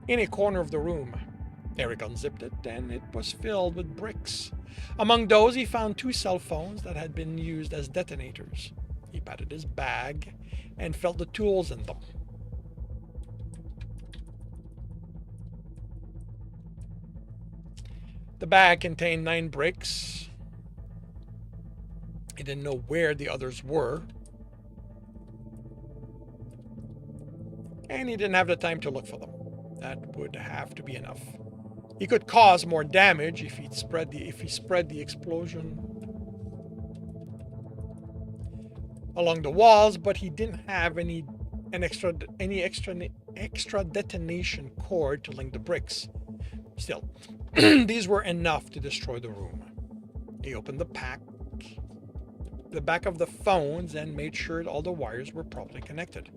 a corner of the room. Eric unzipped it, and it was filled with bricks. Among those, he found 2 cell phones that had been used as detonators. He patted his bag and felt the tools in them. The bag contained 9 bricks. He didn't know where the others were. And he didn't have the time to look for them. That would have to be enough. He could cause more damage if he spread the explosion along the walls, but he didn't have any extra detonation cord to link the bricks. Still, these were enough to destroy the room. He opened the back of the phones and made sure all the wires were properly connected.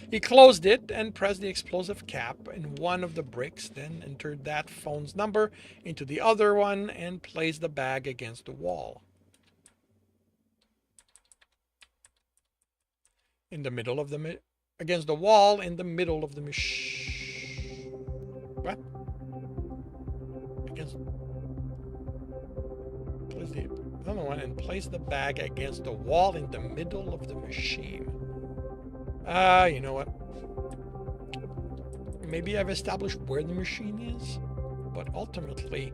He closed it and pressed the explosive cap in one of the bricks, then entered that phone's number into the other one and placed the bag against the wall. Against the wall in the middle of the machine. What? Against... Place the other one and place the bag against the wall in the middle of the machine. You know what? Maybe I've established where the machine is, but ultimately,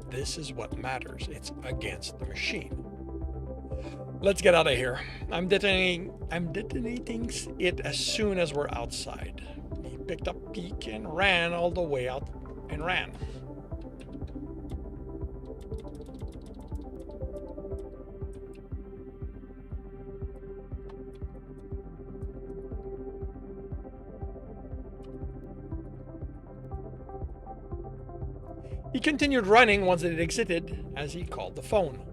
this is what matters. It's against the machine. Let's get out of here. I'm detonating it as soon as we're outside. He picked up Peek and ran all the way out and ran. He continued running once it exited as he called the phone.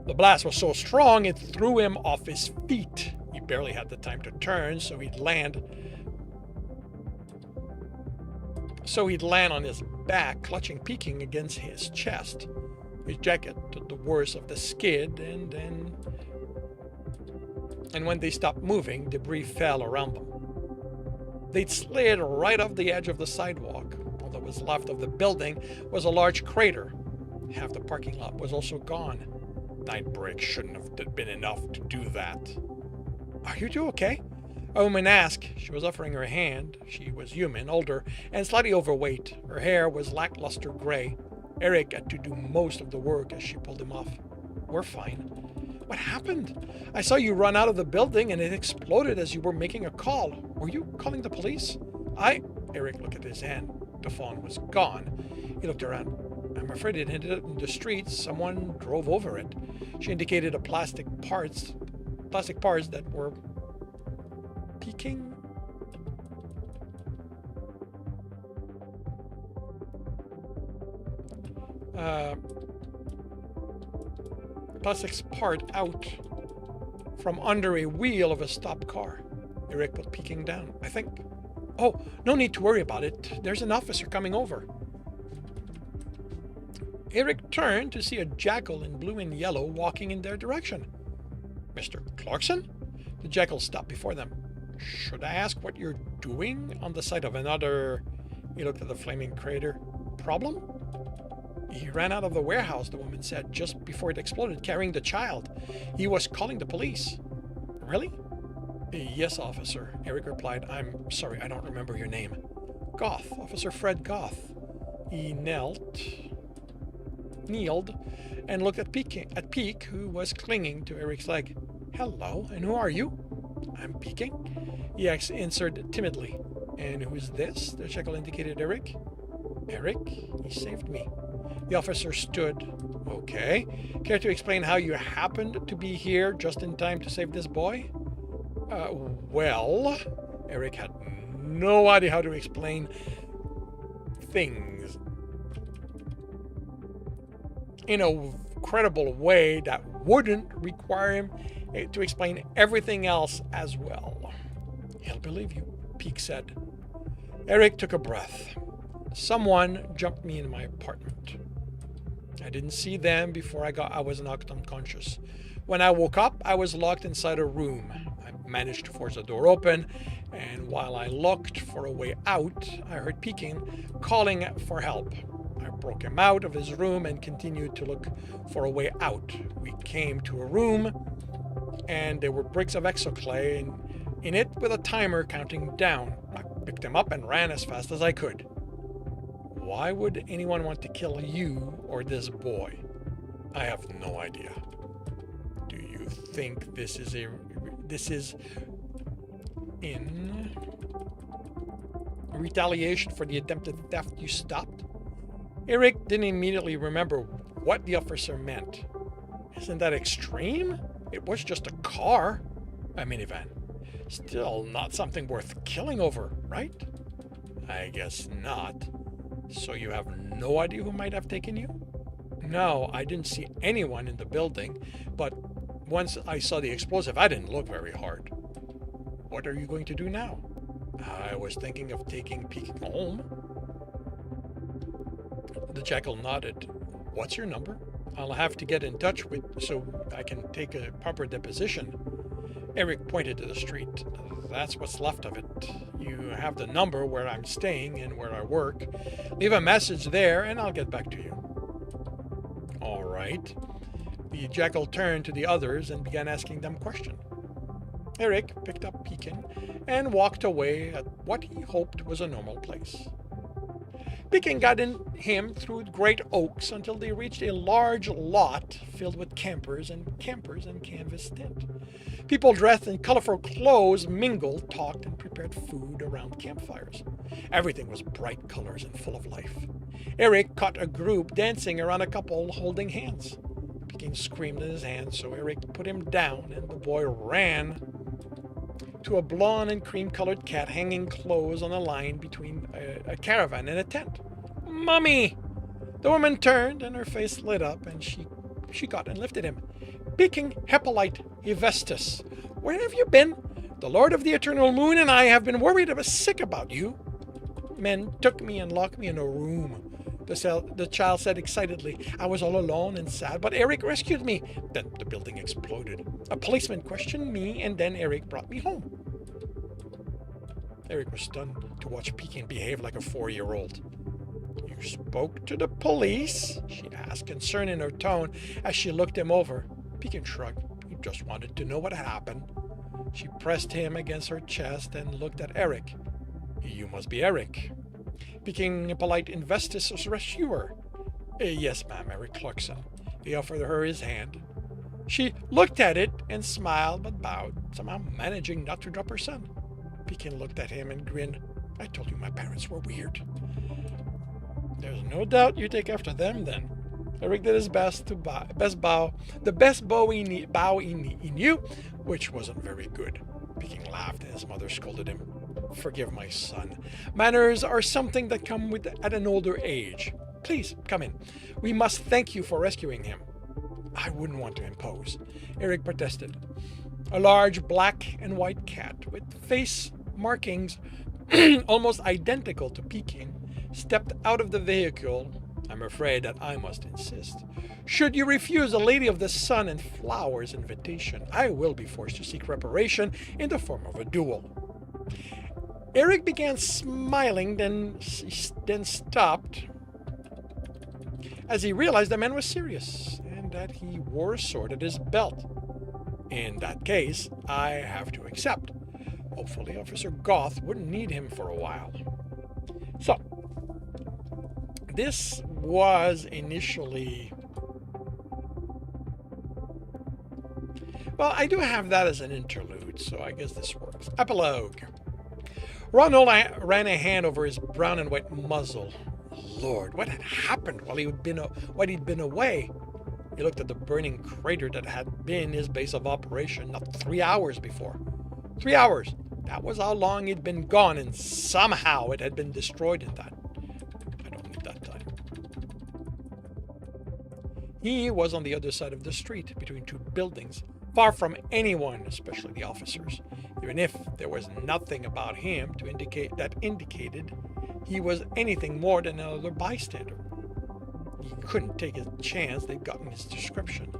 The blast was so strong it threw him off his feet. He barely had the time to turn, so he'd land on his back, clutching, peeking against his chest. His jacket took the worst of the skid, and when they stopped moving, debris fell around them. They'd slid right off the edge of the sidewalk. All that was left of the building was a large crater. Half the parking lot was also gone. 9 bricks shouldn't have been enough to do that. Are you two okay? A woman asked. She was offering her hand. She was human, older, and slightly overweight. Her hair was lackluster gray. Eric had to do most of the work as she pulled him off. We're fine. What happened? I saw you run out of the building and it exploded as you were making a call. Were you calling the police? Eric looked at his hand. The phone was gone. He looked around. I'm afraid it ended up in the street. Someone drove over it. She indicated plastic parts that were peeking. Plastic's part out from under a wheel of a stopped car. Eric was peeking down. I think... Oh, no need to worry about it. There's an officer coming over. Eric turned to see a jackal in blue and yellow walking in their direction. Mr. Clarkson? The jackal stopped before them. Should I ask what you're doing on the side of another... He looked at the flaming crater. Problem? He ran out of the warehouse, the woman said, just before it exploded, carrying the child. He was calling the police. Really? Yes, officer, Eric replied. I'm sorry, I don't remember your name. Goth, Officer Fred Goth. He kneeled and looked at Peek, who was clinging to Eric's leg. Hello, and who are you? I'm peeking. He answered timidly. And who is this? The jackal indicated Eric. Eric, he saved me. The officer stood. Okay. Care to explain how you happened to be here just in time to save this boy? Well, Eric had no idea how to explain things in a credible way that wouldn't require him to explain everything else as well. He'll believe you, Peek said. Eric took a breath. Someone jumped me in my apartment. I didn't see them before I was knocked unconscious. When I woke up, I was locked inside a room. I managed to force the door open, and while I looked for a way out, I heard Peeking calling for help. I broke him out of his room and continued to look for a way out. We came to a room, and there were bricks of exoclay in it with a timer counting down. I picked him up and ran as fast as I could. Why would anyone want to kill you or this boy? I have no idea. Do you think this is in retaliation for the attempted theft you stopped? Eric didn't immediately remember what the officer meant. Isn't that extreme? It was just a car, a minivan. Still not something worth killing over, right? I guess not. So you have no idea who might have taken you? No, I didn't see anyone in the building, but once I saw the explosive, I didn't look very hard. What are you going to do now? I was thinking of taking Peeking home. The jackal nodded. What's your number? I'll have to get in touch with so I can take a proper deposition. Eric pointed to the street. that's what's left of it. You have the number where I'm staying and where I work. Leave a message there and I'll get back to you. All right. The jackal turned to the others and began asking them questions. Eric picked up Pekin and walked away at what he hoped was a normal place. Pekin guided him through great oaks until they reached a large lot filled with campers and canvas tent. People dressed in colorful clothes mingled, talked, and prepared food around campfires. Everything was bright colors and full of life. Eric caught a group dancing around a couple holding hands. Pekin screamed in his hands, so Eric put him down, and the boy ran to a blonde and cream-colored cat hanging clothes on a line between a caravan and a tent. "Mummy!" The woman turned, and her face lit up, and she got and lifted him. "Pekin Hippolyte Hephaestus, where have you been? The Lord of the Eternal Moon and I have been worried and sick about you." "Men took me and locked me in a room," the child said excitedly. "I was all alone and sad, but Eric rescued me." Then the building exploded. A policeman questioned me, and then Eric brought me home. Eric was stunned to watch Pekin behave like a 4-year-old. "You spoke to the police?" she asked, concern in her tone as she looked him over. Pekin shrugged. He just wanted to know what had happened. She pressed him against her chest and looked at Eric. "You must be Eric." Pekin Hippolyte Hephaestus' rescuer. "Yes, ma'am, Eric Clarkson." He offered her his hand. She looked at it and smiled but bowed, somehow managing not to drop her son. Pekin looked at him and grinned. "I told you my parents were weird." "There's no doubt you take after them, then." Eric did his best to bow, the best bow he knew, which wasn't very good. Pekin laughed and his mother scolded him. "Forgive my son. Manners are something that come with at an older age. Please, come in. We must thank you for rescuing him." "I wouldn't want to impose," Eric protested. A large black and white cat with face markings almost identical to Pekin stepped out of the vehicle. "I'm afraid that I must insist. Should you refuse a Lady of the Sun and Flowers invitation, I will be forced to seek reparation in the form of a duel." Eric began smiling, then stopped as he realized the man was serious and that he wore a sword at his belt. "In that case, I have to accept. Hopefully Officer Goth wouldn't need him for a while." So, this was initially... Well, I do have that as an interlude, so I guess this works. Epilogue. Ronald ran a hand over his brown and white muzzle. Lord, what had happened while he'd been away? He looked at the burning crater that had been his base of operation not 3 hours before. 3 hours! That was how long he'd been gone, and somehow it had been destroyed in that. I don't need that time. He was on the other side of the street, between two buildings, far from anyone, especially the officers, even if there was nothing about him to indicated he was anything more than another bystander. He couldn't take a chance they'd gotten his description.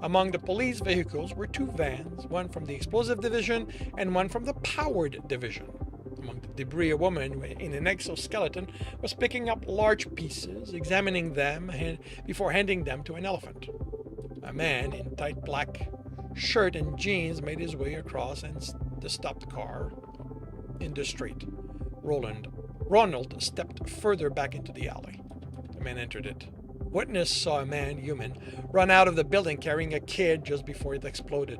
Among the police vehicles were 2 vans, one from the explosive division and one from the powered division. Among the debris, a woman in an exoskeleton was picking up large pieces, examining them before handing them to an elephant. A man in tight black shirt and jeans made his way across the stopped car in the street. Ronald stepped further back into the alley. The man entered it. Witness saw a man, human, run out of the building carrying a kid just before it exploded.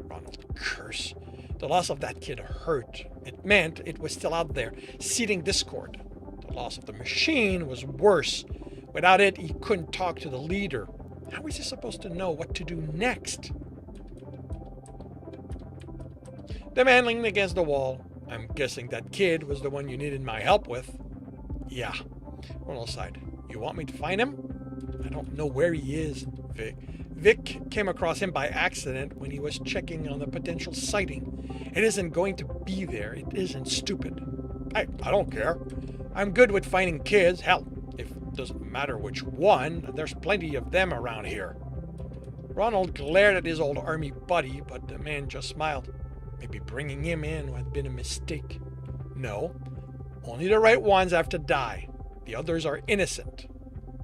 Ronald cursed. The loss of that kid hurt. It meant it was still out there, seeding discord. The loss of the machine was worse. Without it, he couldn't talk to the leader. How was he supposed to know what to do next? The man leaned against the wall. "I'm guessing that kid was the one you needed my help with." "Yeah." Ronald sighed. "You want me to find him?" "I don't know where he is, Vic." Vic came across him by accident when he was checking on the potential sighting. "It isn't going to be there. It isn't stupid." I don't care. I'm good with finding kids. Hell, if it doesn't matter which one, there's plenty of them around here." Ronald glared at his old army buddy, but the man just smiled. Maybe bringing him in had been a mistake. No, only the right ones have to die. The others are innocent.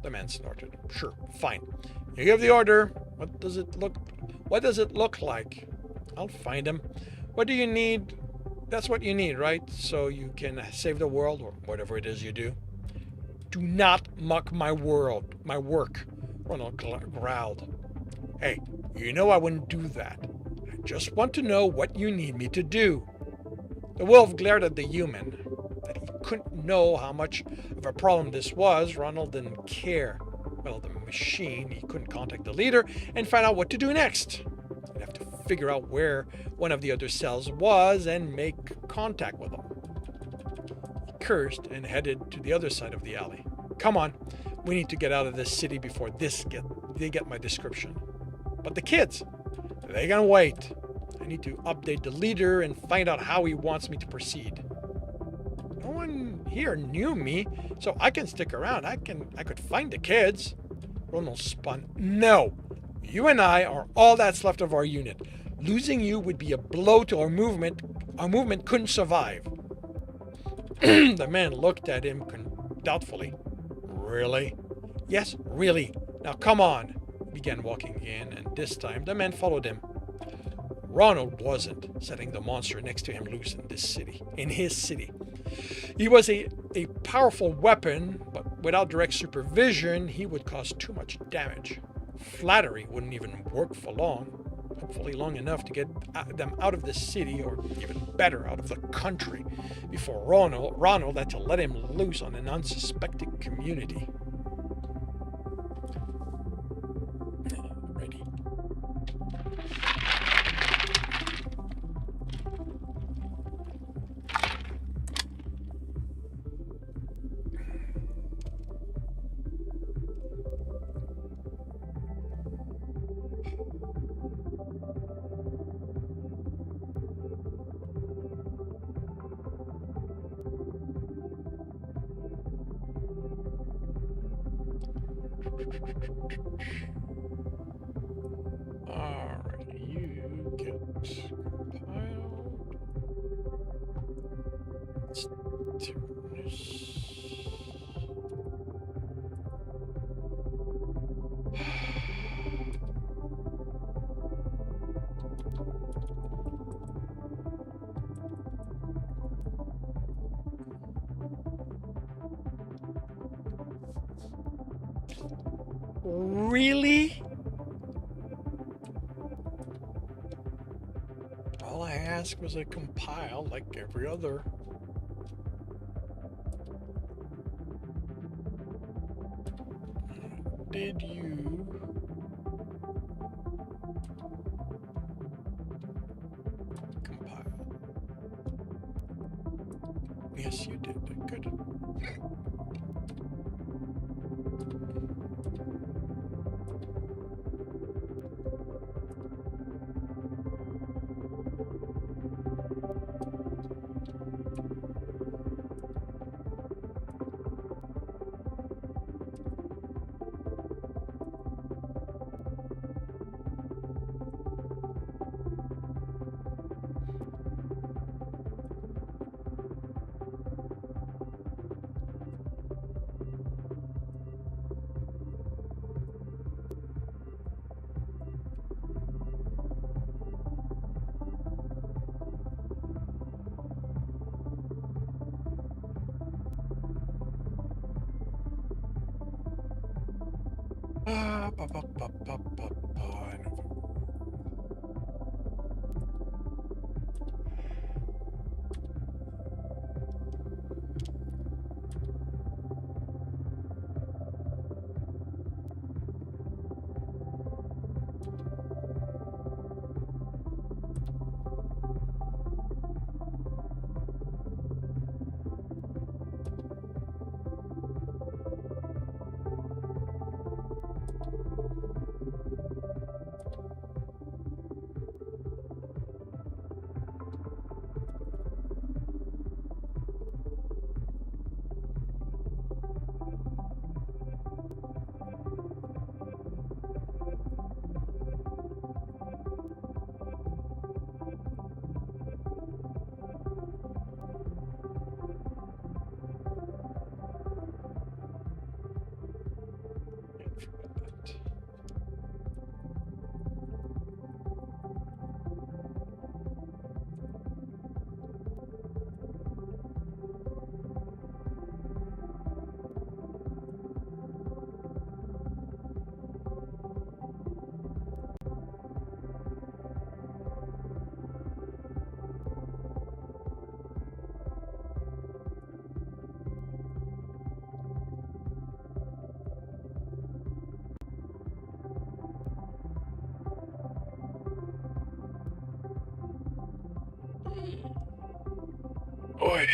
The man snorted. Sure, fine. You give the order. What does it look like? I'll find him. What do you need? That's what you need, right? So you can save the world or whatever it is you do. Do not muck my work, Ronald growled. Hey, you know I wouldn't do that. I just want to know what you need me to do. The wolf glared at the human. That he couldn't know how much of a problem this was, Ronald didn't care. Well, the machine, he couldn't contact the leader and find out what to do next. He'd have to figure out where one of the other cells was and make contact with them. He cursed and headed to the other side of the alley. Come on, we need to get out of this city before they get my description. But the kids, they can wait. I need to update the leader and find out how he wants me to proceed. No one here knew me, so I can stick around. I could find the kids. Ronald spun. No, you and I are all that's left of our unit. Losing you would be a blow to our movement. Our movement couldn't survive. The man looked at him doubtfully. Really? Yes, really. Now come on. He began walking again, and this time the man followed him. Ronald wasn't setting the monster next to him loose in his city. He was a powerful weapon, but without direct supervision, he would cause too much damage. Flattery wouldn't even work for long. Hopefully long enough to get them out of the city, or even better, out of the country, before Ronald had to let him loose on an unsuspecting community. Ready. Alright, you get compiled. Let's do this. Really? All I asked was a compile like every other. Did you compile? Yes, you did. Good. Ba, ba, ba, ba, ba, ba. I know. boy.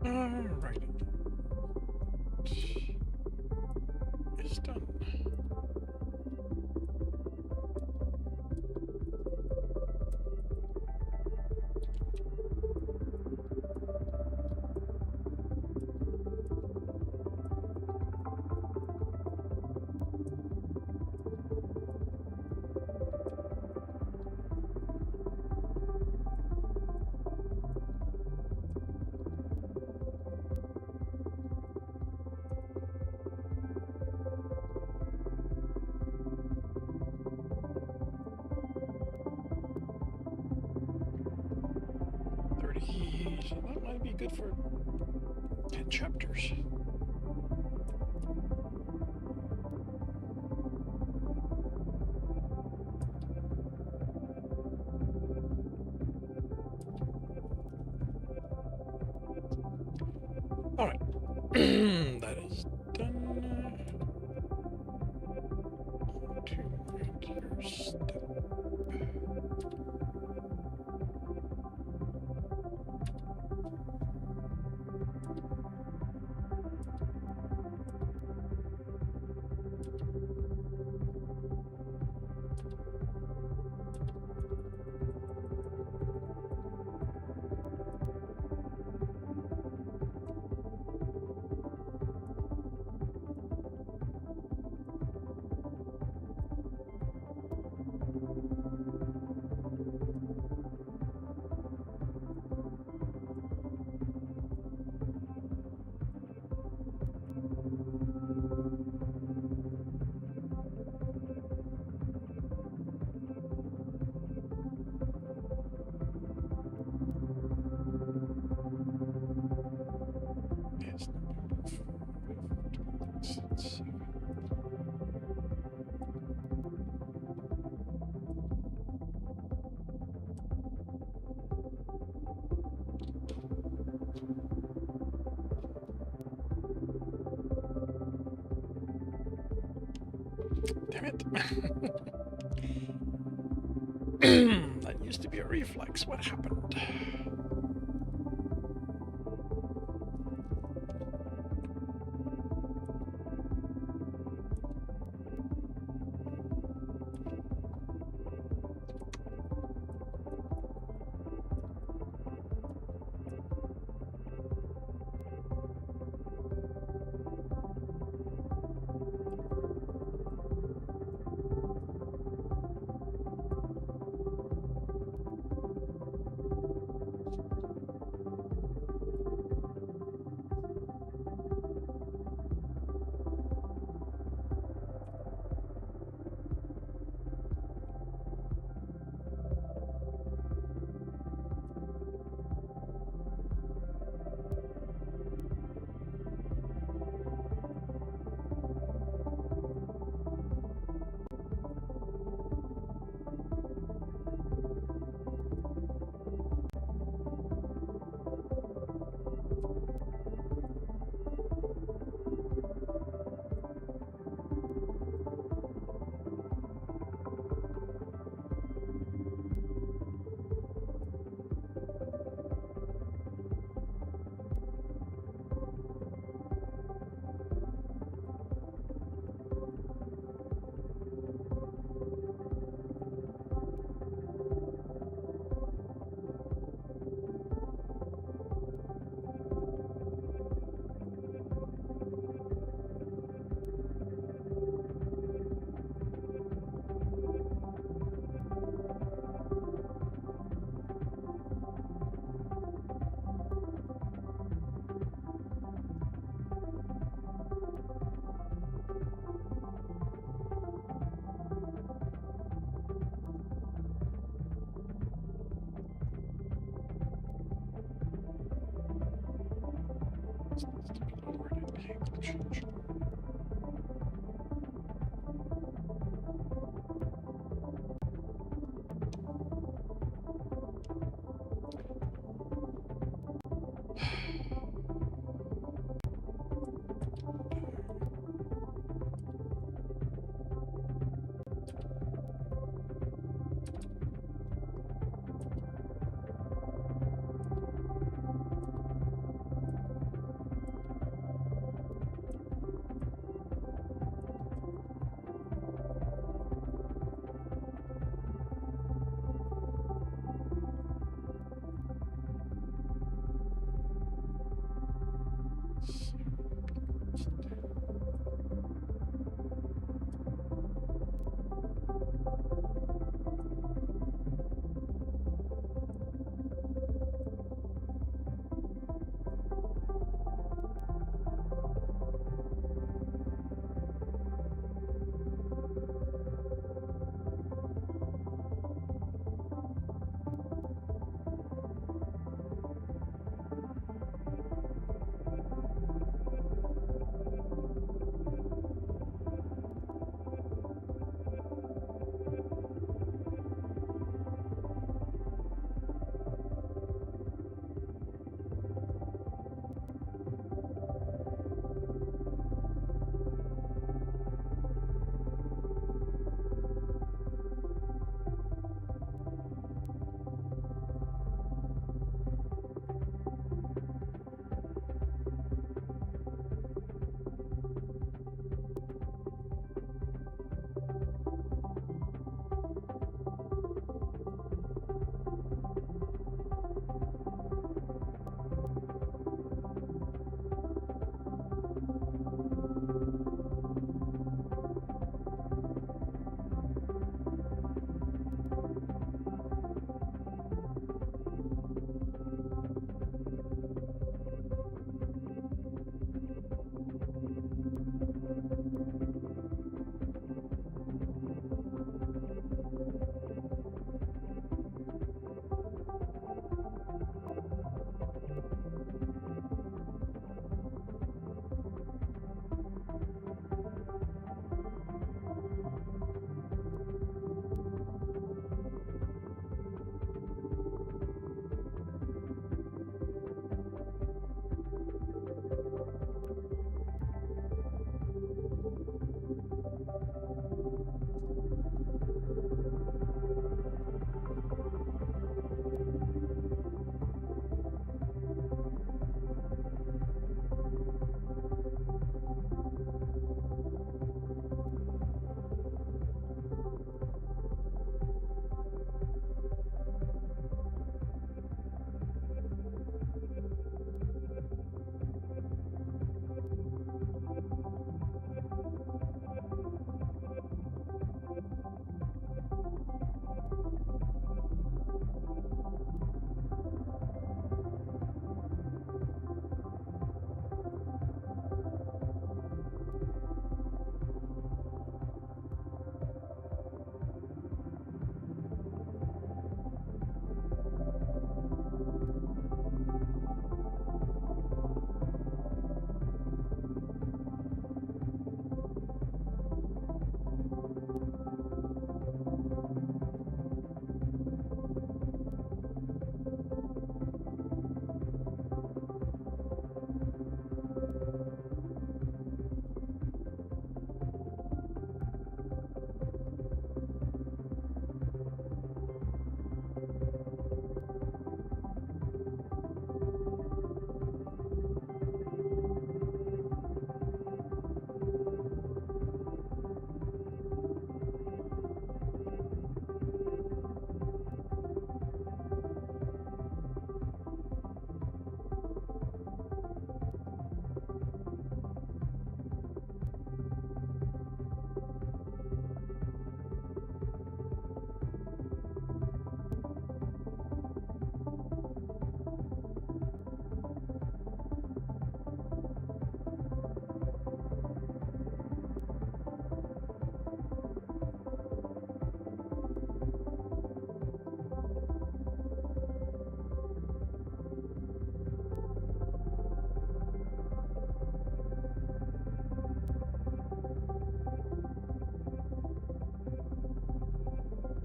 Alright. It's done. So that might be good for 10 chapters. All right. That is done. To your step. Yes. Damn it. That used to be a reflex. What happened?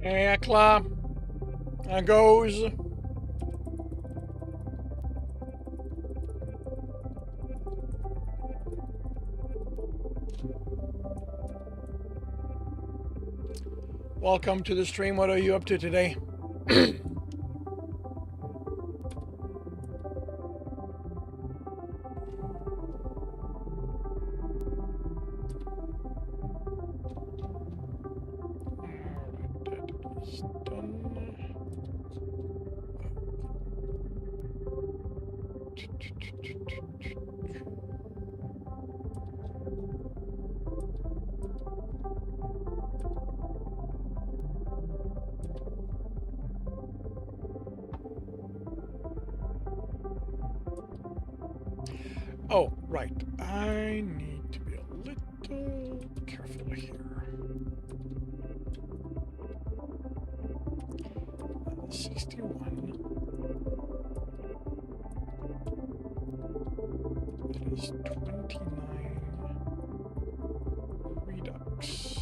Ekla. Goes. Welcome to the stream. What are you up to today? Oh, right. I need to be a little careful here. 61. That is 29 redux.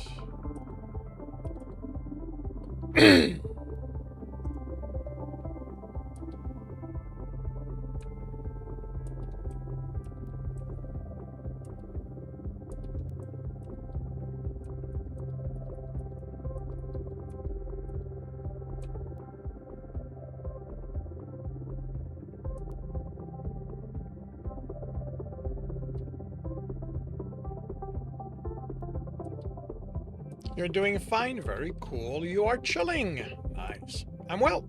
You're doing fine. Very cool. You are chilling. Nice. I'm well.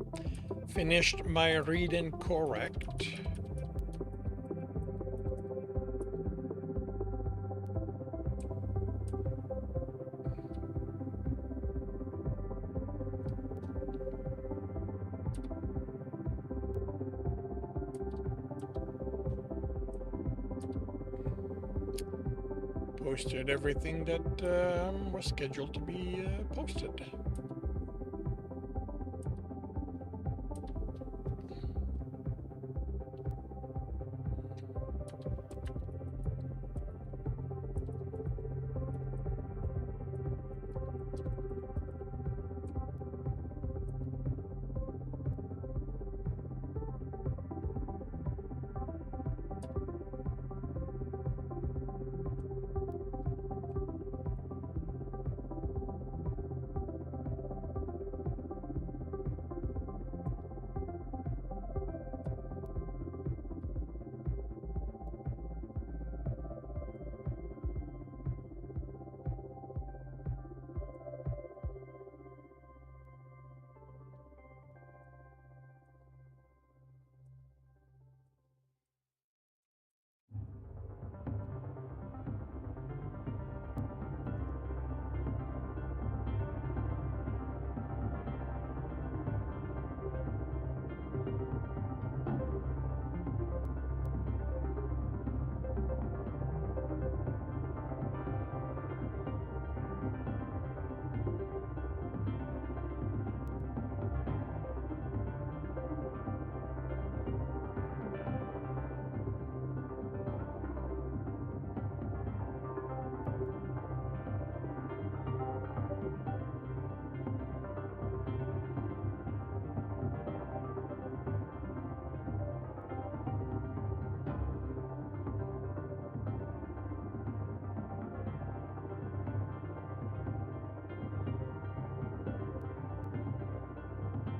Finished my read and correct. Posted everything that was scheduled to be posted.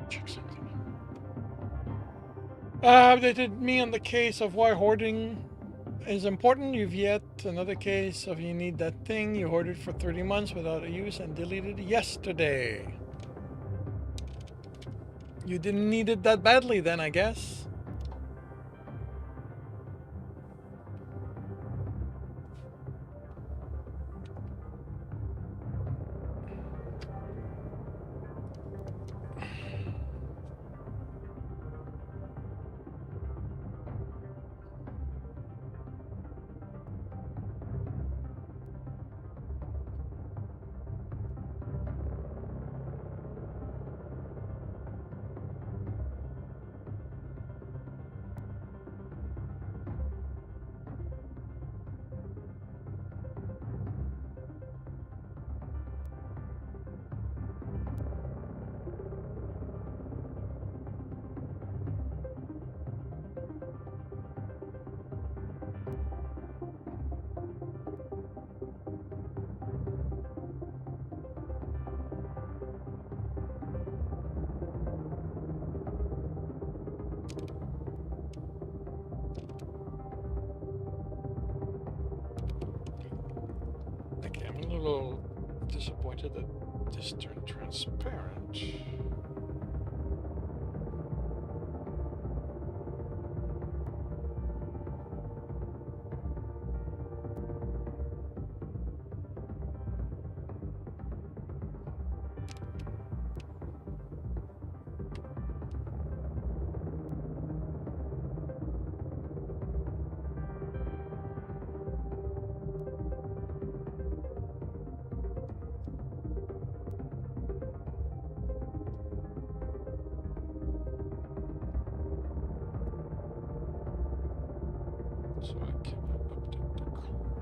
Check something. Updated me on the case of why hoarding is important. You've yet another case of you need that thing. You hoarded for 30 months without a use and deleted yesterday. You didn't need it that badly then, I guess. little disappointed that this turned transparent. So I cannot update the color.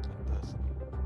And that's legible.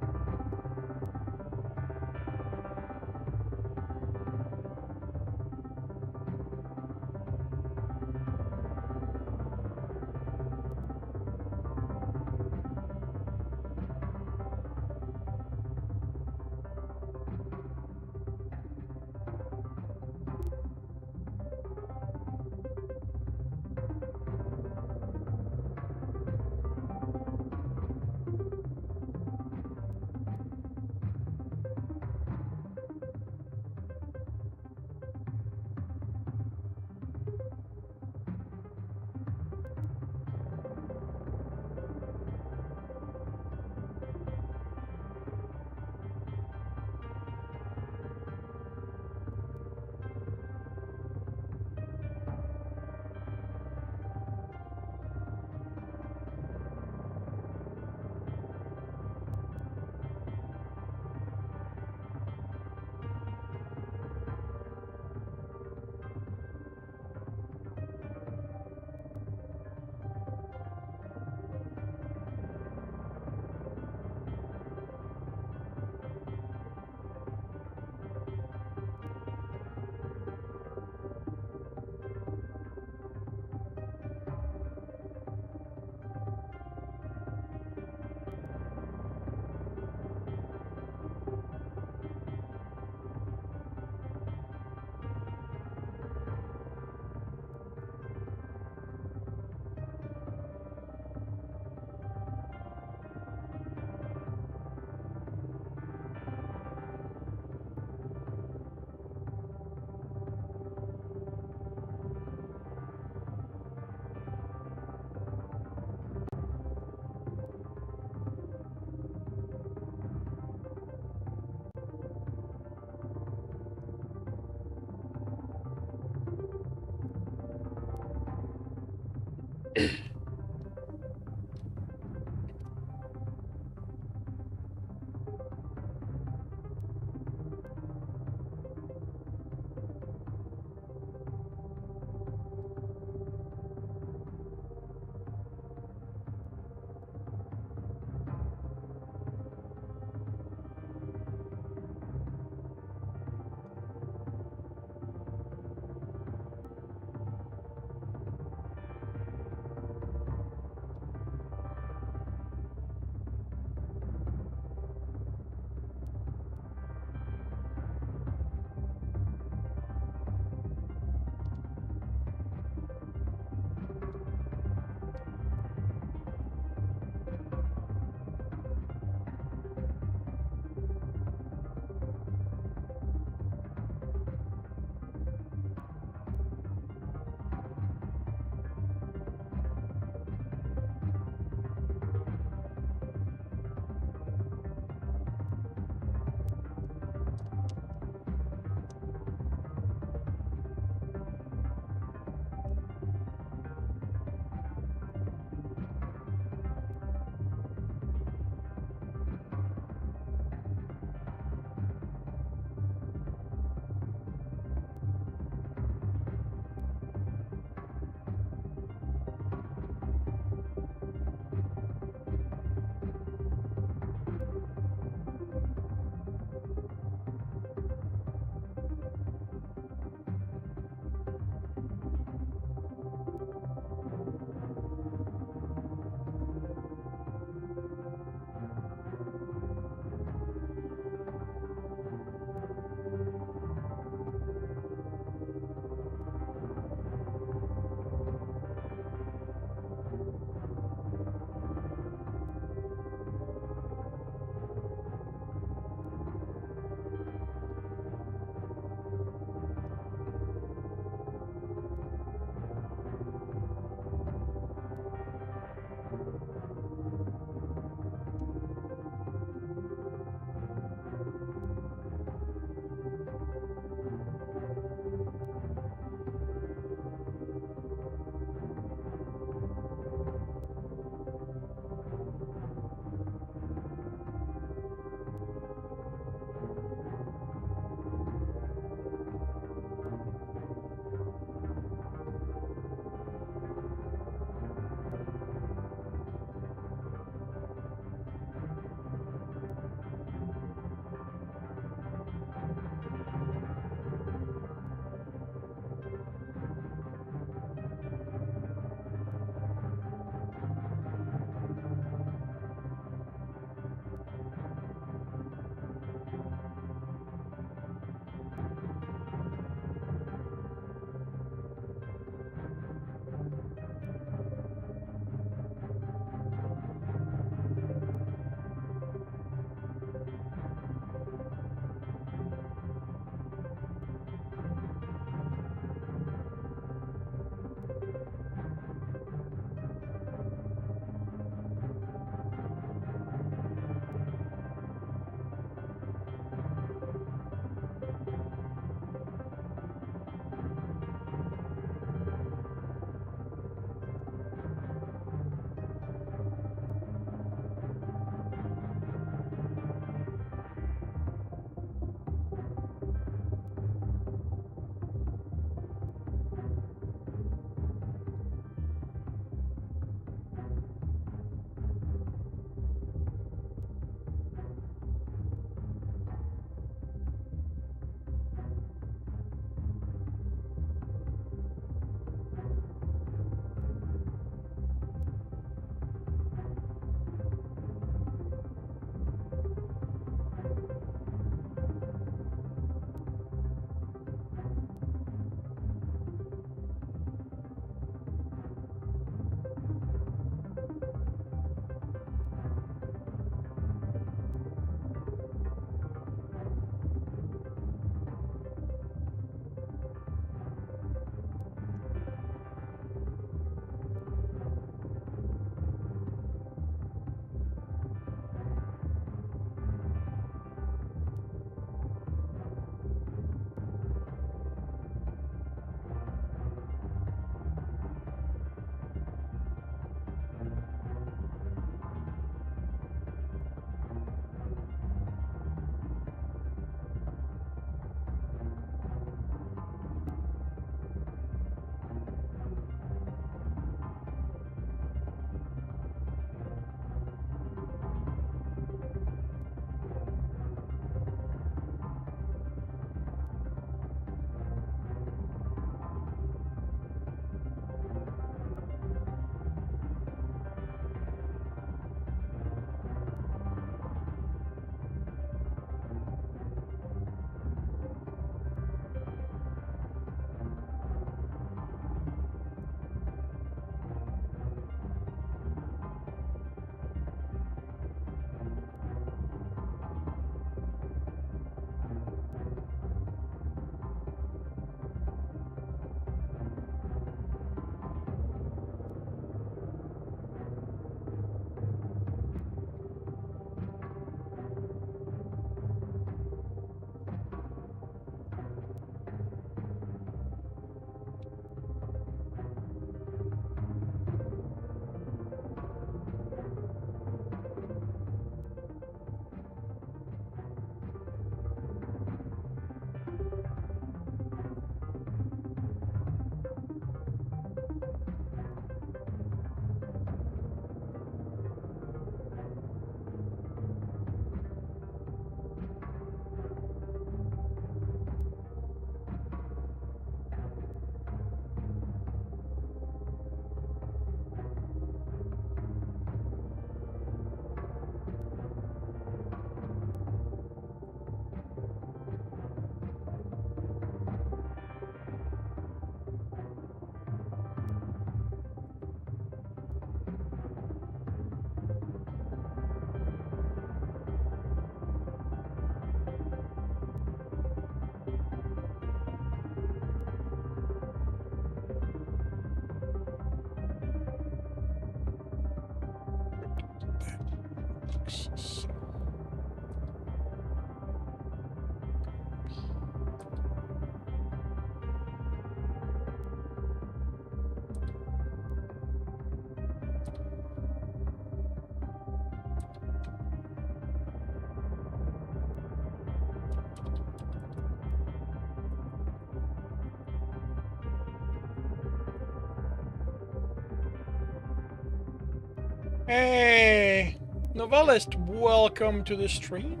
Hey, novelist, welcome to the stream.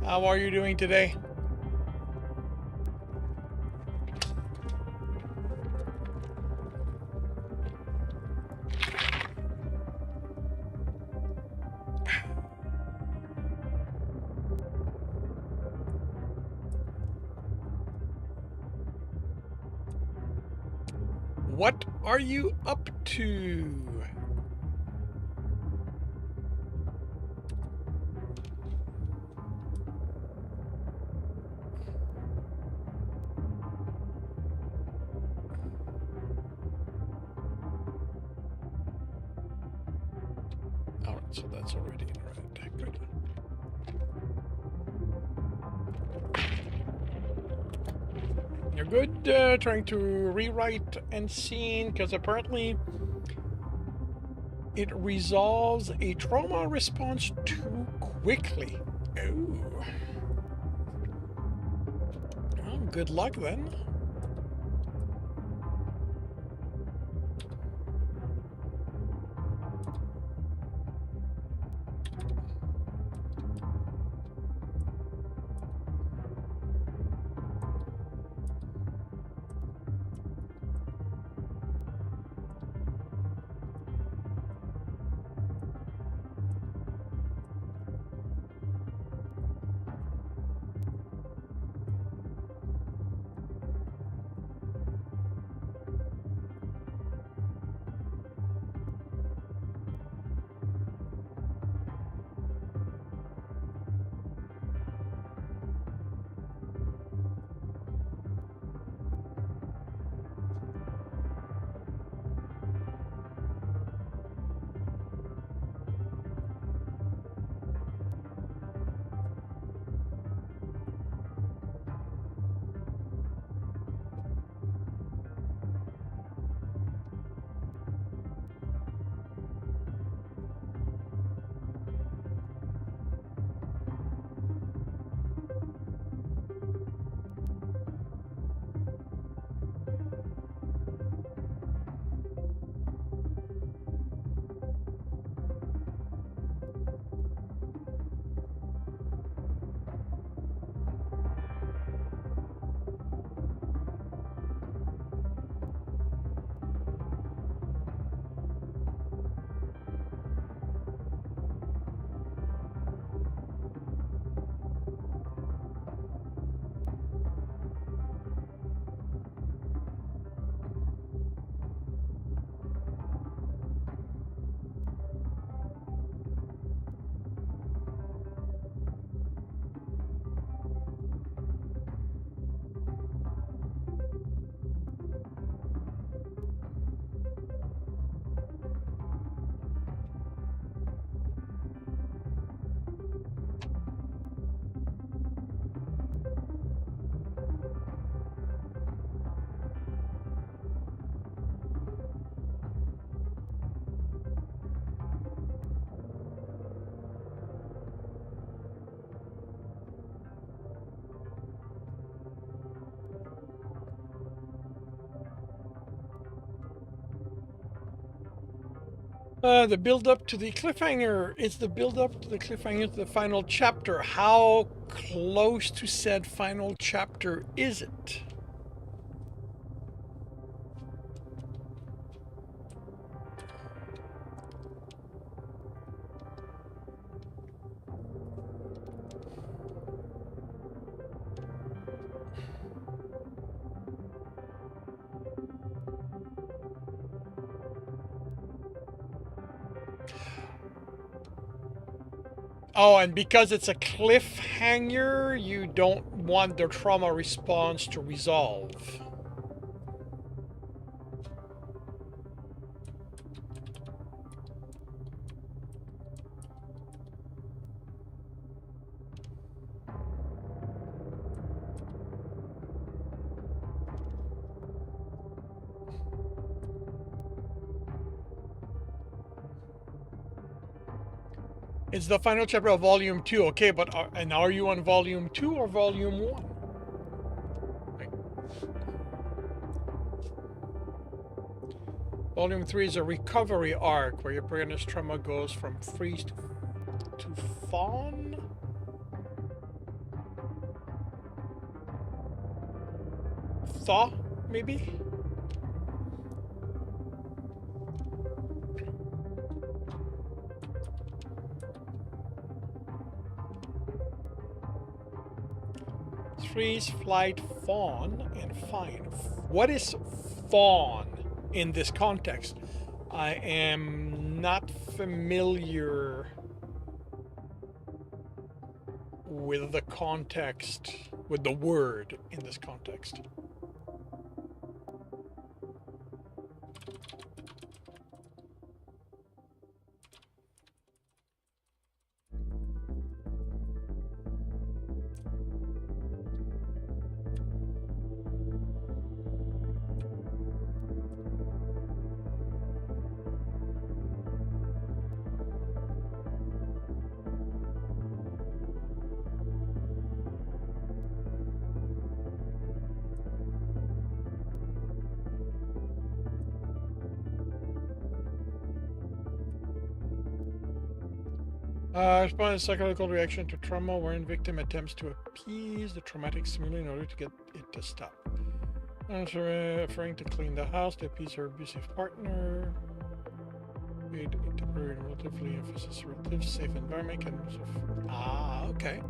How are you doing today? What are you up to? Alright, so that's already in red. Good. You're good trying to rewrite and scene, because apparently it resolves a trauma response too quickly. Oh. Well, good luck then. The build up to the cliffhanger. It's the build up to the cliffhanger to the final chapter. How close to said final chapter is it? Oh, and because it's a cliffhanger, you don't want the trauma response to resolve. It's the final chapter of volume 2, okay, but and are you on volume 2 or volume 1? Volume 3 is a recovery arc where your protagonist's trauma goes from freeze to fawn. Thaw, maybe? Freeze, flight, fawn, and fine. What is fawn in this context? I am not familiar with the context, with the word in this context. Respond to psychological reaction to trauma wherein victim attempts to appease the traumatic stimuli in order to get it to stop. Referring to clean the house to appease her abusive partner. Create a temporary and relatively emphasis relative safe environment can okay.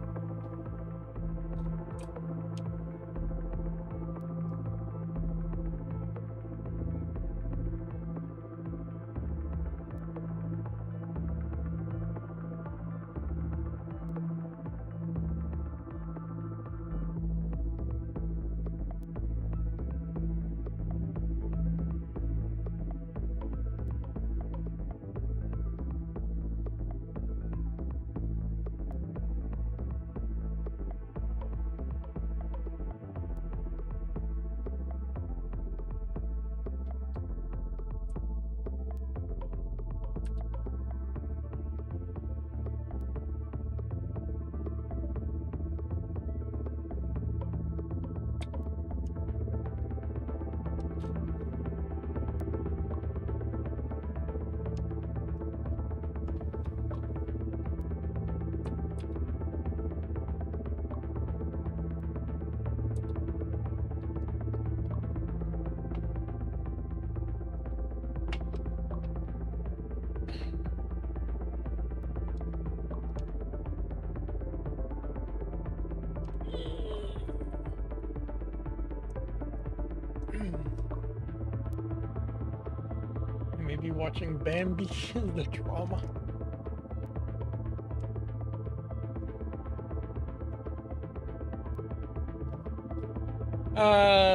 Maybe watching Bambi is the trauma.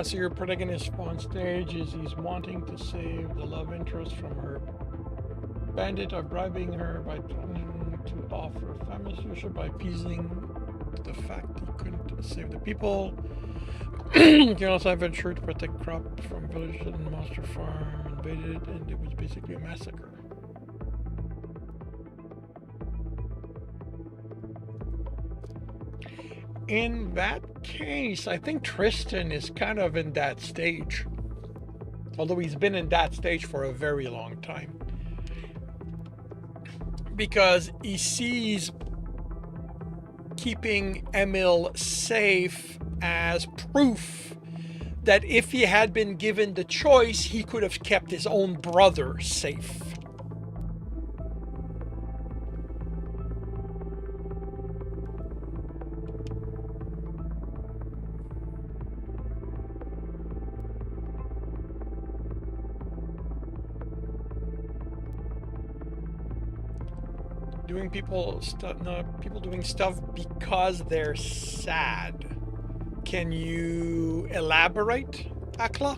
So your protagonist on stage is he's wanting to save the love interest from her bandit or bribing her by planning to offer a family solution by appeasing the fact he couldn't save the people. You can also have ensured to protect crop from village and monster farm invaded, and it was basically a massacre. In that case, I think Tristan is kind of in that stage. Although he's been in that stage for a very long time. Because he sees keeping Emil safe as proof that if he had been given the choice, he could have kept his own brother safe. People doing stuff because they're sad. Can you elaborate, Akla?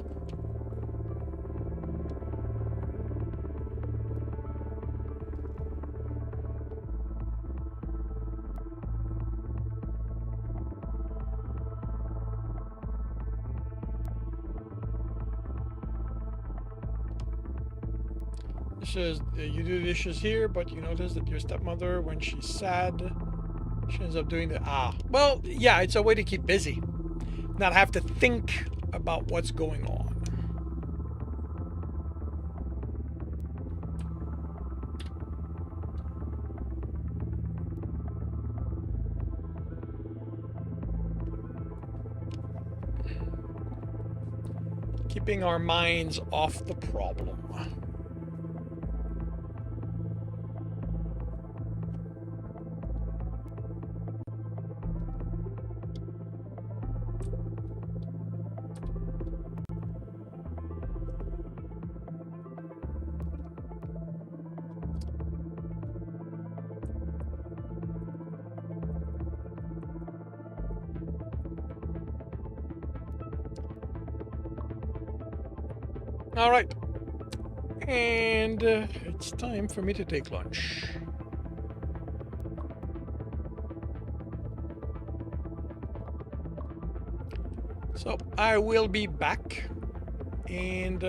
Says you do dishes here, but you notice that your stepmother, when she's sad, she ends up doing the well, yeah, it's a way to keep busy, not have to think about what's going on. keeping our minds off the problem. All right. And it's time for me to take lunch. So I will be back. And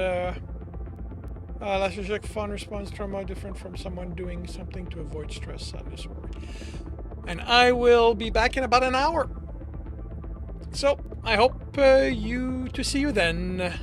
let's just check fun response trauma different from someone doing something to avoid stress, sadness, or worry. And I will be back in about an hour. So I hope to see you then.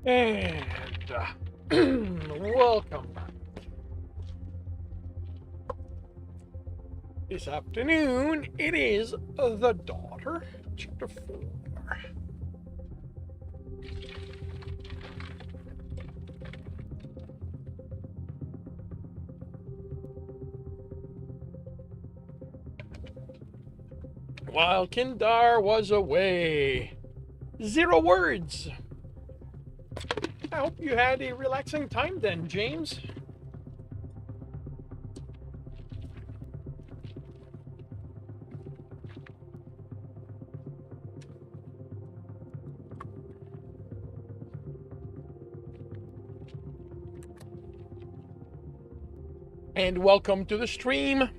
And welcome back. This afternoon, it is The Daughter, Chapter 4. While Kindar was away, 0 words. I hope you had a relaxing time then, James. And welcome to the stream.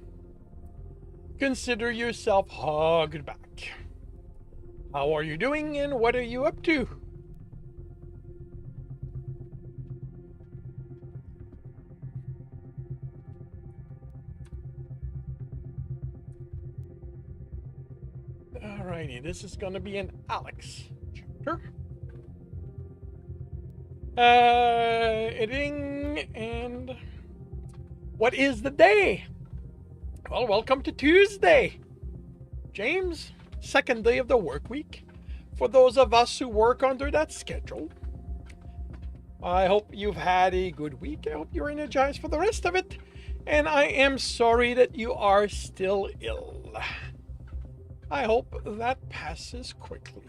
Consider yourself hugged back. How are you doing and what are you up to? Alrighty, this is gonna be an Alex chapter. Editing and what is the day? Well, welcome to Tuesday, James. Second day of the work week. For those of us who work under that schedule, I hope you've had a good week. I hope you're energized for the rest of it. And I am sorry that you are still ill. I hope that passes quickly.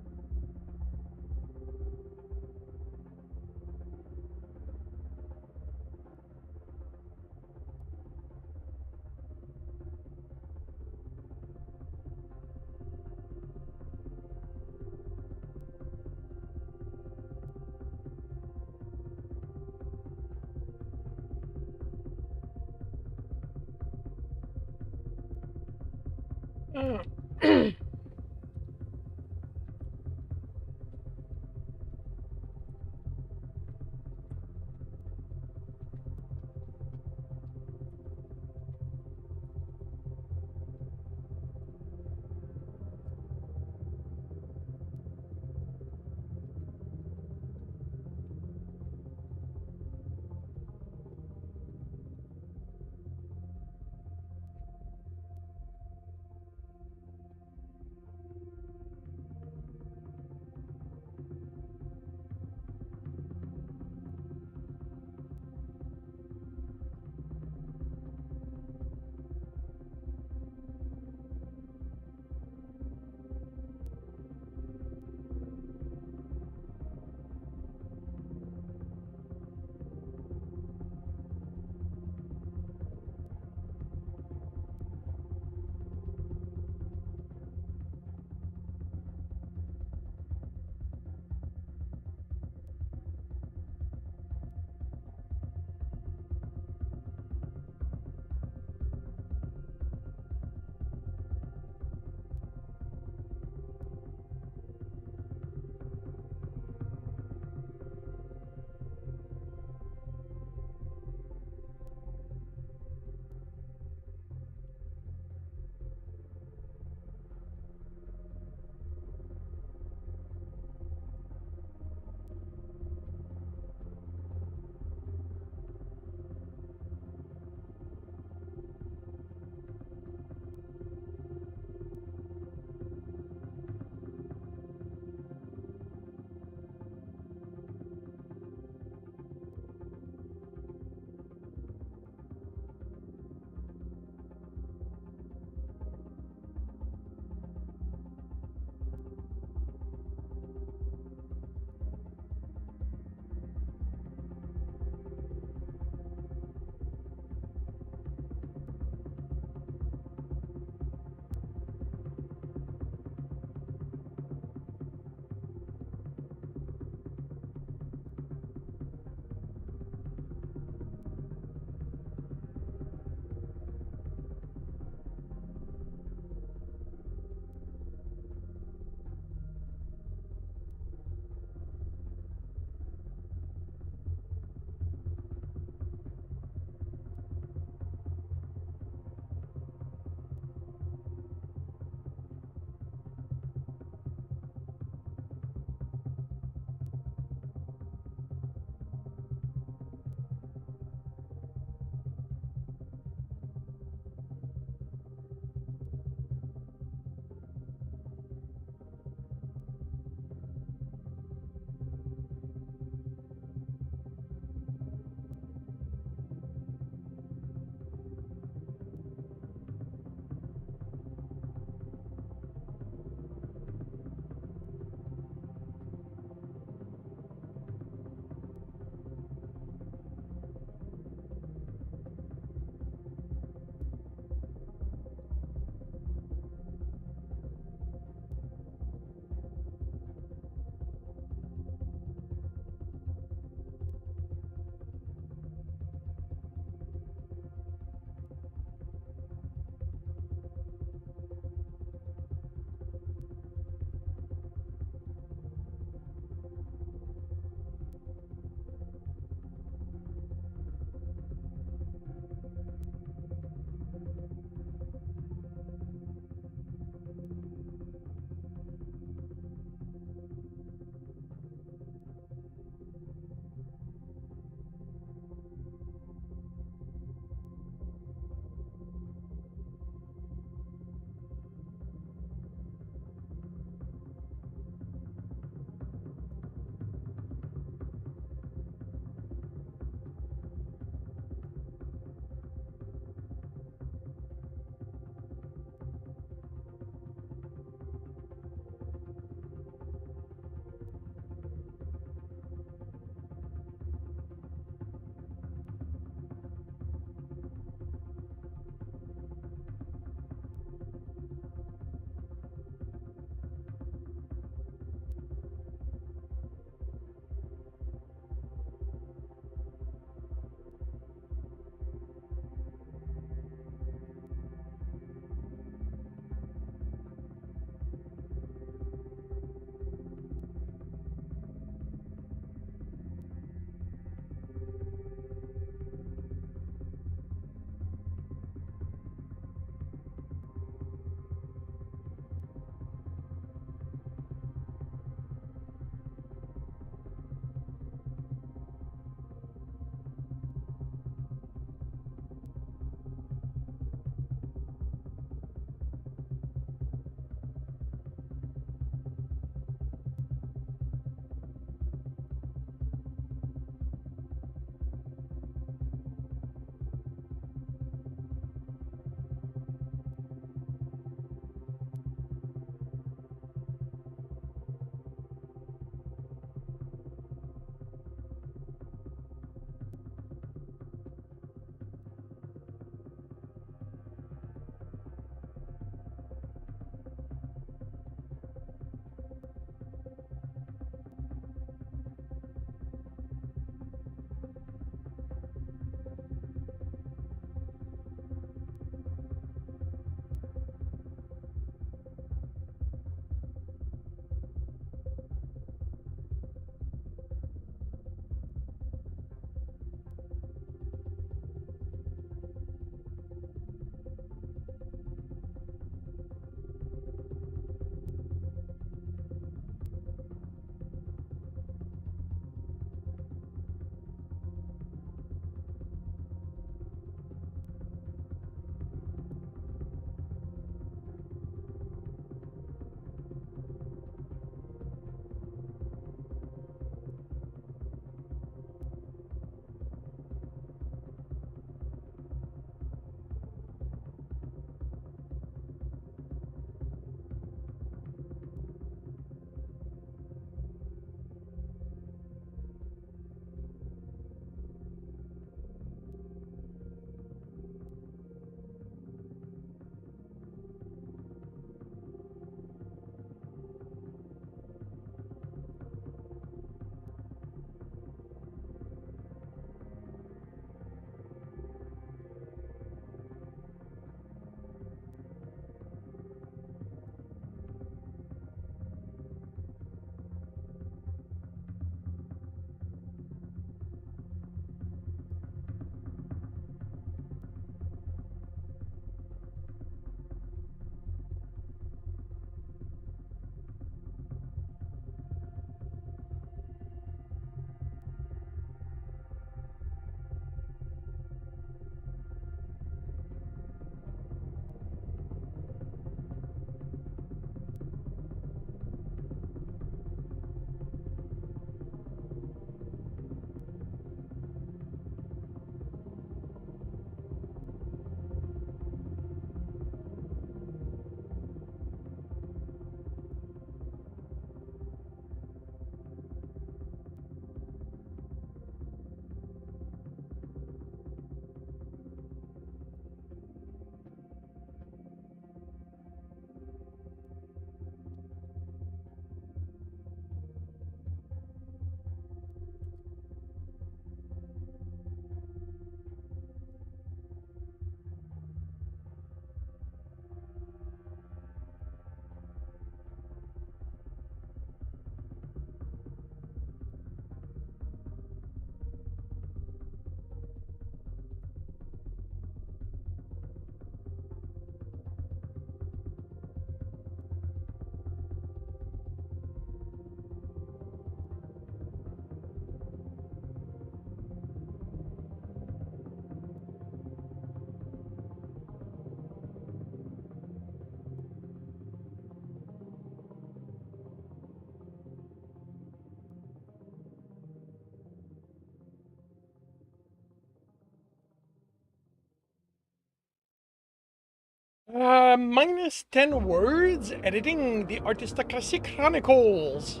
minus 10 words editing the Aristocracy Chronicles.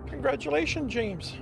Congratulations, James.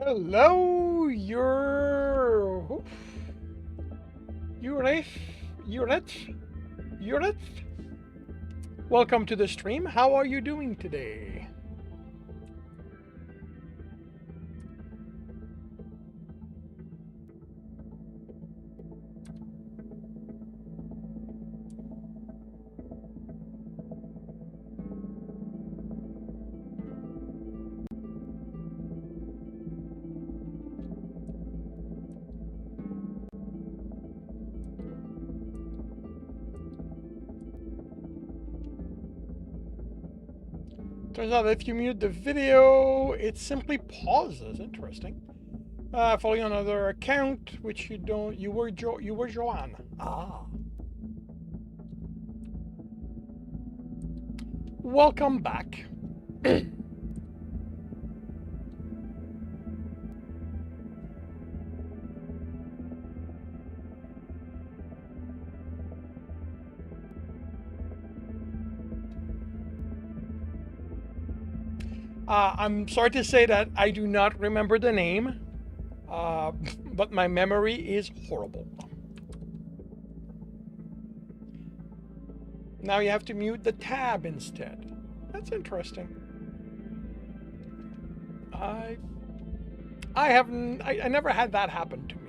Hello, you're it. Welcome to the stream. How are you doing today? Turns out if you mute the video, it simply pauses. Interesting. Following another account, which you don't. You were Joanne. Ah. Welcome back. I'm sorry to say that I do not remember the name, but my memory is horrible. Now you have to mute the tab instead. That's interesting. I never had that happen to me.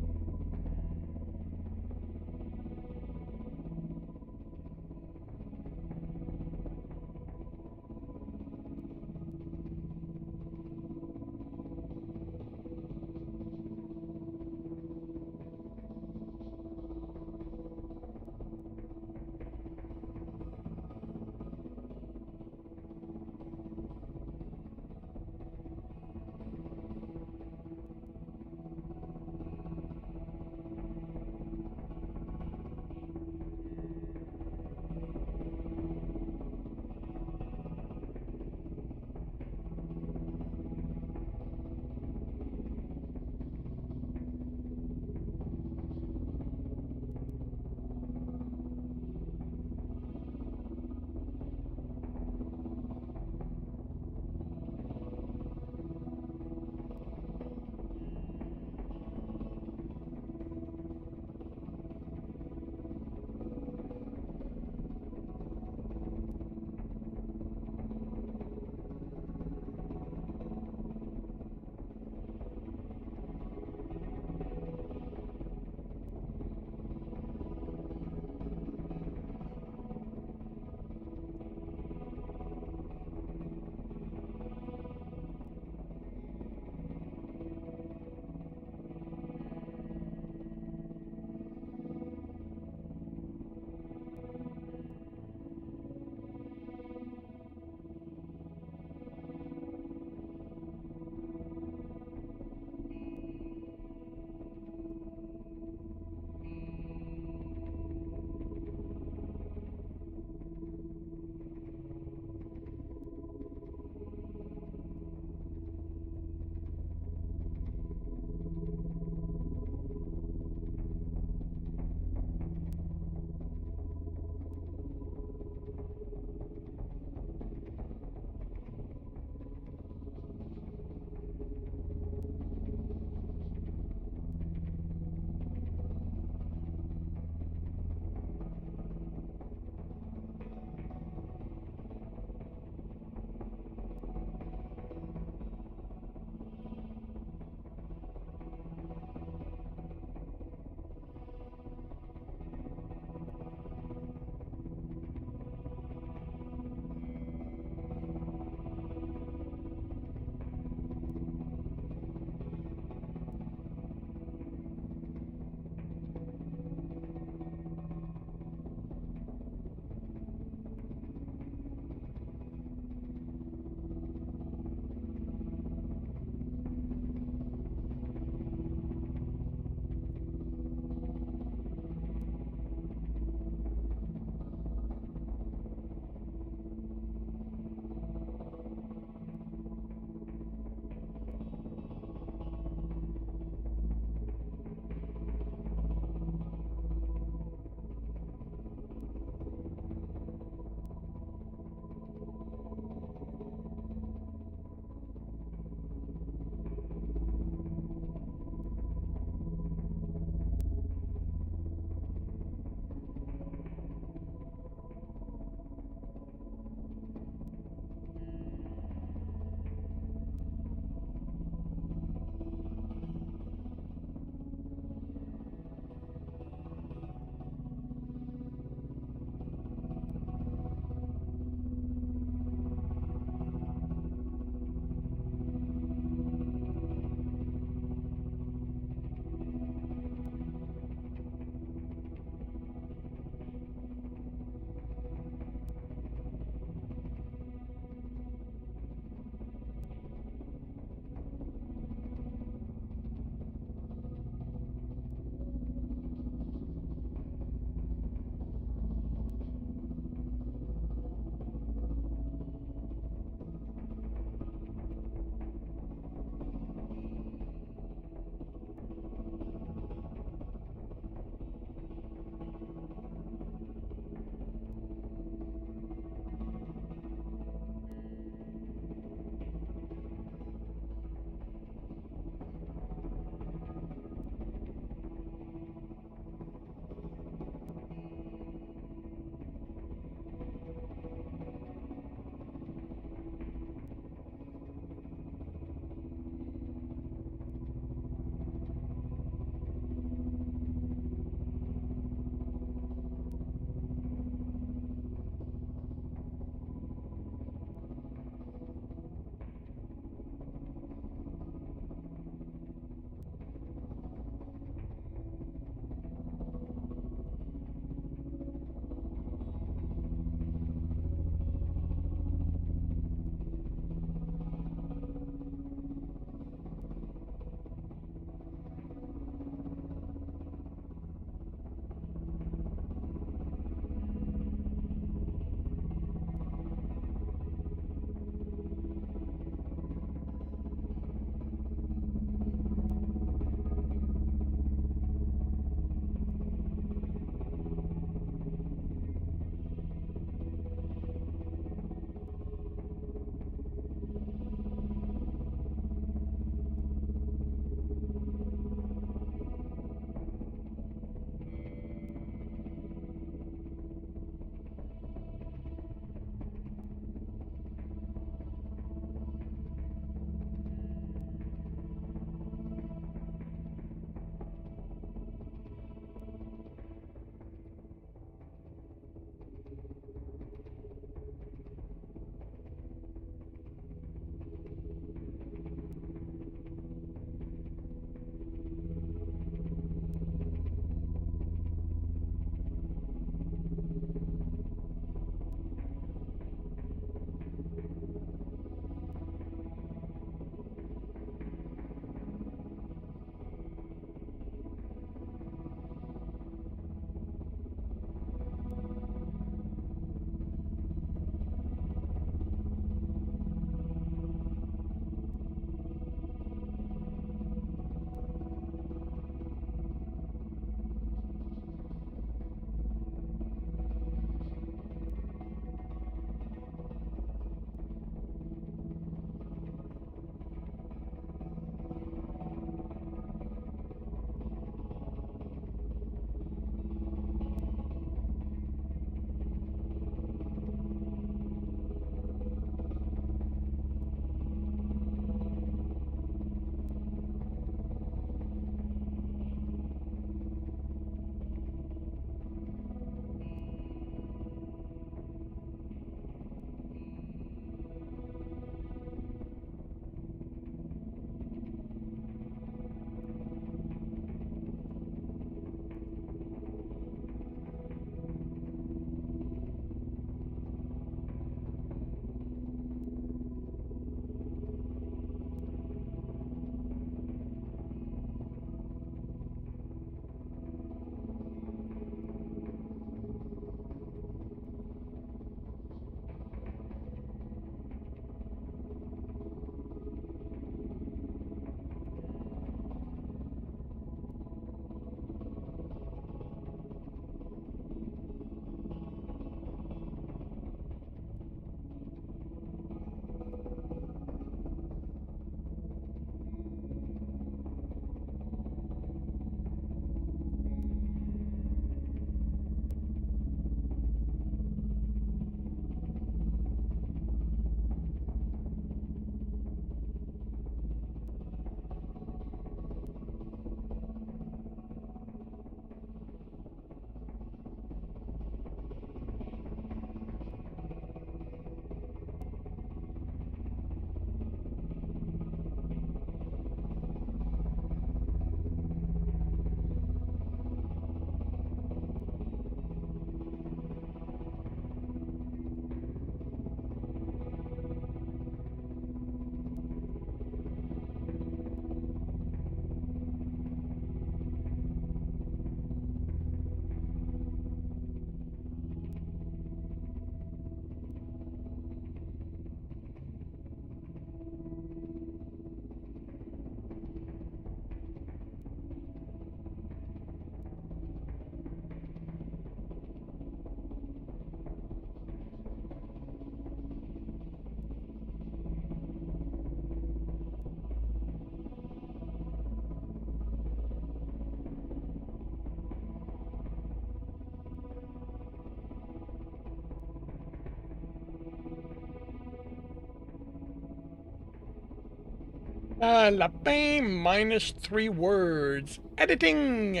Lapin minus 3 words. Editing.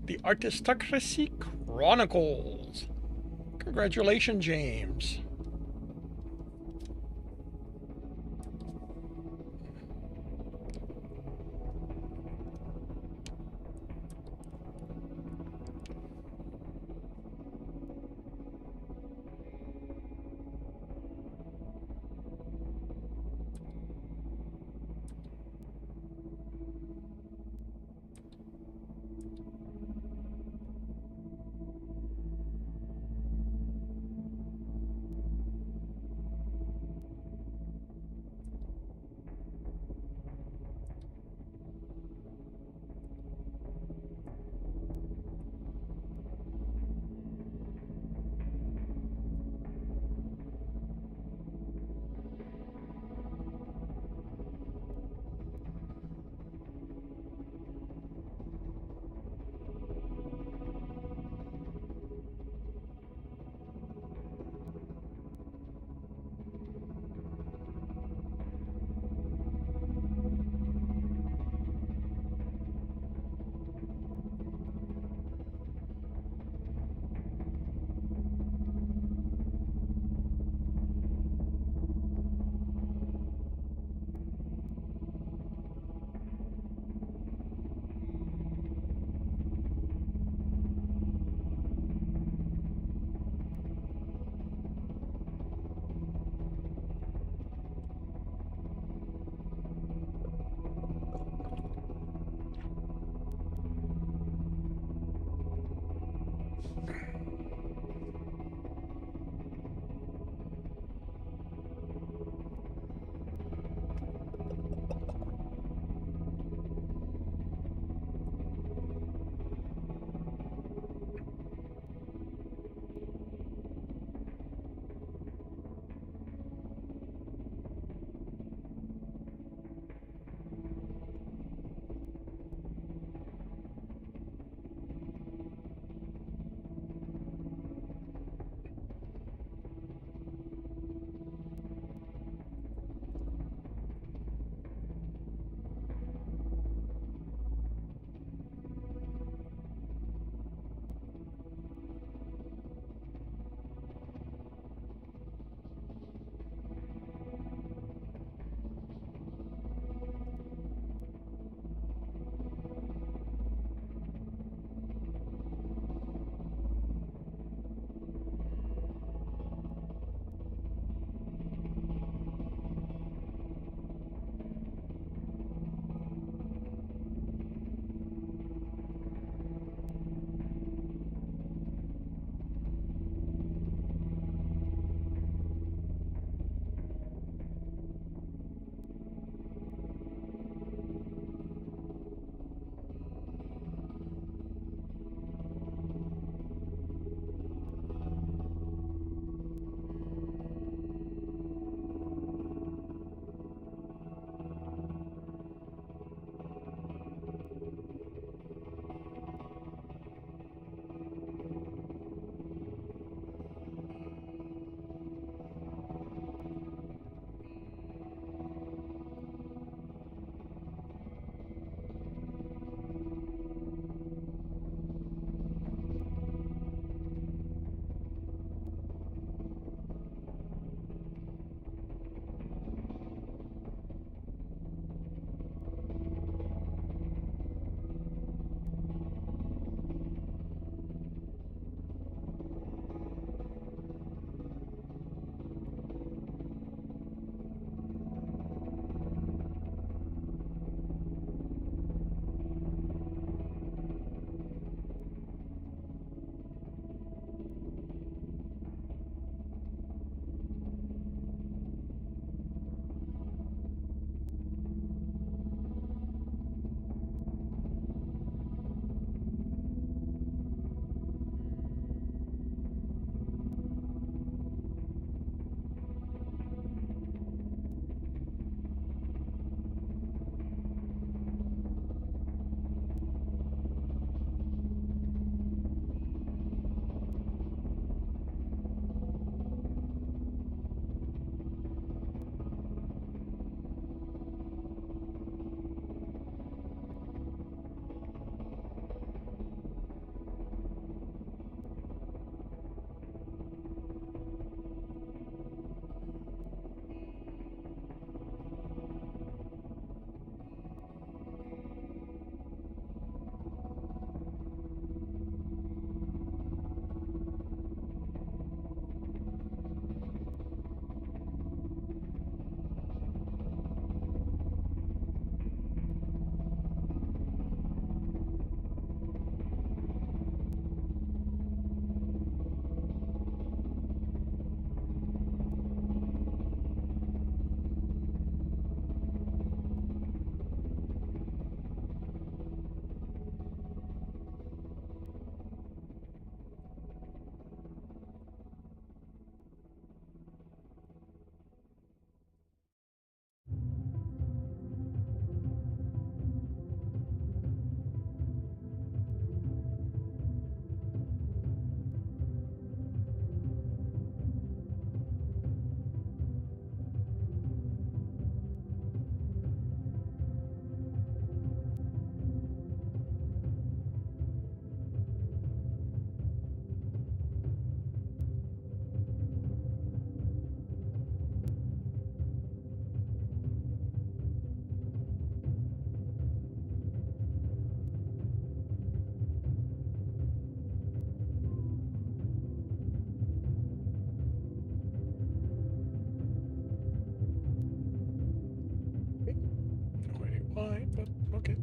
The Artistocracy Chronicles. Congratulations, James. Okay.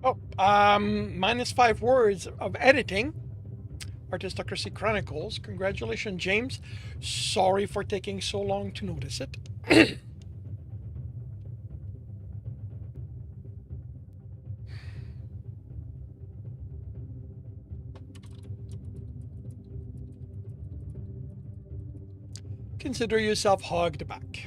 Oh, -5 words of editing. Artistocracy Chronicles. Congratulations, James. Sorry for taking so long to notice it. Consider yourself hogged back.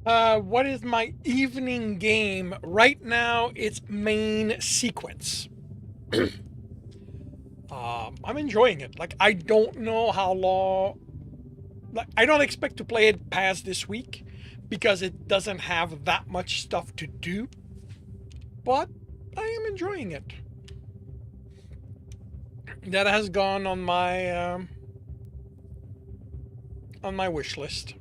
What is my evening game? Right now, it's main sequence. I'm enjoying it. Like, I don't know how long. Like, I don't expect to play it past this week because it doesn't have that much stuff to do. But I am enjoying it. That has gone on my wish list.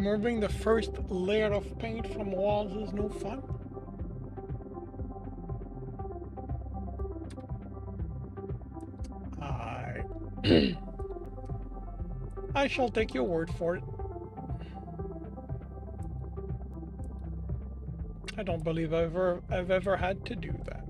Removing the first layer of paint from walls is no fun. I shall take your word for it. I don't believe I've ever had to do that.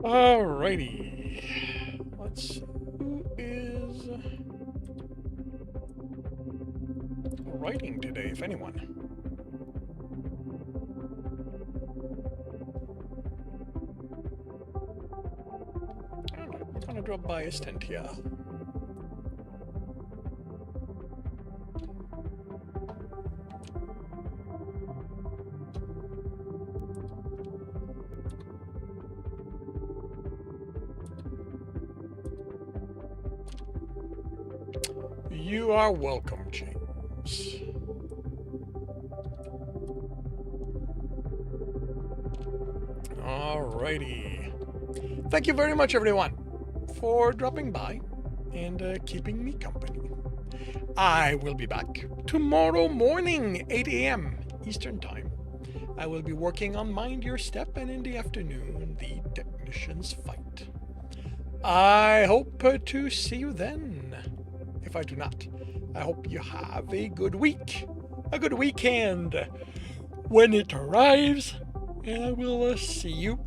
Alrighty. Let's see. Who is writing today, if anyone? Alright, we're gonna drop by his tent here. You are welcome, James. Alrighty. Thank you very much, everyone, for dropping by and keeping me company. I will be back tomorrow morning, 8 a.m. Eastern Time. I will be working on Mind Your Step, and in the afternoon, the Technicians Fight. I hope to see you then. If I do not, I hope you have a good week, a good weekend when it arrives, and I will see you